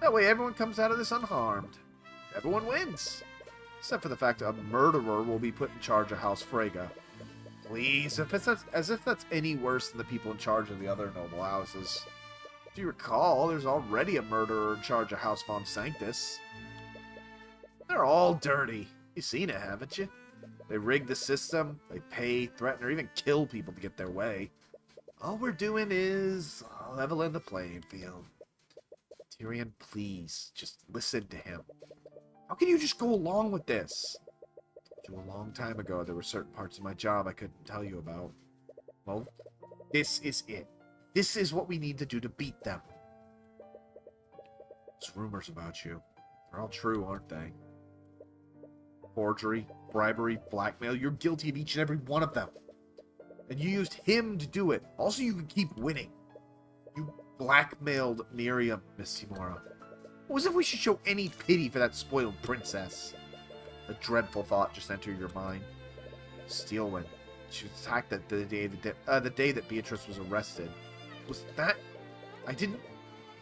That way everyone comes out of this unharmed. Everyone wins. Except for the fact a murderer will be put in charge of House Frega. Please, as if that's any worse than the people in charge of the other noble houses. If you recall, there's already a murderer in charge of House Von Sanctus. They're all dirty. You've seen it, haven't you? They rig the system, they pay, threaten, or even kill people to get their way. All we're doing is leveling the playing field. Tyrion, please, just listen to him. How can you just go along with this? A long time ago, there were certain parts of my job I couldn't tell you about. Well, this is it. This is what we need to do to beat them. There's rumors about you. They're all true, aren't they? Forgery, bribery, blackmail. You're guilty of each and every one of them. And you used him to do it. Also, you could keep winning. You blackmailed Miriam, Miss Timora. What as if we should show any pity for that spoiled princess? A dreadful thought just entered your mind. Steelwind. She was attacked the day that Beatrice was arrested. Was that... I didn't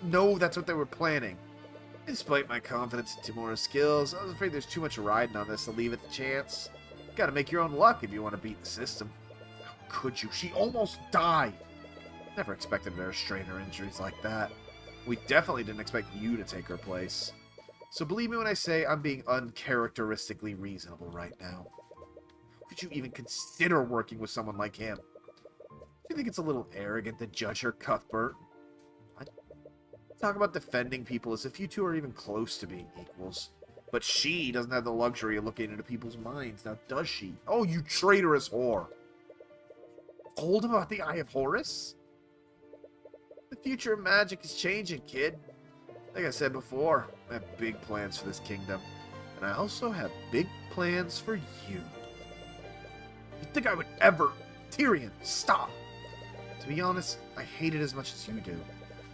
know that's what they were planning. Despite my confidence in Timora's skills, I was afraid there's too much riding on this to leave it to chance. Gotta make your own luck if you want to beat the system. How could you? She almost died! Never expected her to restrain her injuries like that. We definitely didn't expect you to take her place. So believe me when I say I'm being uncharacteristically reasonable right now. How could you even consider working with someone like him? Do you think it's a little arrogant to judge her, Cuthbert? What? Talk about defending people as if you two are even close to being equals. But she doesn't have the luxury of looking into people's minds, now does she? Oh, you traitorous whore! Told about the Eye of Horus? The future of magic is changing, kid. Like I said before, I have big plans for this kingdom. And I also have big plans for you. You think I would ever... Tyrion, stop! To be honest, I hate it as much as you do.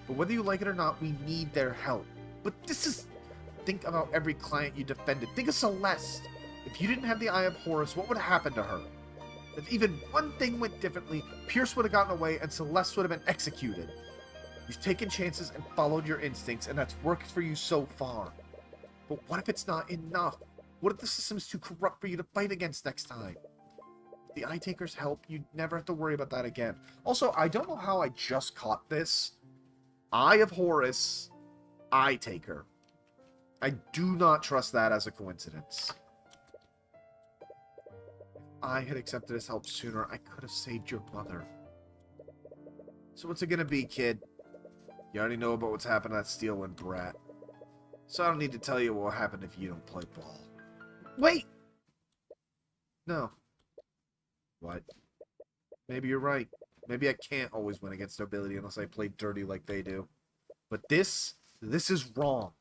But whether you like it or not, we need their help. But this is... Think about every client you defended. Think of Celeste. If you didn't have the Eye of Horus, what would have happened to her? If even one thing went differently, Pierce would have gotten away and Celeste would have been executed. You've taken chances and followed your instincts, and that's worked for you so far. But what if it's not enough? What if the system's too corrupt for you to fight against next time? If the Eye Takers help, you'd never have to worry about that again. Also, I don't know how I just caught this. Eye of Horus, Eye Taker. I do not trust that as a coincidence. If I had accepted his help sooner, I could have saved your mother. So what's it gonna be, kid? You already know about what's happened to that Steelwind brat. So I don't need to tell you what will happen if you don't play ball. Wait! No. What? Maybe you're right. Maybe I can't always win against nobility unless I play dirty like they do. But this is wrong.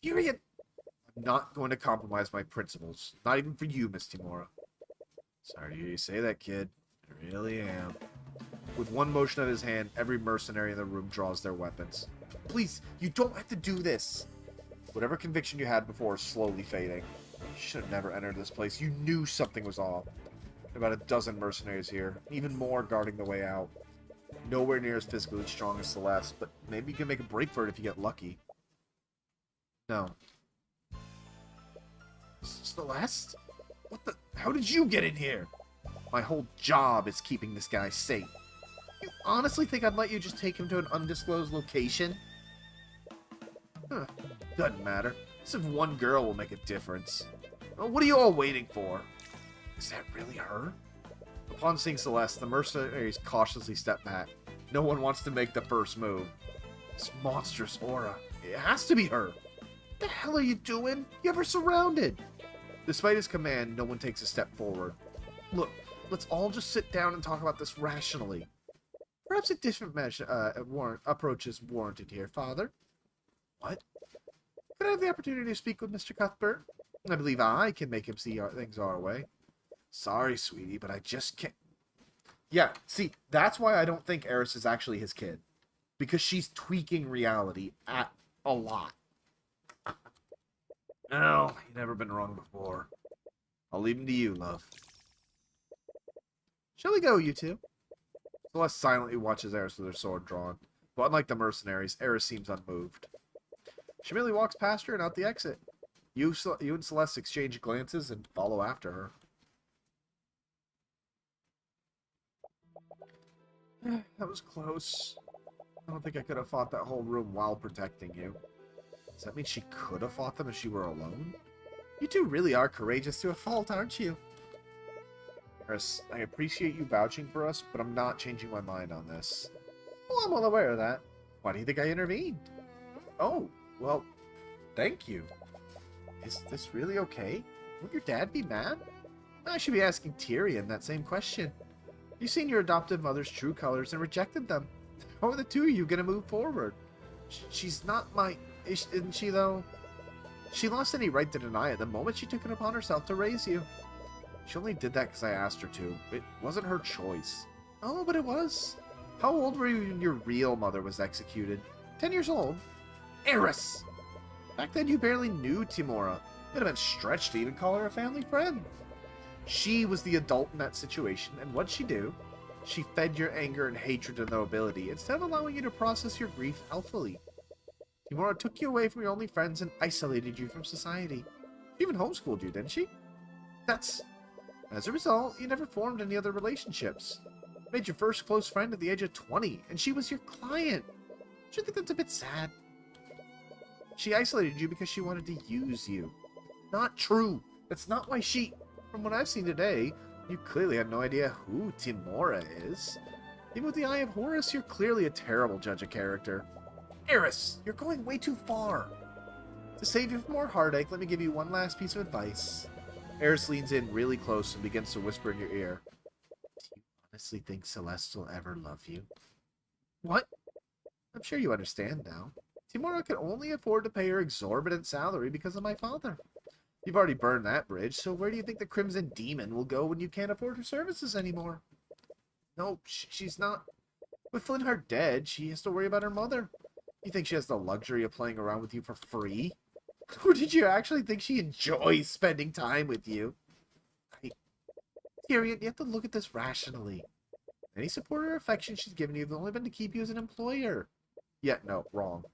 Tyrion! I'm not going to compromise my principles. Not even for you, Miss Timora. Sorry to hear you say that, kid. I really am. With one motion of his hand, every mercenary in the room draws their weapons. Please, you don't have to do this. Whatever conviction you had before is slowly fading. You should have never entered this place. You knew something was off. About a dozen mercenaries here, even more guarding the way out. Nowhere near as physically strong as Celeste, but maybe you can make a break for it if you get lucky. No. Celeste? What the? How did you get in here? My whole job is keeping this guy safe. You honestly think I'd let you just take him to an undisclosed location? Huh. Doesn't matter. Just if one girl will make a difference. Well, what are you all waiting for? Is that really her? Upon seeing Celeste, the mercenaries cautiously step back. No one wants to make the first move. This monstrous aura. It has to be her. What the hell are you doing? You have her surrounded. Despite his command, no one takes a step forward. Look, let's all just sit down and talk about this rationally. Perhaps a different approach is warranted here, Father. What? Could I have the opportunity to speak with Mr. Cuthbert? I believe I can make him see things our way. Sorry, sweetie, but I just can't... Yeah, see, that's why I don't think Eris is actually his kid. Because she's tweaking reality a lot. No, you've never been wrong before. I'll leave him to you, love. Shall we go, you two? Celeste silently watches Eris with her sword drawn. But unlike the mercenaries, Eris seems unmoved. She merely walks past her and out the exit. You and Celeste exchange glances and follow after her. That was close. I don't think I could have fought that whole room while protecting you. Does that mean she could have fought them if she were alone? You two really are courageous to a fault, aren't you? Eris, I appreciate you vouching for us, but I'm not changing my mind on this. Well, I'm well aware of that. Why do you think I intervened? Oh, well, thank you. Is this really okay? Would your dad be mad? I should be asking Tyrion that same question. You've seen your adoptive mother's true colors and rejected them. How are the two of you going to move forward? She's not my... Isn't she, though? She lost any right to deny it the moment she took it upon herself to raise you. She only did that because I asked her to. It wasn't her choice. Oh, but it was. How old were you when your real mother was executed? 10 years old? Eris! Back then you barely knew Timora. It would have been stretched to even call her a family friend. She was the adult in that situation, and what'd she do? She fed your anger and hatred to the nobility, instead of allowing you to process your grief healthfully. Timora took you away from your only friends and isolated you from society. She even homeschooled you, didn't she? As a result, you never formed any other relationships. You made your first close friend at the age of 20, and she was your client. Don't you think that's a bit sad? She isolated you because she wanted to use you. Not true. That's not why she... From what I've seen today, you clearly have no idea who Timora is. Even with the Eye of Horus, you're clearly a terrible judge of character. Eris, you're going way too far. To save you from more heartache, let me give you one last piece of advice. Eris leans in really close and begins to whisper in your ear. Do you honestly think Celeste will ever love you? What? I'm sure you understand now. Timora could only afford to pay her exorbitant salary because of my father. You've already burned that bridge, so where do you think the Crimson Demon will go when you can't afford her services anymore? No, she's not. With Flintheart dead, she has to worry about her mother. You think she has the luxury of playing around with you for free? Or did you actually think she enjoys spending time with you? Tyrion, you have to look at this rationally. Any support or affection she's given you has only been to keep you as an employer. Yeah, no, wrong.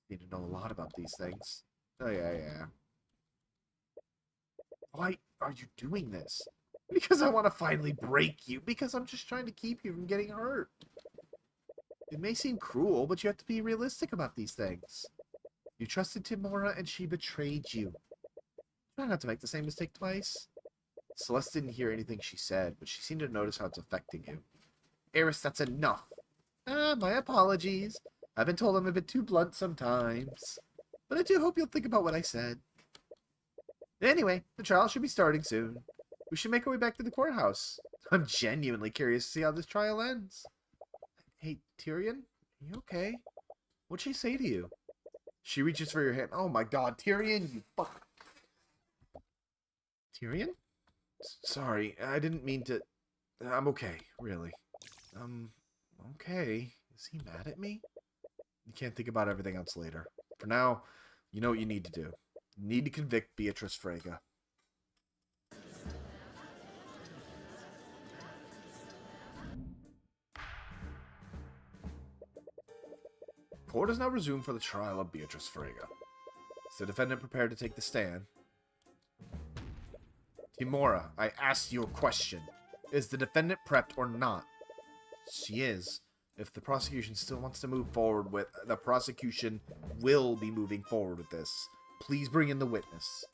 You need to know a lot about these things. Oh, yeah. Why are you doing this? Because I want to finally break you. Because I'm just trying to keep you from getting hurt. It may seem cruel, but you have to be realistic about these things. You trusted Timora, and she betrayed you. Try not to make the same mistake twice. Celeste didn't hear anything she said, but she seemed to notice how it's affecting you. Eris, that's enough. My apologies. I've been told I'm a bit too blunt sometimes. But I do hope you'll think about what I said. Anyway, the trial should be starting soon. We should make our way back to the courthouse. I'm genuinely curious to see how this trial ends. Hey, Tyrion? Are you okay? What'd she say to you? She reaches for your hand. Oh my god, Tyrion, you fuck. Tyrion? Sorry, I didn't mean to... I'm okay, really. Okay. Is he mad at me? You can't think about everything else later. For now, you know what you need to do. You need to convict Beatrice Frege. Court is now resumed for the trial of Beatrice Frege. Is the defendant prepared to take the stand? Timora, I asked you a question. Is the defendant prepped or not? She is. If the prosecution still wants to move forward with... The prosecution will be moving forward with this. Please bring in the witness.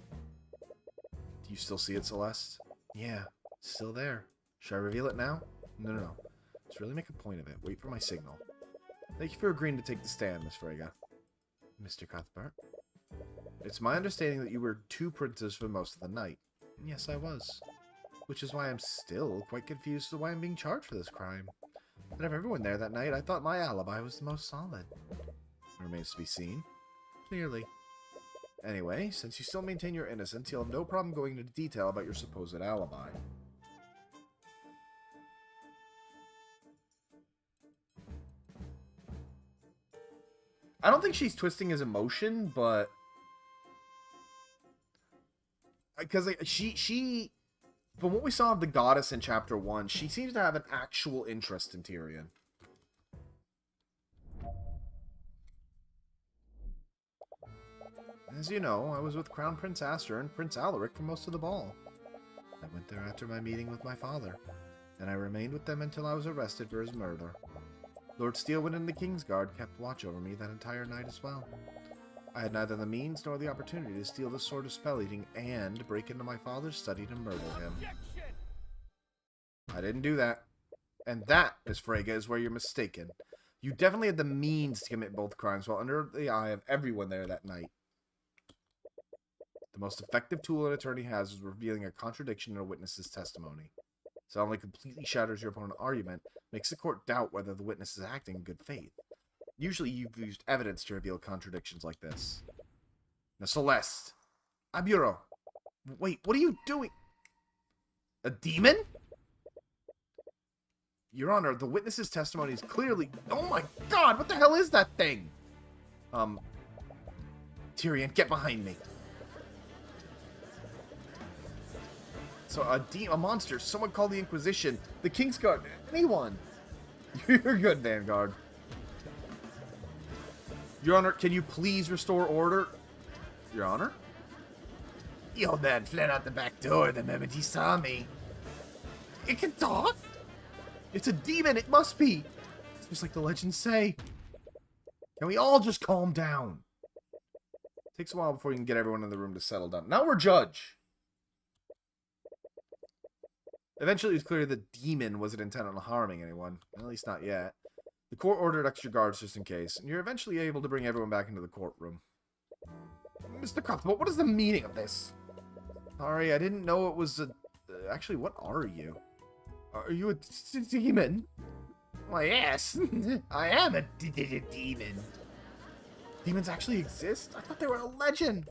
Do you still see it, Celeste? Yeah, still there. Should I reveal it now? No. Let's really make a point of it. Wait for my signal. Thank you for agreeing to take the stand, Miss Frege. Mr. Cuthbert? It's my understanding that you were two princes for most of the night. Yes, I was. Which is why I'm still quite confused as to why I'm being charged for this crime. Out of everyone there that night, I thought my alibi was the most solid. It remains to be seen. Clearly. Anyway, since you still maintain your innocence, you'll have no problem going into detail about your supposed alibi. I don't think she's twisting his emotion, but... Because she From what we saw of the goddess in Chapter 1, she seems to have an actual interest in Tyrion. As you know, I was with Crown Prince Aster and Prince Alaric for most of the ball. I went there after my meeting with my father, and I remained with them until I was arrested for his murder. Lord Steelwind and the Kingsguard kept watch over me that entire night as well. I had neither the means nor the opportunity to steal the Sword of Spell-Eating and break into my father's study to murder him. I didn't do that. And that, Miss Frege, is where you're mistaken. You definitely had the means to commit both crimes while under the eye of everyone there that night. The most effective tool an attorney has is revealing a contradiction in a witness's testimony. So it only completely shatters your opponent's argument, makes the court doubt whether the witness is acting in good faith. Usually you've used evidence to reveal contradictions like this. Now, Celeste. Aburo. Wait, what are you doing? A demon? Your Honor, the witness's testimony is clearly... Oh my god, what the hell is that thing? Tyrion, get behind me. So, a monster, someone called the Inquisition, the Kingsguard, anyone. You're good, Vanguard. Your Honor, can you please restore order? Your Honor? The old man fled out the back door the moment he saw me. It can talk? It's a demon, it must be. It's just like the legends say. Can we all just calm down? It takes a while before you can get everyone in the room to settle down. Now we're judge. Eventually, it was clear the demon wasn't intent on harming anyone. At least not yet. The court ordered extra guards just in case, and you're eventually able to bring everyone back into the courtroom. Mr. Cuthbert, what is the meaning of this? Sorry, I didn't know it was a... actually, what are you? Are you a demon? Why, yes. I am a demon. Demons actually exist? I thought they were a legend.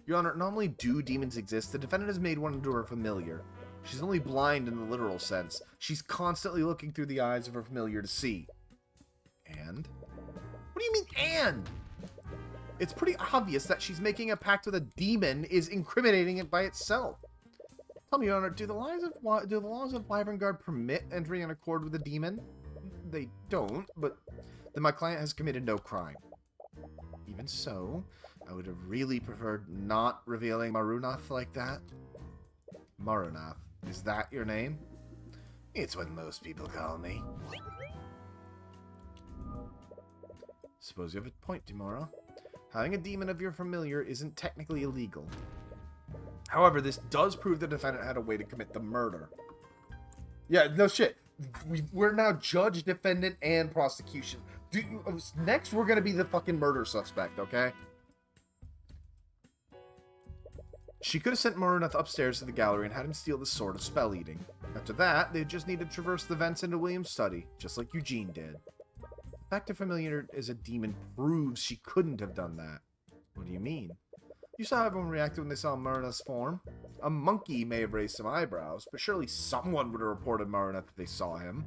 Your Honor, not only do demons exist, the defendant has made one into her familiar. She's only blind in the literal sense. She's constantly looking through the eyes of her familiar to see. And? What do you mean, and? It's pretty obvious that she's making a pact with a demon is incriminating it by itself. Tell me, Your Honor, do the laws of Wyverngard permit entering in accord with a demon? They don't, but then my client has committed no crime. Even so, I would have really preferred not revealing Marunath like that. Marunath, is that your name? It's what most people call me. Suppose you have a point, Timora. Having a demon of your familiar isn't technically illegal. However, this does prove the defendant had a way to commit the murder. Yeah, no shit. We're now judge, defendant, and prosecution. Next, we're going to be the fucking murder suspect, okay? She could have sent Marunath upstairs to the gallery and had him steal the Sword of Spell-Eating. After that, they just need to traverse the vents into William's study, just like Eugene did. The fact that familiar is a demon proves she couldn't have done that. What do you mean? You saw how everyone reacted when they saw Marunath's form. A monkey may have raised some eyebrows, but surely someone would have reported Marunath if they saw him.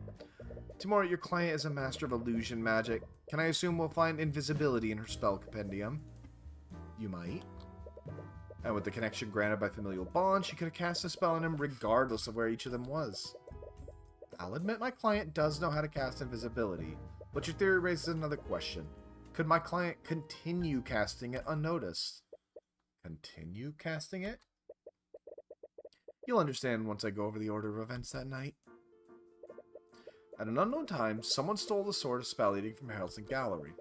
Tomorrow, your client is a master of illusion magic. Can I assume we'll find invisibility in her spell compendium? You might. And with the connection granted by familial bond, she could have cast a spell on him regardless of where each of them was. I'll admit my client does know how to cast invisibility, but your theory raises another question. Could my client continue casting it unnoticed? Continue casting it? You'll understand once I go over the order of events that night. At an unknown time, someone stole the Sword of Spell-Eating from Haraldson Gallery.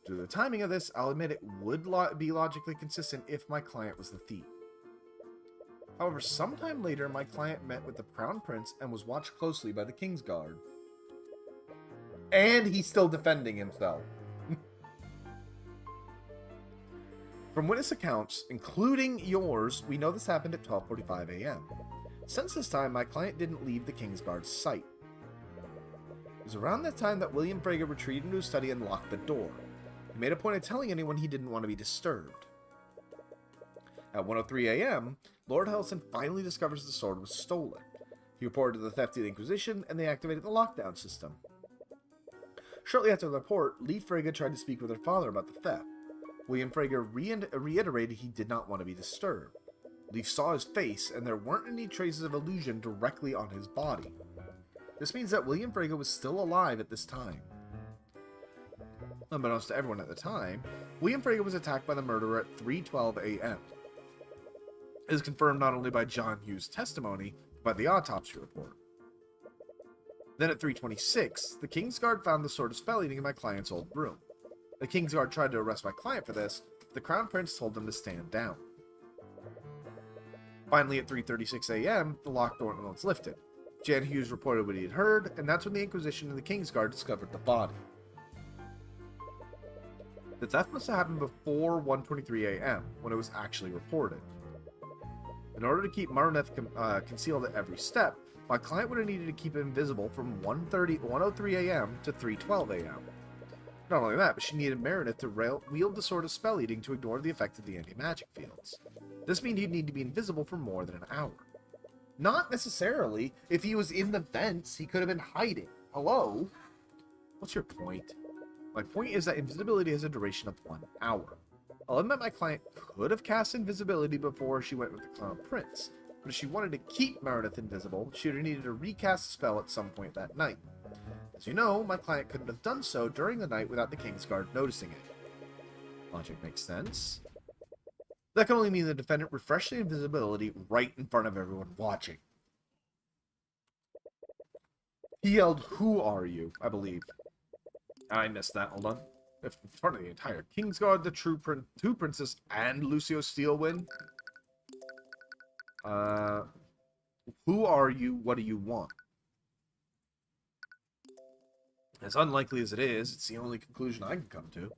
Due to the timing of this, I'll admit it would be logically consistent if my client was the thief. However, sometime later, my client met with the Crown Prince and was watched closely by the Kingsguard. And he's still defending himself. From witness accounts, including yours, we know this happened at 12:45 a.m. Since this time, my client didn't leave the Kingsguard's sight. It was around that time that William Frege retreated into his study and locked the door. He made a point of telling anyone he didn't want to be disturbed. At 1:03 a.m., Lord Haraldson finally discovers the sword was stolen. He reported the theft to the Inquisition, and they activated the lockdown system. Shortly after the report, Lee Frege tried to speak with her father about the theft. William Frege reiterated he did not want to be disturbed. Leaf saw his face, and there weren't any traces of illusion directly on his body. This means that William Frege was still alive at this time. Unbeknownst to everyone at the time, William Frege was attacked by the murderer at 3:12 a.m. It is confirmed not only by John Hughes' testimony, but by the autopsy report. Then at 3:26, the Kingsguard found the sword of spell eating in my client's old room. The Kingsguard tried to arrest my client for this, but the Crown Prince told them to stand down. Finally, at 3:36 a.m., the locked door was lifted. Jan Hughes reported what he had heard, and that's when the Inquisition and the Kingsguard discovered the body. The theft must have happened before 1:23 a.m., when it was actually reported. In order to keep Marineth concealed at every step, my client would have needed to keep it invisible from 1:03 a.m. to 3:12 a.m. Not only that, but she needed Marineth to wield the sword of spell eating to ignore the effect of the anti-magic fields. This means he'd need to be invisible for more than an hour. Not necessarily. If he was in the vents, he could have been hiding. Hello? What's your point? My point is that invisibility has a duration of 1 hour. I'll admit my client could have cast invisibility before she went with the Clown Prince, but if she wanted to keep Marineth invisible, she would have needed to recast the spell at some point that night. As you know, my client couldn't have done so during the night without the Kingsguard noticing it. Logic makes sense. That can only mean the defendant refreshed the invisibility right in front of everyone watching. He yelled, "Who are you?" I believe. I missed that, hold on. If in front of the entire Kingsguard, the two Princes, and Lucio Steelwind. Who are you? What do you want? As unlikely as it is, it's the only conclusion I can come to.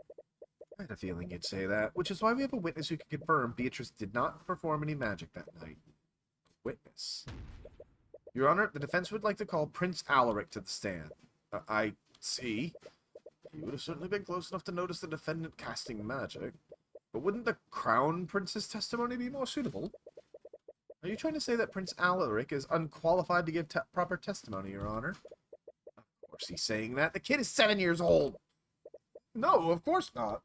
I had a feeling you'd say that, which is why we have a witness who can confirm Beatrice did not perform any magic that night. Witness. Your Honor, the defense would like to call Prince Alaric to the stand. I see. He would have certainly been close enough to notice the defendant casting magic. But wouldn't the Crown Prince's testimony be more suitable? Are you trying to say that Prince Alaric is unqualified to give proper testimony, Your Honor? Of course he's saying that. The kid is 7 years old. No, of course not.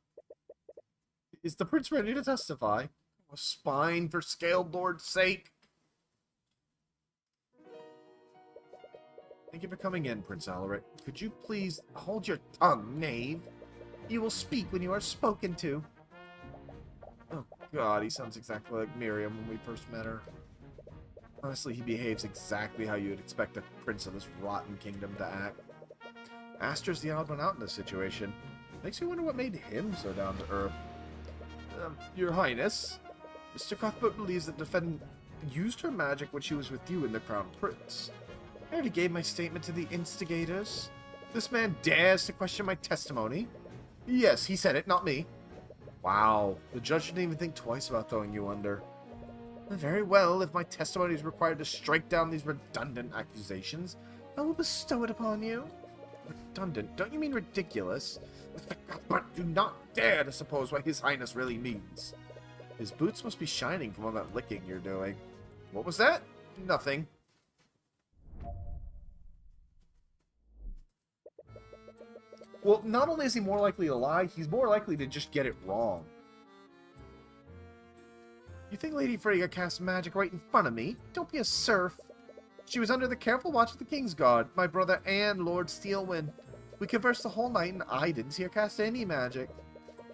Is the prince ready to testify? A spine for Scaled Lord's sake. Thank you for coming in, Prince Alaric. Could you please hold your tongue, knave? You will speak when you are spoken to. Oh god, he sounds exactly like Miriam when we first met her. Honestly, he behaves exactly how you would expect a prince of this rotten kingdom to act. Aster's the odd one out in this situation. Makes me wonder what made him so down to earth. Your Highness, Mr. Cuthbert believes that the defendant used her magic when she was with you and the Crown Prince. I already gave my statement to the instigators. This man dares to question my testimony. Yes, he said it, not me. Wow, the judge didn't even think twice about throwing you under. Very well, if my testimony is required to strike down these redundant accusations, I will bestow it upon you. Redundant? Don't you mean ridiculous? Mr. Cuthbert, do not dare to suppose what His Highness really means. His boots must be shining from all that licking you're doing. What was that? Nothing. Well, not only is he more likely to lie, he's more likely to just get it wrong. You think Lady Frege cast magic right in front of me? Don't be a serf. She was under the careful watch of the Kingsguard, my brother and Lord Steelwind. We conversed the whole night and I didn't see her cast any magic.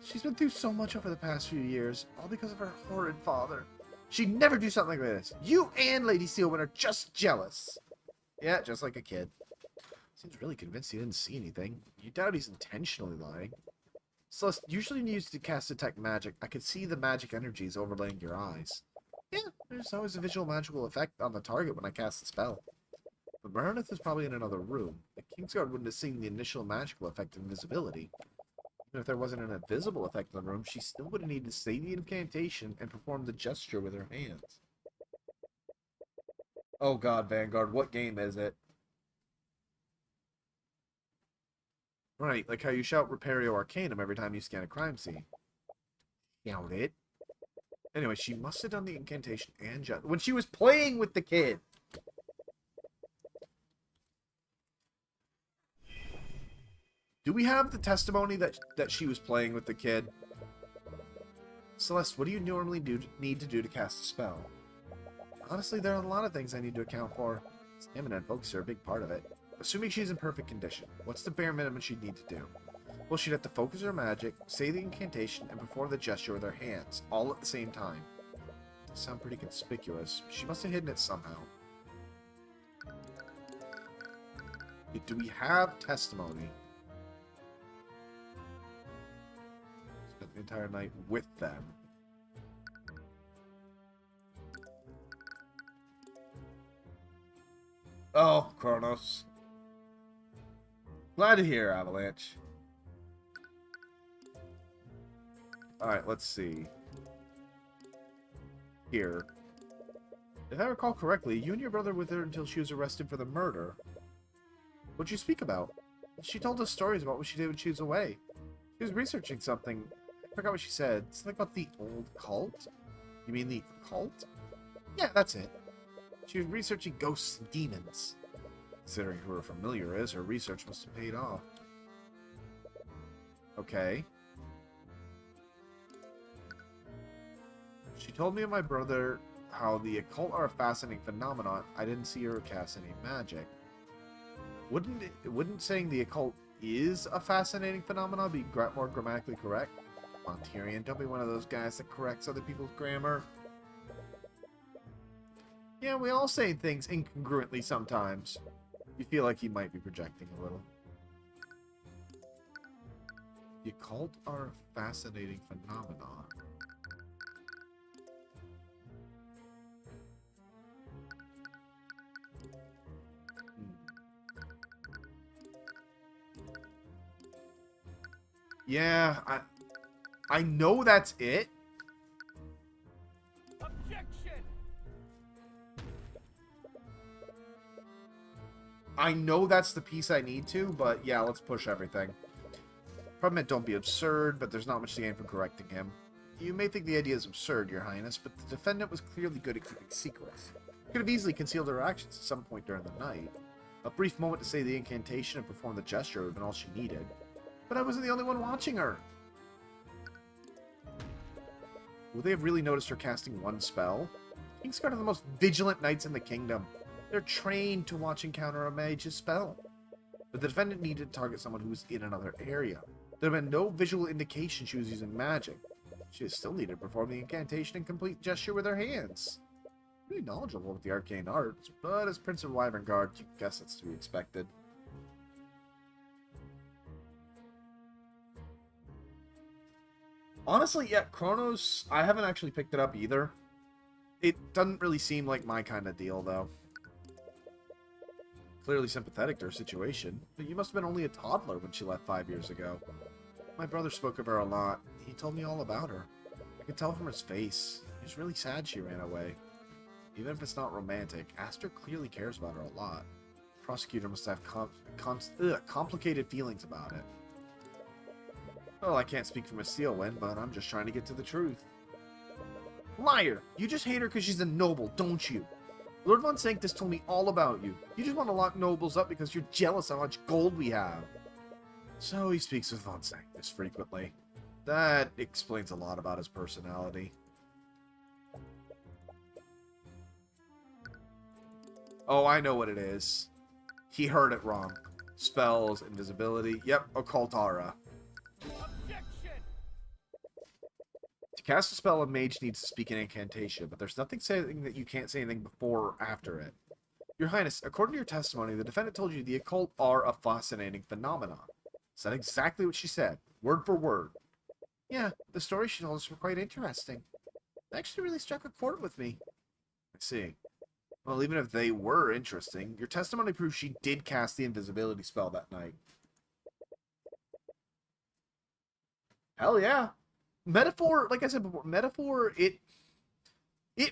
She's been through so much over the past few years, all because of her horrid father. She'd never do something like this. You and Lady Steelwind are just jealous. Yeah, just like a kid. Seems really convinced he didn't see anything. You doubt he's intentionally lying. Celeste, usually used to cast detect magic, I could see the magic energies overlaying your eyes. Yeah, there's always a visual magical effect on the target when I cast the spell. But Marineth is probably in another room. The Kingsguard wouldn't have seen the initial magical effect of invisibility. Even if there wasn't an invisible effect in the room, she still would have needed to say the incantation and perform the gesture with her hands. Oh god, Vanguard, what game is it? Right, like how you shout Repario Arcanum every time you scan a crime scene. Shout it. Anyway, she must have done the incantation and when she was playing with the kid. Do we have the testimony that she was playing with the kid? Celeste, what do you normally need to do to cast a spell? Honestly, there are a lot of things I need to account for. Stamina and focus are a big part of it. Assuming she's in perfect condition, what's the bare minimum she'd need to do? Well, she'd have to focus her magic, say the incantation, and perform the gesture with her hands, all at the same time. They sound pretty conspicuous. She must have hidden it somehow. Do we have testimony? Spent the entire night with them. Oh, Kronos. Glad to hear, Avalanche. Alright, let's see. Here. If I recall correctly, you and your brother were there until she was arrested for the murder. What'd you speak about? She told us stories about what she did when she was away. She was researching something. I forgot what she said. Something about the old cult? You mean the occult? Yeah, that's it. She was researching ghosts and demons. Considering who her familiar is, her research must have paid off. Okay. She told me and my brother how the occult are a fascinating phenomenon. I didn't see her cast any magic. Wouldn't saying the occult is a fascinating phenomenon be more grammatically correct? Come on, Tyrion, don't be one of those guys that corrects other people's grammar. Yeah, we all say things incongruently sometimes. You feel like he might be projecting a little. The occult are a fascinating phenomenon. Yeah, I know that's it. Objection! I know that's the piece I need to, but yeah, let's push everything. Problem, don't be absurd, but there's not much to gain from correcting him. You may think the idea is absurd, Your Highness, but the defendant was clearly good at keeping secrets. Could have easily concealed her actions at some point during the night. A brief moment to say the incantation and perform the gesture would have been all she needed. But I wasn't the only one watching her. Will they have really noticed her casting one spell? Kingsguard are the most vigilant knights in the kingdom. They're trained to watch and counter a mage's spell. But the defendant needed to target someone who was in another area. There had been no visual indication she was using magic. She still needed to perform the incantation and complete gesture with her hands. Really knowledgeable with the arcane arts, but as Prince of Wyverngard, you guess that's to be expected. Honestly, yeah, Kronos, I haven't actually picked it up either. It doesn't really seem like my kind of deal, though. Clearly sympathetic to her situation, but you must have been only a toddler when she left 5 years ago. My brother spoke of her a lot. He told me all about her. I could tell from his face. He was really sad she ran away. Even if it's not romantic, Aster clearly cares about her a lot. The prosecutor must have complicated feelings about it. Well, I can't speak from a steel wind, but I'm just trying to get to the truth. Liar! You just hate her because she's a noble, don't you? Lord Von Sanctus told me all about you. You just want to lock nobles up because you're jealous how much gold we have. So he speaks with Von Sanctus frequently. That explains a lot about his personality. Oh, I know what it is. He heard it wrong. Spells, invisibility. Yep, occult aura. Objection! To cast a spell, a mage needs to speak an incantation, but there's nothing saying that you can't say anything before or after it. Your Highness, according to your testimony, the defendant told you the occult are a fascinating phenomenon. Is that exactly what she said? Word for word. Yeah, the stories she told us were quite interesting. They actually really struck a chord with me. I see. Well, even if they were interesting, your testimony proves she did cast the invisibility spell that night. Hell yeah. Metaphor, like I said before, Metaphor, it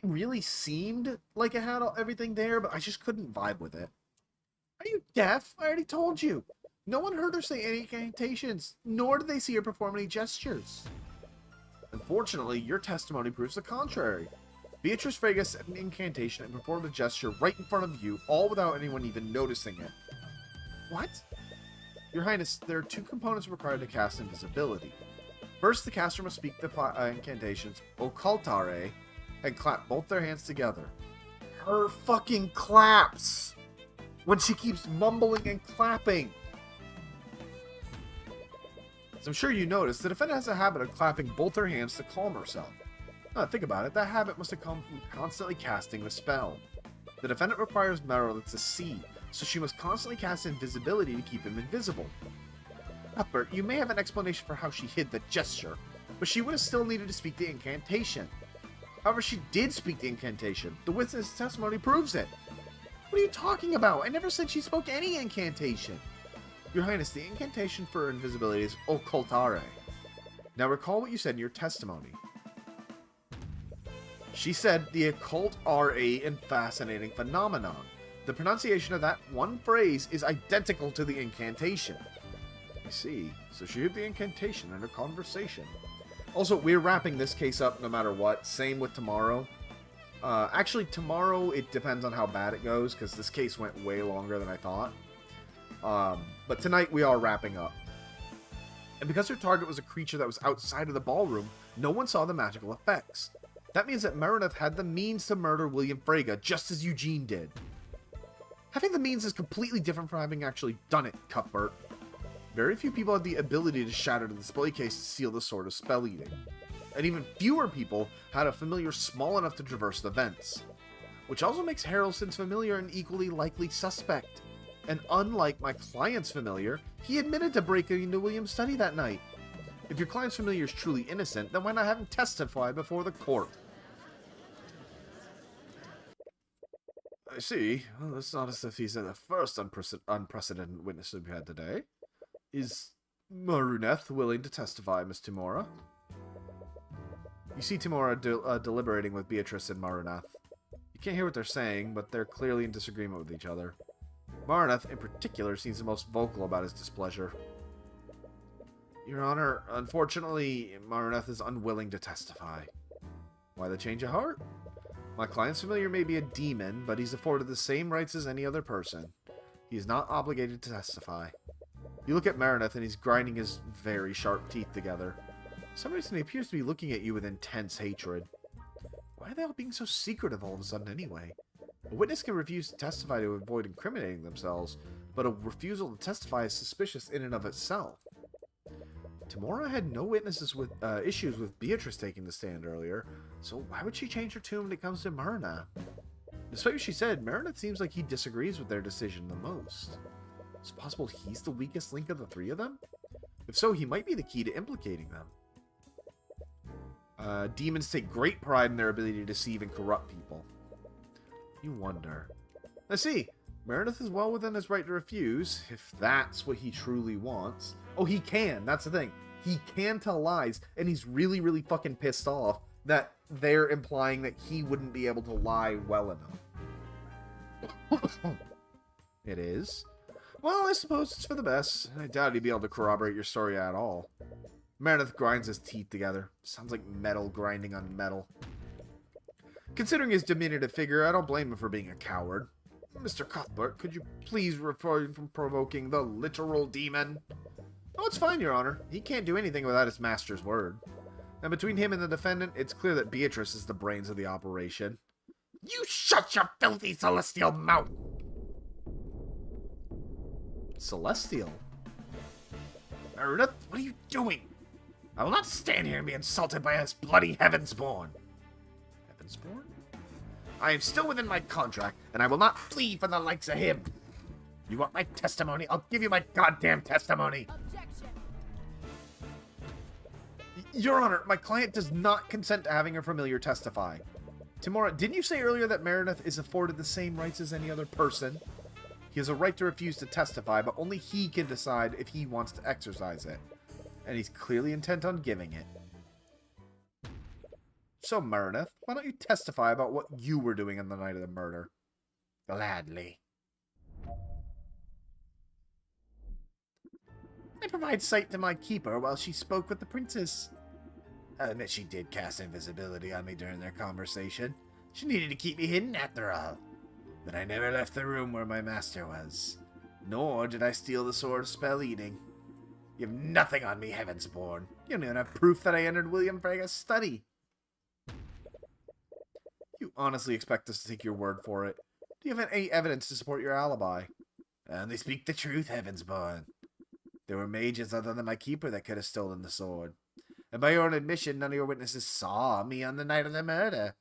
really seemed like it had everything there, but I just couldn't vibe with it. Are you deaf? I already told you. No one heard her say any incantations, nor did they see her perform any gestures. Unfortunately, your testimony proves the contrary. Beatrice Vega said an incantation and performed a gesture right in front of you, all without anyone even noticing it. What? Your Highness, there are two components required to cast invisibility. First, the caster must speak the incantations Occultare and clap both their hands together. her fucking claps when she keeps mumbling and clapping. As I'm sure you noticed, the defendant has a habit of clapping both her hands to calm herself. Now, think about it, that habit must have come from constantly casting the spell. The defendant requires Meredith to see, so she must constantly cast invisibility to keep him invisible. Cuthbert, you may have an explanation for how she hid the gesture, but she would have still needed to speak the incantation. However, she did speak the incantation. The witness testimony proves it. What are you talking about? I never said she spoke any incantation. Your Highness, the incantation for invisibility is occultare. Now recall what you said in your testimony. She said the occult are a fascinating phenomenon. The pronunciation of that one phrase is identical to the incantation. I see. So she hid the incantation in her conversation. Also, we're wrapping this case up no matter what. Same with tomorrow. Actually, tomorrow it depends on how bad it goes, because this case went way longer than I thought. But tonight we are wrapping up. And because her target was a creature that was outside of the ballroom, no one saw the magical effects. That means that Meredith had the means to murder William Frege, just as Eugene did. Having the means is completely different from having actually done it, Cuthbert. Very few people had the ability to shatter the display case to seal the sword of spell eating. And even fewer people had a familiar small enough to traverse the vents. Which also makes Harrelson's familiar an equally likely suspect. And unlike my client's familiar, he admitted to breaking into William's study that night. If your client's familiar is truly innocent, then why not have him testify before the court? I see. Well, it's not as if he's the first unprecedented witness we've had today. Is Maruneth willing to testify, Miss Timora? You see Timora deliberating with Beatrice and Maruneth. You can't hear what they're saying, but they're clearly in disagreement with each other. Maruneth, in particular, seems the most vocal about his displeasure. Your Honor, unfortunately, Maruneth is unwilling to testify. Why the change of heart? My client's familiar may be a demon, but he's afforded the same rights as any other person. He is not obligated to testify. You look at Maruneth and he's grinding his very sharp teeth together. For some reason he appears to be looking at you with intense hatred. Why are they all being so secretive all of a sudden anyway? A witness can refuse to testify to avoid incriminating themselves, but a refusal to testify is suspicious in and of itself. Timora had no witnesses with issues with Beatrice taking the stand earlier, so why would she change her tune when it comes to Maruneth? Despite what she said, Maruneth seems like he disagrees with their decision the most. It's possible he's the weakest link of the three of them? If so, he might be the key to implicating them. Demons take great pride in their ability to deceive and corrupt people. You wonder. Let's see. Meredith is well within his right to refuse, if that's what he truly wants. Oh, he can. That's the thing. He can tell lies, and he's really, really fucking pissed off that they're implying that he wouldn't be able to lie well enough. It is. Well, I suppose it's for the best. I doubt he'd be able to corroborate your story at all. Meredith grinds his teeth together. Sounds like metal grinding on metal. Considering his diminutive figure, I don't blame him for being a coward. Mr. Cuthbert, could you please refrain from provoking the literal demon? Oh, it's fine, Your Honor. He can't do anything without his master's word. And between him and the defendant, it's clear that Beatrice is the brains of the operation. You shut your filthy celestial mouth! Celestial? Meredith, what are you doing? I will not stand here and be insulted by this bloody Heavensborn. Heavensborn? I am still within my contract, and I will not flee from the likes of him. You want my testimony? I'll give you my goddamn testimony. Objection. Your Honor, my client does not consent to having her familiar testify. Timora, didn't you say earlier that Meredith is afforded the same rights as any other person? He has a right to refuse to testify, but only he can decide if he wants to exercise it. And he's clearly intent on giving it. So, Meredith, why don't you testify about what you were doing on the night of the murder? Gladly. I provide sight to my keeper while she spoke with the princess. I admit she did cast invisibility on me during their conversation. She needed to keep me hidden after all. But I never left the room where my master was. Nor did I steal the sword of spell eating. You have nothing on me, Heavensborn. You don't even have proof that I entered William Frege's study. You honestly expect us to take your word for it. Do you have any evidence to support your alibi? And they speak the truth, Heavensborn. There were mages other than my keeper that could have stolen the sword. And by your own admission, none of your witnesses saw me on the night of the murder.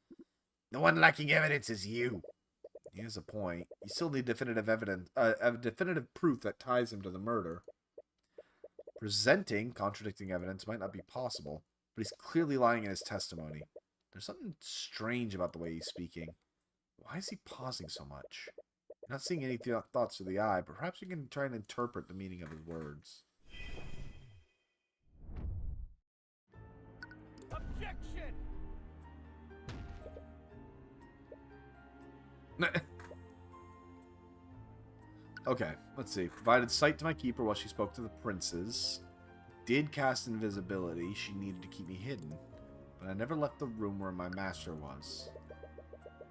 The one lacking evidence is you. He has a point. You still need definitive evidence, definitive proof that ties him to the murder. Presenting contradicting evidence might not be possible, but he's clearly lying in his testimony. There's something strange about the way he's speaking. Why is he pausing so much? I'm not seeing any thoughts to the eye, but perhaps we can try and interpret the meaning of his words. Objection! Okay, let's see. Provided sight to my keeper while she spoke to the princes. Did cast invisibility. She needed to keep me hidden. But I never left the room where my master was.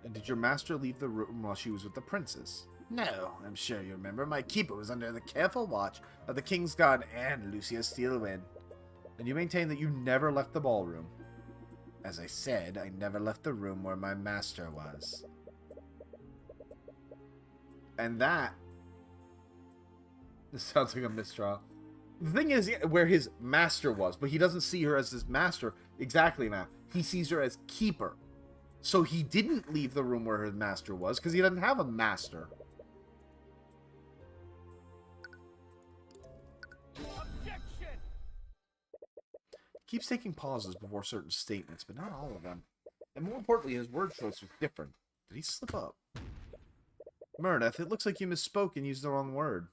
And did your master leave the room while she was with the princes? No, I'm sure you remember. My keeper was under the careful watch of the King's Guard and Lucia Steelwind. And you maintain that you never left the ballroom. As I said, I never left the room where my master was. And that... This sounds like a mistrial. The thing is, where his master was, but he doesn't see her as his master. Exactly, Matt. He sees her as keeper. So he didn't leave the room where his master was, because he doesn't have a master. Objection! Keeps taking pauses before certain statements, but not all of them. And more importantly, his word choice was different. Did he slip up? Meredith, it looks like you misspoke and used the wrong word.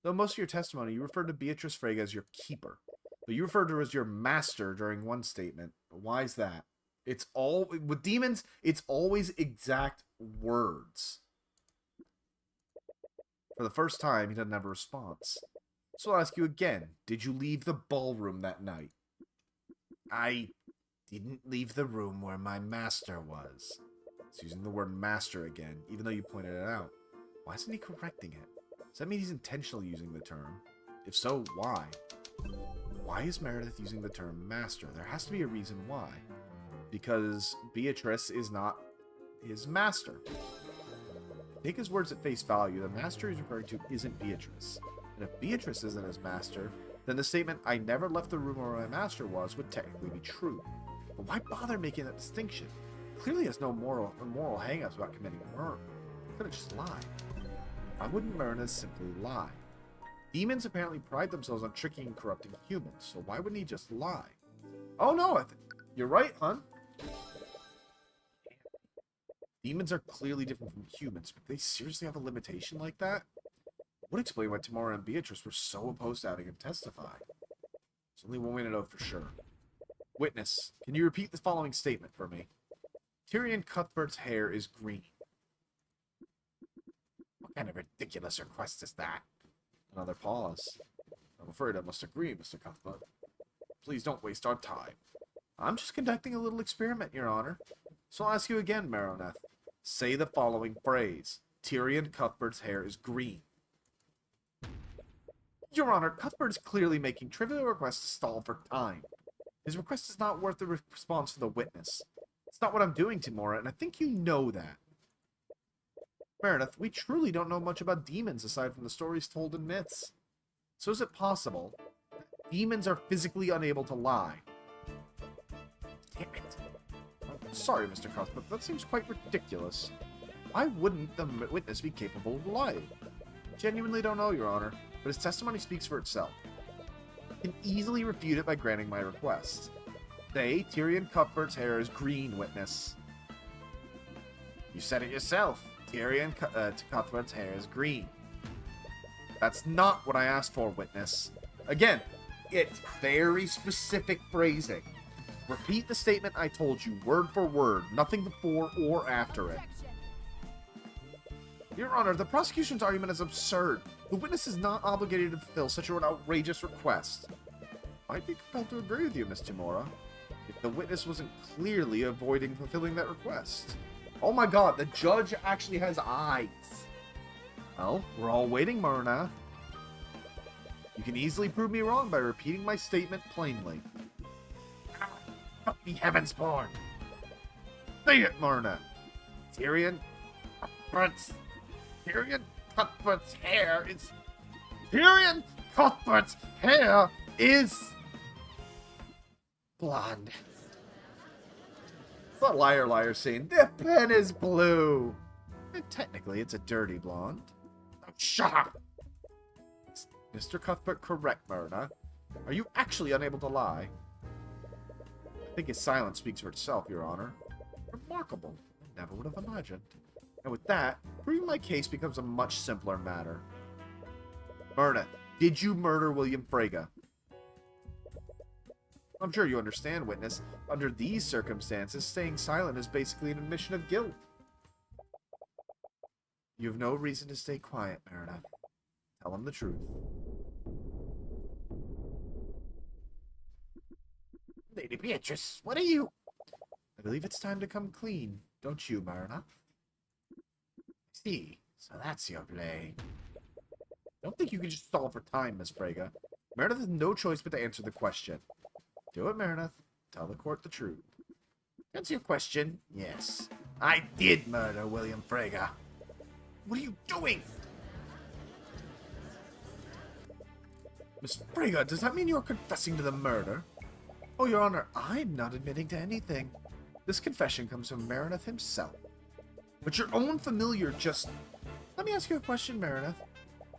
Though most of your testimony, you referred to Beatrice Frege as your keeper. But you referred to her as your master during one statement. Why is that? It's all... With demons, it's always exact words. For the first time, he doesn't have a response. So I'll ask you again. Did you leave the ballroom that night? I didn't leave the room where my master was. He's using the word master again, even though you pointed it out. Why isn't he correcting it? Does that mean he's intentionally using the term? If so, why? Why is Meredith using the term master? There has to be a reason why. Because Beatrice is not his master. Take his words at face value. The master he's referring to isn't Beatrice. And if Beatrice isn't his master, then the statement, I never left the room where my master was, would technically be true. But why bother making that distinction? Clearly has no moral hang-ups about committing murder. He could have just lied. Why wouldn't Myrna simply lie? Demons apparently pride themselves on tricking and corrupting humans, so why wouldn't he just lie? Oh no, you're right, hon. Demons are clearly different from humans, but they seriously have a limitation like that? Would explain why Tamara and Beatrice were so opposed to having him testify. There's only one way to know for sure. Witness, can you repeat the following statement for me? Tyrion Cuthbert's hair is green. What kind of ridiculous request is that? Another pause. I'm afraid I must agree, Mr. Cuthbert. Please don't waste our time. I'm just conducting a little experiment, Your Honor. So I'll ask you again, Maroneth. Say the following phrase. Tyrion Cuthbert's hair is green. Your Honor, Cuthbert is clearly making trivial requests to stall for time. His request is not worth the response for the witness. It's not what I'm doing, Timora, and I think you know that. Meredith, we truly don't know much about demons aside from the stories told in myths. So is it possible that demons are physically unable to lie? Damn it. I'm sorry, Mr. Cuthbert, that seems quite ridiculous. Why wouldn't the witness be capable of lying? Genuinely don't know, Your Honor, but his testimony speaks for itself. I can easily refute it by granting my request. Say, Tyrion Cuthbert's hair is green, witness. You said it yourself. Tyrion Cuthbert's hair is green. That's not what I asked for, witness. Again, it's very specific phrasing. Repeat the statement I told you, word for word, nothing before or after it. Your Honor, the prosecution's argument is absurd. The witness is not obligated to fulfill such an outrageous request. I'd be compelled to agree with you, Miss Timora, if the witness wasn't clearly avoiding fulfilling that request. Oh my god, the judge actually has eyes. Well, we're all waiting, Marna. You can easily prove me wrong by repeating my statement plainly. Fuck me, Heavensborn! Say it, Myrna! Tyrion Cuthbert's... Tyrion Cuthbert's hair is... Tyrion Cuthbert's hair is... blonde. It's not liar, liar scene. The pen is blue. And technically, it's a dirty blonde. Oh, shut up! Is Mr. Cuthbert correct, Myrna? Are you actually unable to lie? I think his silence speaks for itself, Your Honor. Remarkable. I never would have imagined. And with that, proving my case becomes a much simpler matter. Myrna, did you murder William Frege? I'm sure you understand, witness. Under these circumstances, staying silent is basically an admission of guilt. You have no reason to stay quiet, Myrna. Tell him the truth. Lady Beatrice, what are you? I believe it's time to come clean, don't you, Myrna? See, so that's your play. I don't think you can just stall for time, Miss Frege. Meredith has no choice but to answer the question. Do it, Meredith. Tell the court the truth. Answer your question. Yes. I did murder William Frege. What are you doing? Miss Frege, does that mean you're confessing to the murder? Oh, Your Honor, I'm not admitting to anything. This confession comes from Meredith himself. But your own familiar just... Let me ask you a question, Meredith.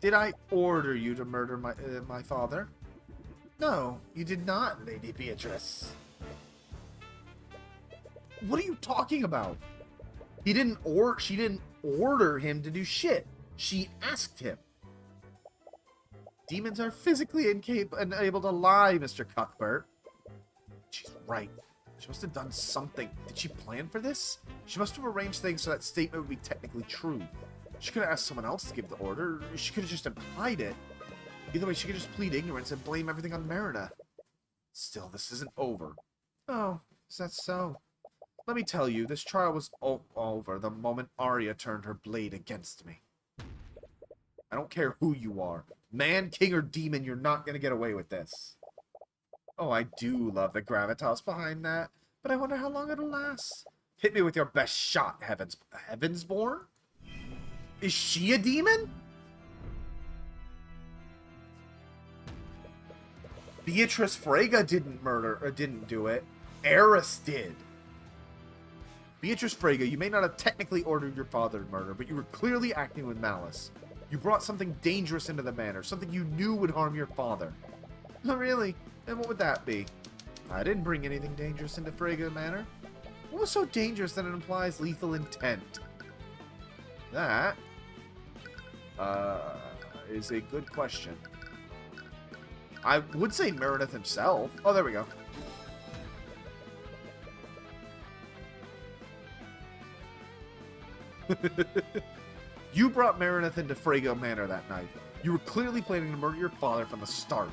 Did I order you to murder my father? No, you did not, Lady Beatrice. What are you talking about? She didn't order him to do shit. She asked him. Demons are physically unable to lie, Mr. Cuthbert. She's right. She must have done something. Did she plan for this? She must have arranged things so that statement would be technically true. She could have asked someone else to give the order. She could have just implied it. Either way, she could just plead ignorance and blame everything on Merida. Still, this isn't over. Oh, is that so? Let me tell you, this trial was over the moment Arya turned her blade against me. I don't care who you are. Man, king, or demon, you're not going to get away with this. Oh, I do love the gravitas behind that, but I wonder how long it'll last. Hit me with your best shot, Heavensborn? Is she a demon? Beatrice Frege didn't do it. Eris did. Beatrice Frege, you may not have technically ordered your father to murder, but you were clearly acting with malice. You brought something dangerous into the manor, something you knew would harm your father. Oh, really? And what would that be? I didn't bring anything dangerous into Frege Manor. What was so dangerous that it implies lethal intent? That is a good question. I would say Meredith himself. Oh, there we go. You brought Meredith into Frege Manor that night. You were clearly planning to murder your father from the start.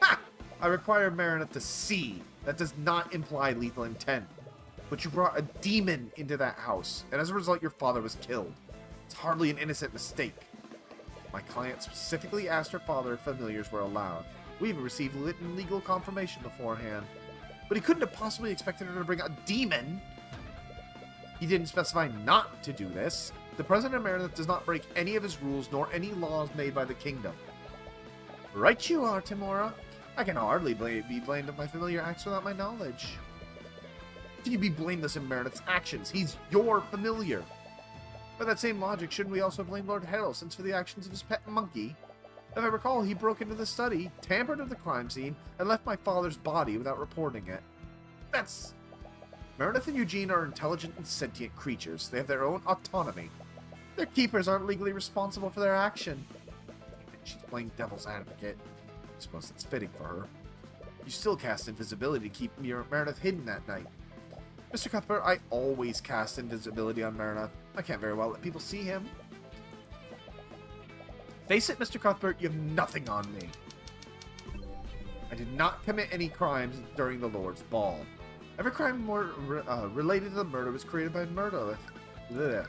Ha! I require Meredith to see. That does not imply lethal intent. But you brought a demon into that house, and as a result, your father was killed. It's hardly an innocent mistake. My client specifically asked her father if familiars were allowed. We even received legal confirmation beforehand. But he couldn't have possibly expected her to bring a demon. He didn't specify not to do this. The President of Meredith does not break any of his rules nor any laws made by the kingdom. Right you are, Timora. I can hardly be blamed if my familiar acts without my knowledge. Can you be blameless in Meredith's actions? He's your familiar. By that same logic, shouldn't we also blame Lord Harrelson for the actions of his pet monkey? If I recall, he broke into the study, tampered with the crime scene, and left my father's body without reporting it. That's... Meredith and Eugene are intelligent and sentient creatures. They have their own autonomy. Their keepers aren't legally responsible for their action. She's playing devil's advocate. I suppose that's fitting for her. You still cast invisibility to keep Meredith hidden that night. Mr. Cuthbert, I always cast invisibility on Meredith. I can't very well let people see him. Face it, Mr. Cuthbert, you have nothing on me. I did not commit any crimes during the Lord's Ball. Every crime related to the murder was created by Meredith. Blech.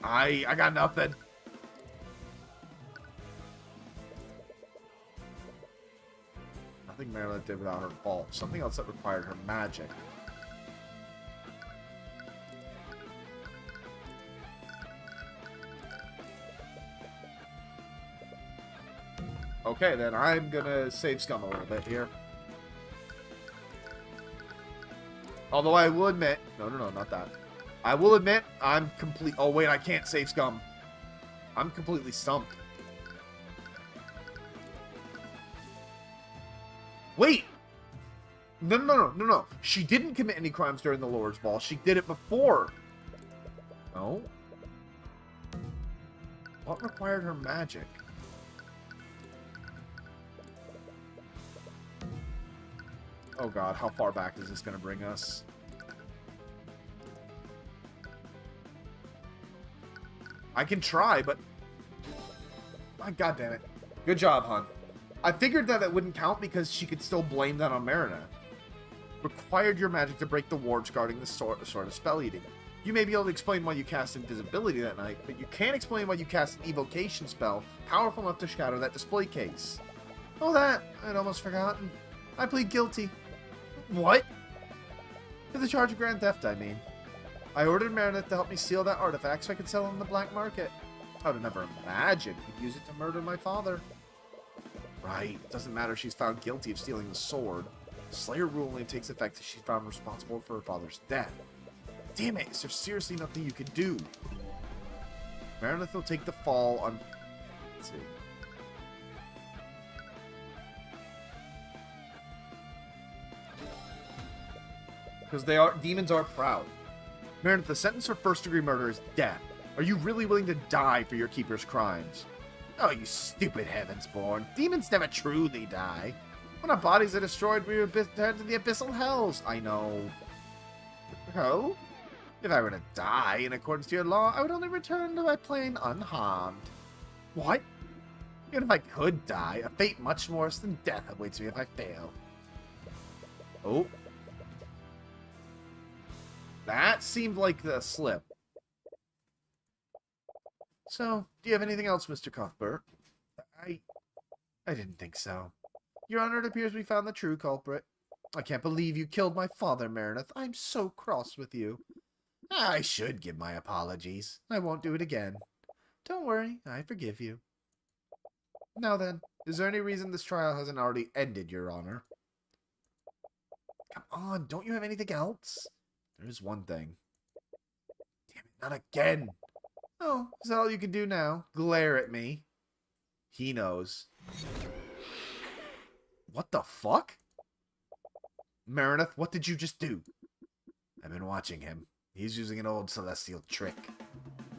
I got nothing. Nothing Meredith did without her fault. Something else that required her magic. Okay, then I'm gonna save Scum a little bit here. Although I will admit... No, not that. I will admit, I'm complete... Oh, wait, I can't save Scum. I'm completely stumped. Wait! No. She didn't commit any crimes during the Lord's Ball. She did it before. No? What required her magic? Oh god, how far back is this going to bring us? I can try, but... My god damn it. Good job, hon. I figured that it wouldn't count because she could still blame that on Marina. Required your magic to break the wards guarding the sort of spell eating. You may be able to explain why you cast invisibility that night, but you can't explain why you cast an evocation spell powerful enough to shatter that display case. Oh, that. I'd almost forgotten. I plead guilty. What? To the charge of grand theft, I mean. I ordered Meredith to help me steal that artifact so I could sell it on the black market. I would have never imagined he'd use it to murder my father. Right. Doesn't matter if she's found guilty of stealing the sword. The Slayer rule only takes effect if she's found responsible for her father's death. Damn it, is there seriously nothing you could do? Meredith will take the fall on... Let's see. Because demons are proud. Meredith, the sentence for first-degree murder is death. Are you really willing to die for your keeper's crimes? Oh, you stupid Heavensborn. Demons never truly die. When our bodies are destroyed, we return to the abyssal hells. I know. Oh? If I were to die in accordance to your law, I would only return to my plane unharmed. What? Even if I could die, a fate much worse than death awaits me if I fail. Oh. That seemed like the slip. So, do you have anything else, Mr. Cuthbert? I didn't think so. Your Honor, it appears we found the true culprit. I can't believe you killed my father, Meredith. I'm so cross with you. I should give my apologies. I won't do it again. Don't worry, I forgive you. Now then, is there any reason this trial hasn't already ended, Your Honor? Come on, don't you have anything else? There is one thing. Damn it, not again! Oh, is that all you can do now? Glare at me? He knows. What the fuck? Meredith, what did you just do? I've been watching him. He's using an old celestial trick.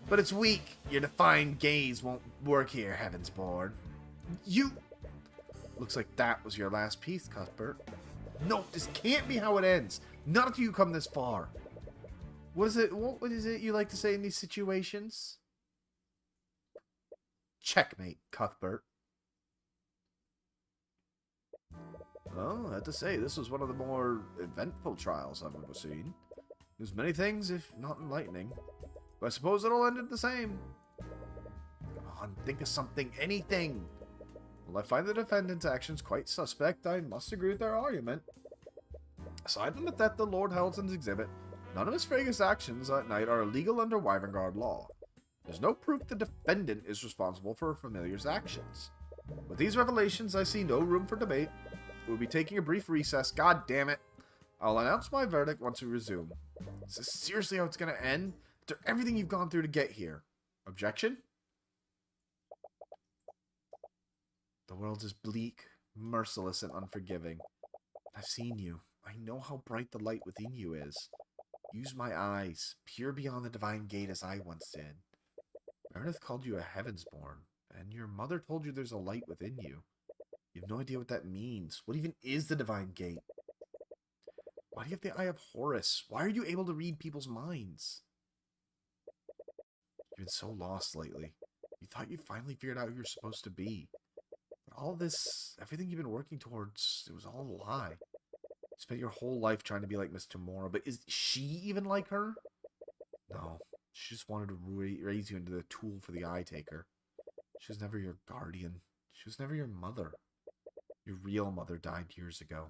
But it's weak. Your defined gaze won't work here, Heavensborn. You... Looks like that was your last piece, Cuthbert. No, this can't be how it ends. Not until you come this far. What is it you like to say in these situations? Checkmate, Cuthbert. Well, I have to say, this was one of the more eventful trials I've ever seen. There's many things, if not enlightening. But I suppose it all ended the same. Come on, think of something, anything. Well, I find the defendant's actions quite suspect. I must agree with their argument. Aside from the theft the Lord Helson's exhibit, none of his Frega's actions that night are illegal under Wyverngard law. There's no proof the defendant is responsible for a familiar's actions. With these revelations, I see no room for debate. We'll be taking a brief recess. God damn it. I'll announce my verdict once we resume. Is this seriously how it's going to end? After everything you've gone through to get here. Objection? The world is bleak, merciless, and unforgiving. I've seen you. I know how bright the light within you is. Use my eyes, pure beyond the divine gate as I once did. Meredith called you a Heavensborn, and your mother told you there's a light within you. You have no idea what that means. What even is the divine gate? Why do you have the Eye of Horus? Why are you able to read people's minds? You've been so lost lately. You thought you finally figured out who you're supposed to be. But all this, everything you've been working towards, it was all a lie. You spent your whole life trying to be like Miss Tomorrow, but is she even like her? No. She just wanted to raise you into the tool for the eye taker. She was never your guardian. She was never your mother. Your real mother died years ago.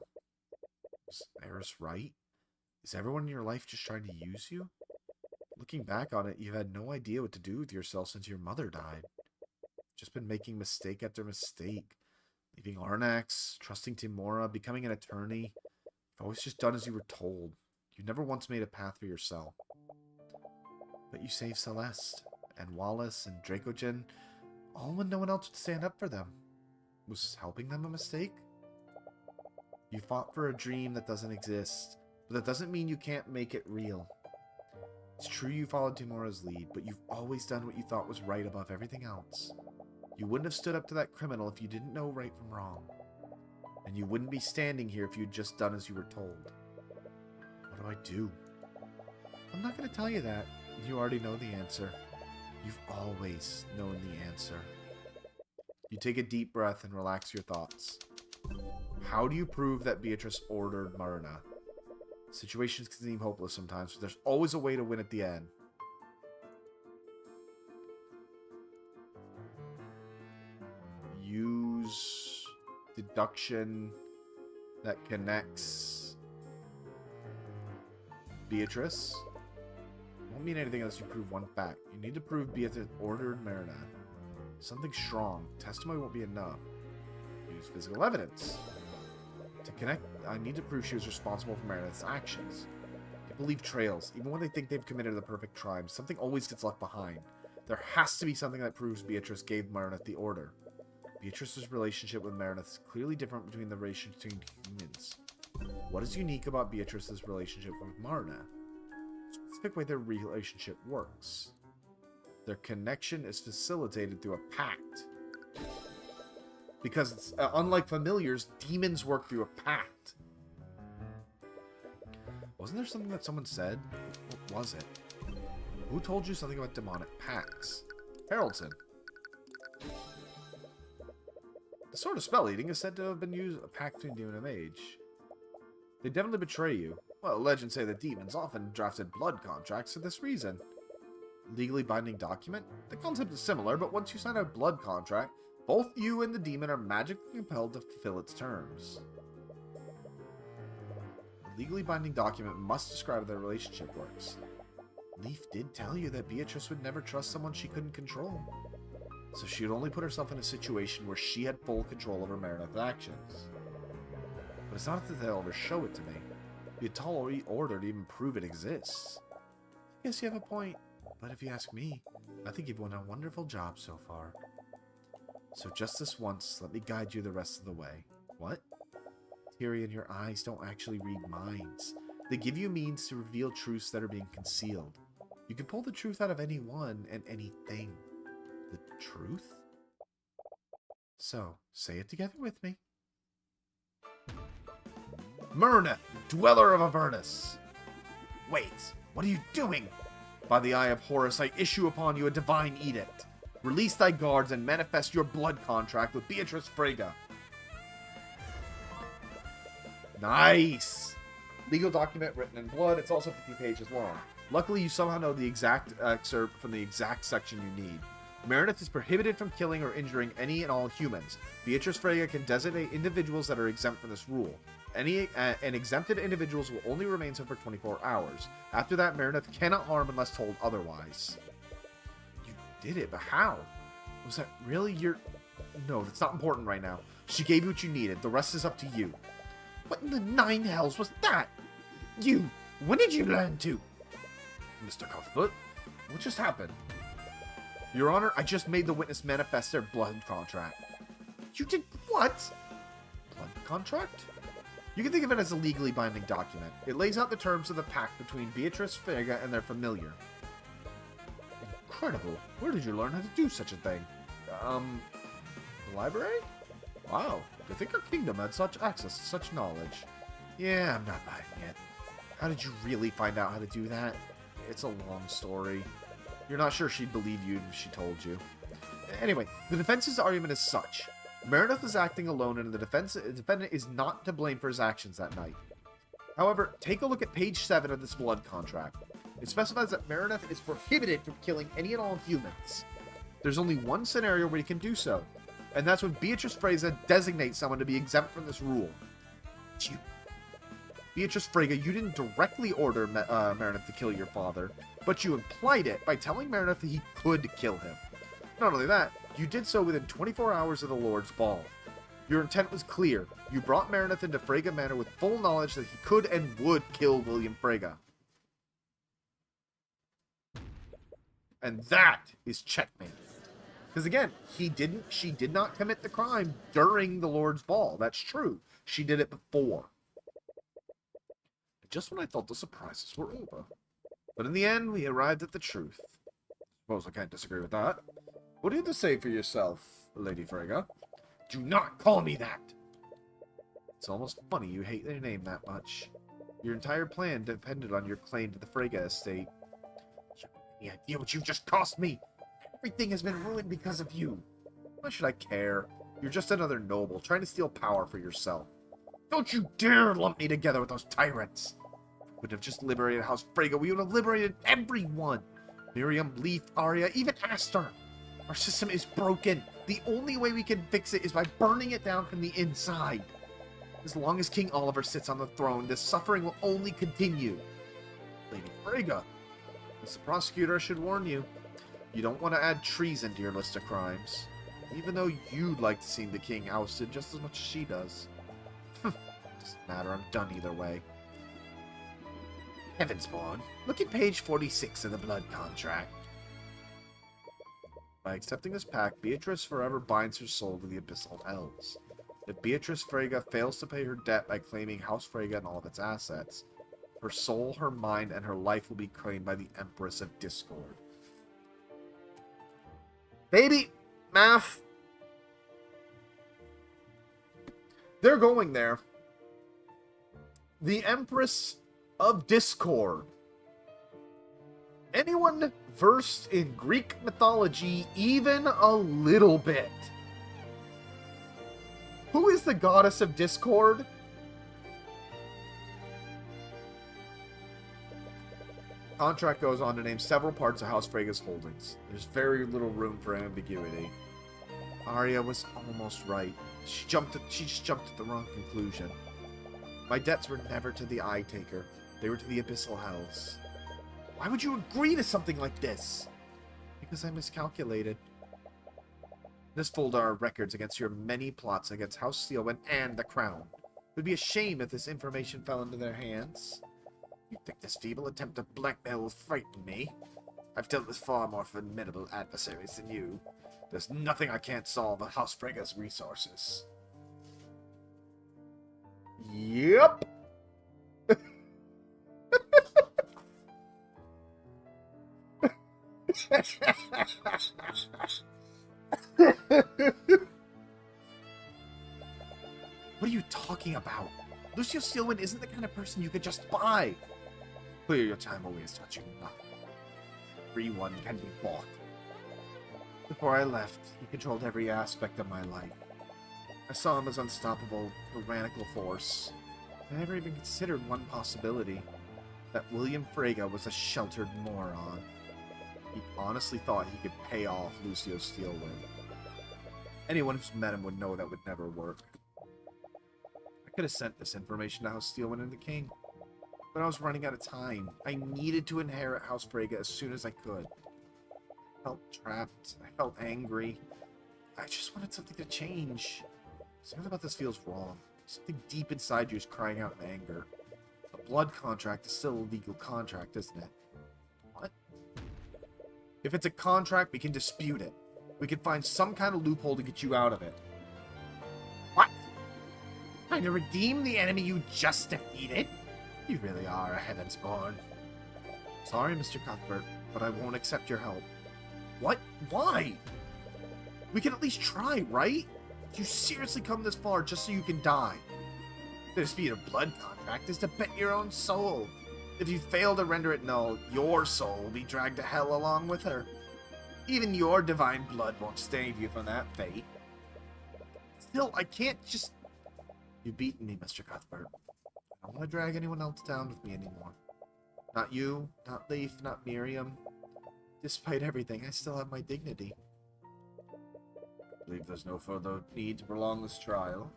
Was Eris right? Is everyone in your life just trying to use you? Looking back on it, you've had no idea what to do with yourself since your mother died. Just been making mistake after mistake. Leaving Arnax, trusting Timora, becoming an attorney. You've always just done as you were told. You've never once made a path for yourself. But you saved Celeste, and Wallace, and Dracogen, all when no one else would stand up for them. Was helping them a mistake? You fought for a dream that doesn't exist, but that doesn't mean you can't make it real. It's true you followed Timora's lead, but you've always done what you thought was right above everything else. You wouldn't have stood up to that criminal if you didn't know right from wrong. And you wouldn't be standing here if you'd just done as you were told. What do I do? I'm not going to tell you that. You already know the answer. You've always known the answer. You take a deep breath and relax your thoughts. How do you prove that Beatrice ordered Myrna? Situations can seem hopeless sometimes, but there's always a way to win at the end. Use deduction that connects Beatrice. Won't mean anything unless you prove one fact. You need to prove Beatrice ordered Myrna. Something strong. Testimony won't be enough. Use physical evidence. To connect, I need to prove she was responsible for Meredith's actions. People leave trails, even when they think they've committed the perfect crime. Something always gets left behind. There has to be something that proves Beatrice gave Meredith the order. Beatrice's relationship with Meredith is clearly different between the relations between humans. What is unique about Beatrice's relationship with Myrna? Specific way their relationship works. Their connection is facilitated through a pact. Because it's, unlike familiars, demons work through a pact. Wasn't there something that someone said? What was it? Who told you something about demonic pacts? Haraldson. The sword of spell eating is said to have been used a pact between demon and mage. They definitely betray you. Well, legends say that demons often drafted blood contracts for this reason. Legally binding document? The concept is similar, but once you sign a blood contract, both you and the demon are magically compelled to fulfill its terms. A legally binding document must describe how their relationship works. Leaf did tell you that Beatrice would never trust someone she couldn't control. So she would only put herself in a situation where she had full control over Meredith's actions. But it's not that they'll ever show it to me. It'd be a tall order to even prove it exists. I guess you have a point, but if you ask me, I think you've done a wonderful job so far. So just this once, let me guide you the rest of the way. What? Tyrion, your eyes don't actually read minds. They give you means to reveal truths that are being concealed. You can pull the truth out of anyone and anything. The truth? So, say it together with me. Myrna, dweller of Avernus! Wait, what are you doing? By the eye of Horus, I issue upon you a divine edict. Release thy guards and manifest your blood contract with Beatrice Frege. Nice! Legal document written in blood. It's also 50 pages long. Luckily, you somehow know the exact excerpt from the exact section you need. Meredith is prohibited from killing or injuring any and all humans. Beatrice Frege can designate individuals that are exempt from this rule. And exempted individuals will only remain so for 24 hours. After that, Meredith cannot harm unless told otherwise. You did it, but how? Was that really your... No, that's not important right now. She gave you what you needed. The rest is up to you. What in the nine hells was that? You! When did you learn to? Mr. Cuthbert, what just happened? Your Honor, I just made the witness manifest their blood contract. You did what? Blood contract? You can think of it as a legally binding document. It lays out the terms of the pact between Beatrice Frege and their familiar. Incredible. Where did you learn how to do such a thing? The library? Wow. To think our kingdom had such access to such knowledge. Yeah, I'm not buying it. How did you really find out how to do that? It's a long story. You're not sure she'd believe you if she told you. Anyway, the defense's argument is such. Meredith is acting alone and the defendant is not to blame for his actions that night. However, take a look at page 7 of this blood contract. It specifies that Marineth is prohibited from killing any and all humans. There's only one scenario where he can do so, and that's when Beatrice Freyja designates someone to be exempt from this rule. Beatrice Freyja, you didn't directly order Marineth to kill your father, but you implied it by telling Marineth that he could kill him. Not only that, you did so within 24 hours of the Lord's Ball. Your intent was clear. You brought Marineth into Freyja Manor with full knowledge that he could and would kill William Freyja. And that is checkmate. Because again, she did not commit the crime during the Lord's Ball. That's true. She did it before. Just when I thought the surprises were over. But in the end, we arrived at the truth. Suppose I can't disagree with that. What do you have to say for yourself, Lady Freyja? Do not call me that! It's almost funny you hate their name that much. Your entire plan depended on your claim to the Freyja estate. You have any idea what you've just cost me? Everything has been ruined because of you. Why should I care? You're just another noble, trying to steal power for yourself. Don't you dare lump me together with those tyrants! If we would have just liberated House Freyja, we would have liberated everyone! Miriam, Leaf, Arya, even Astar! Our system is broken. The only way we can fix it is by burning it down from the inside. As long as King Oliver sits on the throne, this suffering will only continue. Lady Freyja, as the prosecutor, I should warn you, you don't want to add treason to your list of crimes. Even though you'd like to see the king ousted just as much as she does. Doesn't matter, I'm done either way. Heavensborn, look at page 46 of the blood contract. By accepting this pact, Beatrice forever binds her soul to the abyssal hells. If Beatrice Freyja fails to pay her debt by claiming House Freyja and all of its assets, her soul, her mind, and her life will be claimed by the Empress of Discord. Baby! Math! They're going there. The Empress of Discord. Anyone versed in Greek mythology even a little bit? Who is the goddess of discord? Contract goes on to name several parts of House Freyja's holdings. There's very little room for ambiguity. Arya was almost right. She just jumped at the wrong conclusion. My debts were never to the Eye Taker. They were to the Abyssal Hells. Why would you agree to something like this? Because I miscalculated. In this folder are records against your many plots against House Steelwind and the Crown. It would be a shame if this information fell into their hands. You think this feeble attempt at blackmail will frighten me? I've dealt with far more formidable adversaries than you. There's nothing I can't solve with House Freyja's resources. Yep. What are you talking about? Lucio Steelwind isn't the kind of person you could just buy. Clear your time away is touching nothing. Everyone can be bought. Before I left, he controlled every aspect of my life. I saw him as unstoppable, tyrannical force. I never even considered one possibility. That William Freyja was a sheltered moron. He honestly thought he could pay off Lucio Steelwind. Anyone who's met him would know that would never work. I could have sent this information to House Steelwind and the King, but I was running out of time. I needed to inherit House Freyja as soon as I could. I felt trapped. I felt angry. I just wanted something to change. Something about this feels wrong. Something deep inside you is crying out in anger. A blood contract is still a legal contract, isn't it? What? If it's a contract, we can dispute it. We can find some kind of loophole to get you out of it. What? Trying to redeem the enemy you just defeated? You really are a Heavensborn. Sorry, Mr. Cuthbert, but I won't accept your help. What? Why? We can at least try, right? You seriously come this far just so you can die. The dispute of blood contract is to bet your own soul. If you fail to render it null, your soul will be dragged to hell along with her. Even your divine blood won't save you from that fate. Still, I can't just... You've beaten me, Mr. Cuthbert. I don't want to drag anyone else down with me anymore. Not you, not Leif, not Miriam. Despite everything, I still have my dignity. I believe there's no further need to prolong this trial.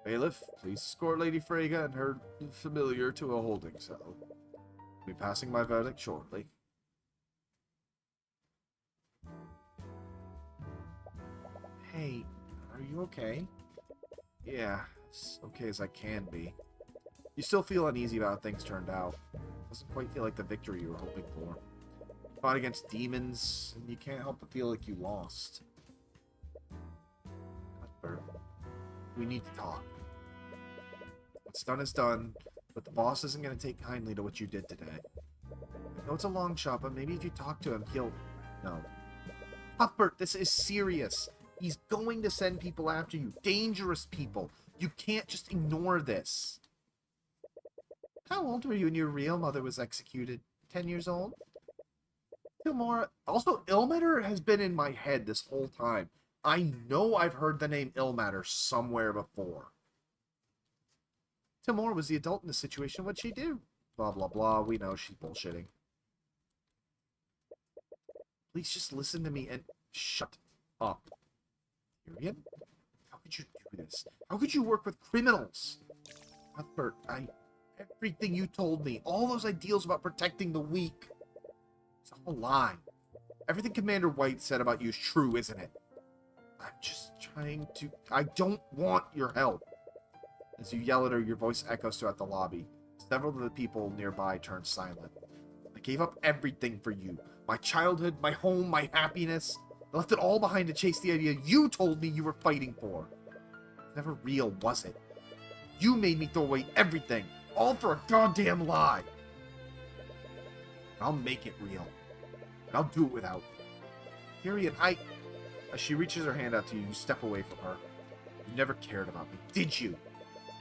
Bailiff, please escort Lady Freyga and her familiar to a holding cell. I'll be passing my verdict shortly. Hey, are you okay? Yeah, as okay as I can be. You still feel uneasy about how things turned out. Doesn't quite feel like the victory you were hoping for. You fought against demons, and you can't help but feel like you lost. Cuthbert, we need to talk. What's done is done, but the boss isn't going to take kindly to what you did today. I know it's a long shot, but maybe if you talk to him, he'll... No. Cuthbert, this is serious. He's going to send people after you. Dangerous people. You can't just ignore this. How old were you when your real mother was executed? 10 years old? Tilmora. Also, Ilmater has been in my head this whole time. I know I've heard the name Ilmater somewhere before. Tilmora was the adult in the situation. What'd she do? Blah, blah, blah. We know she's bullshitting. Please just listen to me and shut up. Tyrion? How could you do this? How could you work with criminals? Cuthbert, everything you told me, all those ideals about protecting the weak, it's all a lie. Everything Commander White said about you is true, isn't it? I'm just trying to... I don't want your help. As you yell at her, your voice echoes throughout the lobby. Several of the people nearby turn silent. I gave up everything for you. My childhood, my home, my happiness. I left it all behind to chase the idea you told me you were fighting for. It's never real, was it? You made me throw away everything. All for a goddamn lie. I'll make it real. And I'll do it without you. Tyrion, As she reaches her hand out to you, you step away from her. You never cared about me, did you?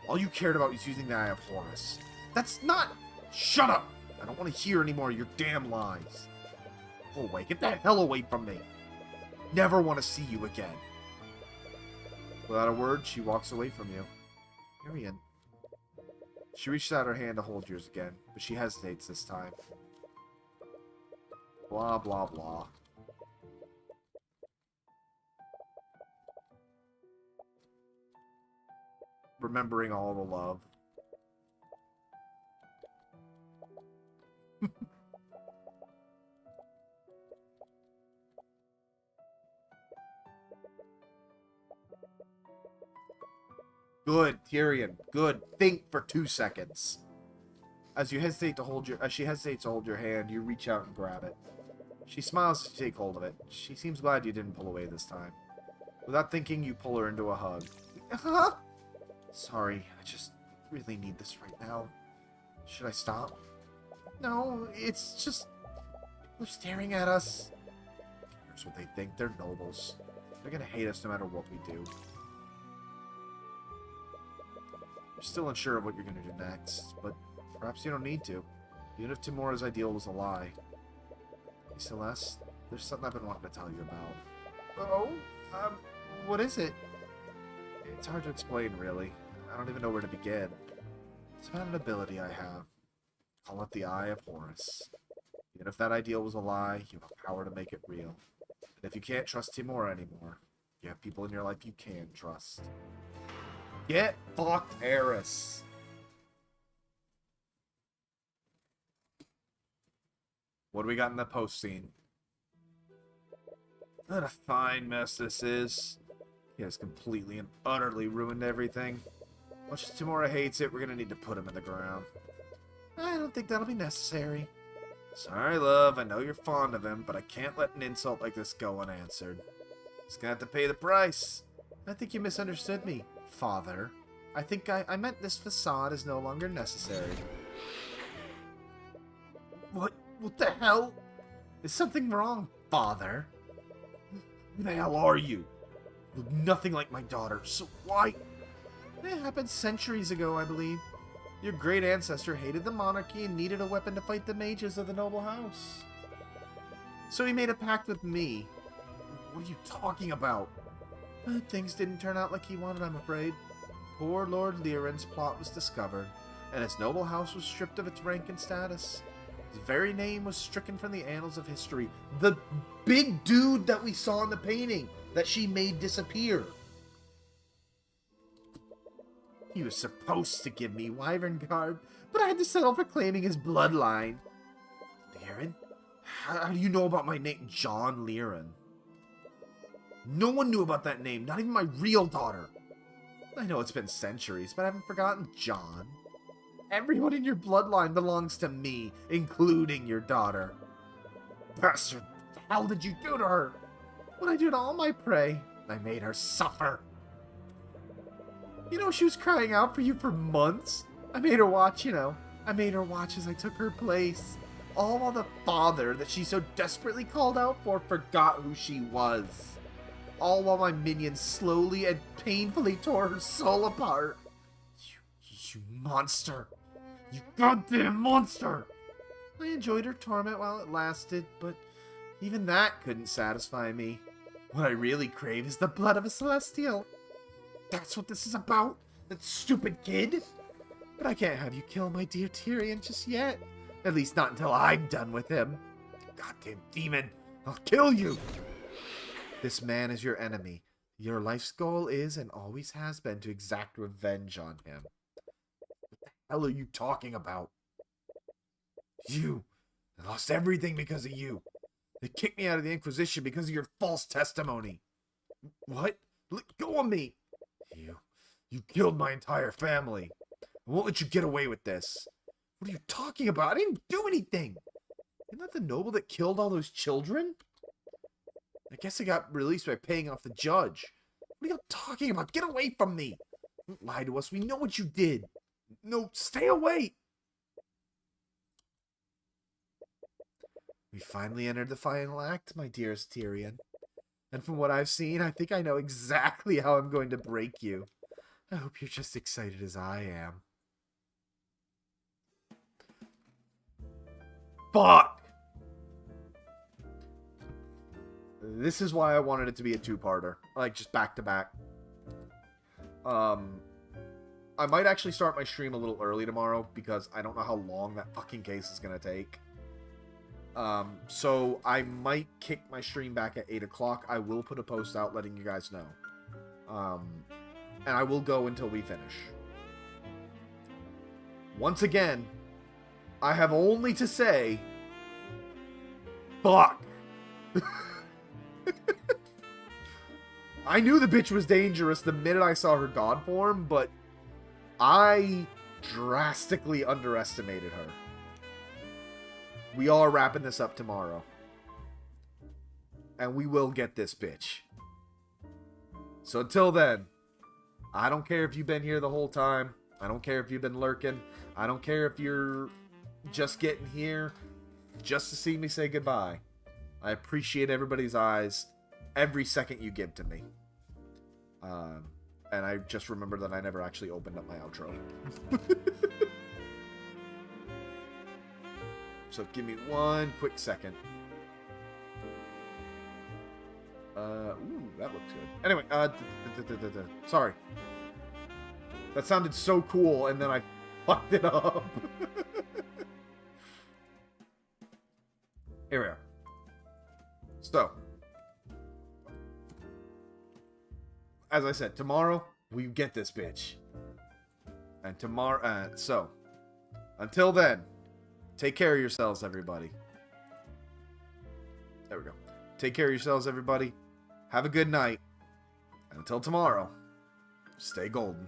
All you cared about was using the Eye of Horus. That's not... Shut up! I don't want to hear any more of your damn lies. Go away. Get the hell away from me. Never want to see you again. Without a word, she walks away from you. Tyrion. She reaches out her hand to hold yours again, but she hesitates this time. Blah, blah, blah. Remembering all the love. Good, Tyrion. Good. Think for 2 seconds. As she hesitates to hold your hand, you reach out and grab it. She smiles as you take hold of it. She seems glad you didn't pull away this time. Without thinking, you pull her into a hug. Huh? Sorry, I just really need this right now. Should I stop? No, it's just... They're staring at us. Here's what they think. They're nobles. They're gonna hate us no matter what we do. You're still unsure of what you're gonna do next, but perhaps you don't need to. Even if Timora's ideal was a lie. Hey, Celeste, there's something I've been wanting to tell you about. Oh? What is it? It's hard to explain, really. I don't even know where to begin. It's about an ability I have. Call it the Eye of Horus. Even if that ideal was a lie, you have power to make it real. And if you can't trust Timora anymore, you have people in your life you can trust. Get fucked, Eris. What do we got in the post scene? What a fine mess this is. He has completely and utterly ruined everything. Much as Timora hates it, we're gonna need to put him in the ground. I don't think that'll be necessary. Sorry, love, I know you're fond of him, but I can't let an insult like this go unanswered. He's gonna have to pay the price. I think you misunderstood me, Father. I think I meant this facade is no longer necessary. What the hell? Is something wrong, Father? Who the hell are you? You look nothing like my daughter, so why? It happened centuries ago, I believe. Your great ancestor hated the monarchy and needed a weapon to fight the mages of the noble house. So he made a pact with me. What are you talking about? But things didn't turn out like he wanted, I'm afraid. Poor Lord Lyran's plot was discovered, and his noble house was stripped of its rank and status. His very name was stricken from the annals of history. The big dude that we saw in the painting that she made disappear. He was supposed to give me wyvern garb, but I had to settle for claiming his bloodline. Liren? How do you know about my name, John Liren? No one knew about that name, not even my real daughter. I know it's been centuries, but I haven't forgotten John. Everyone in your bloodline belongs to me, including your daughter. Bastard, what the hell did you do to her? What I do to all my prey, I made her suffer. You know, she was crying out for you for months. I made her watch, I made her watch as I took her place. All while the father that she so desperately called out for forgot who she was. All while my minions slowly and painfully tore her soul apart. You monster. You goddamn monster. I enjoyed her torment while it lasted, but even that couldn't satisfy me. What I really crave is the blood of a Celestial. That's what this is about, that stupid kid. But I can't have you kill my dear Tyrion just yet. At least not until I'm done with him. Goddamn demon, I'll kill you. This man is your enemy. Your life's goal is and always has been to exact revenge on him. What the hell are you talking about? You. I lost everything because of you. They kicked me out of the Inquisition because of your false testimony. What? Let go of me. You killed my entire family. I won't let you get away with this. What are you talking about? I didn't do anything. Isn't that the noble that killed all those children? I guess I got released by paying off the judge. What are you talking about? Get away from me. Don't lie to us. We know what you did. No, stay away. We finally entered the final act, my dearest Tyrion. And from what I've seen, I think I know exactly how I'm going to break you. I hope you're just excited as I am. Fuck! This is why I wanted it to be a two-parter. Like, just back-to-back. I might actually start my stream a little early tomorrow, because I don't know how long that fucking case is going to take. So I might kick my stream back at 8 o'clock. I will put a post out letting you guys know. And I will go until we finish. Once again, I have only to say, fuck. I knew the bitch was dangerous the minute I saw her god form, but I drastically underestimated her. We are wrapping this up tomorrow. And we will get this bitch. So until then, I don't care if you've been here the whole time. I don't care if you've been lurking. I don't care if you're just getting here just to see me say goodbye. I appreciate everybody's eyes every second you give to me. And I just remembered that I never actually opened up my outro. So give me one quick second. Ooh, that looks good. Anyway, sorry. That sounded so cool, and then I fucked it up. Here we are. So, as I said, tomorrow we get this bitch. And tomorrow, so, until then, take care of yourselves, everybody. There we go. Take care of yourselves, everybody. Have a good night. And until tomorrow, stay golden.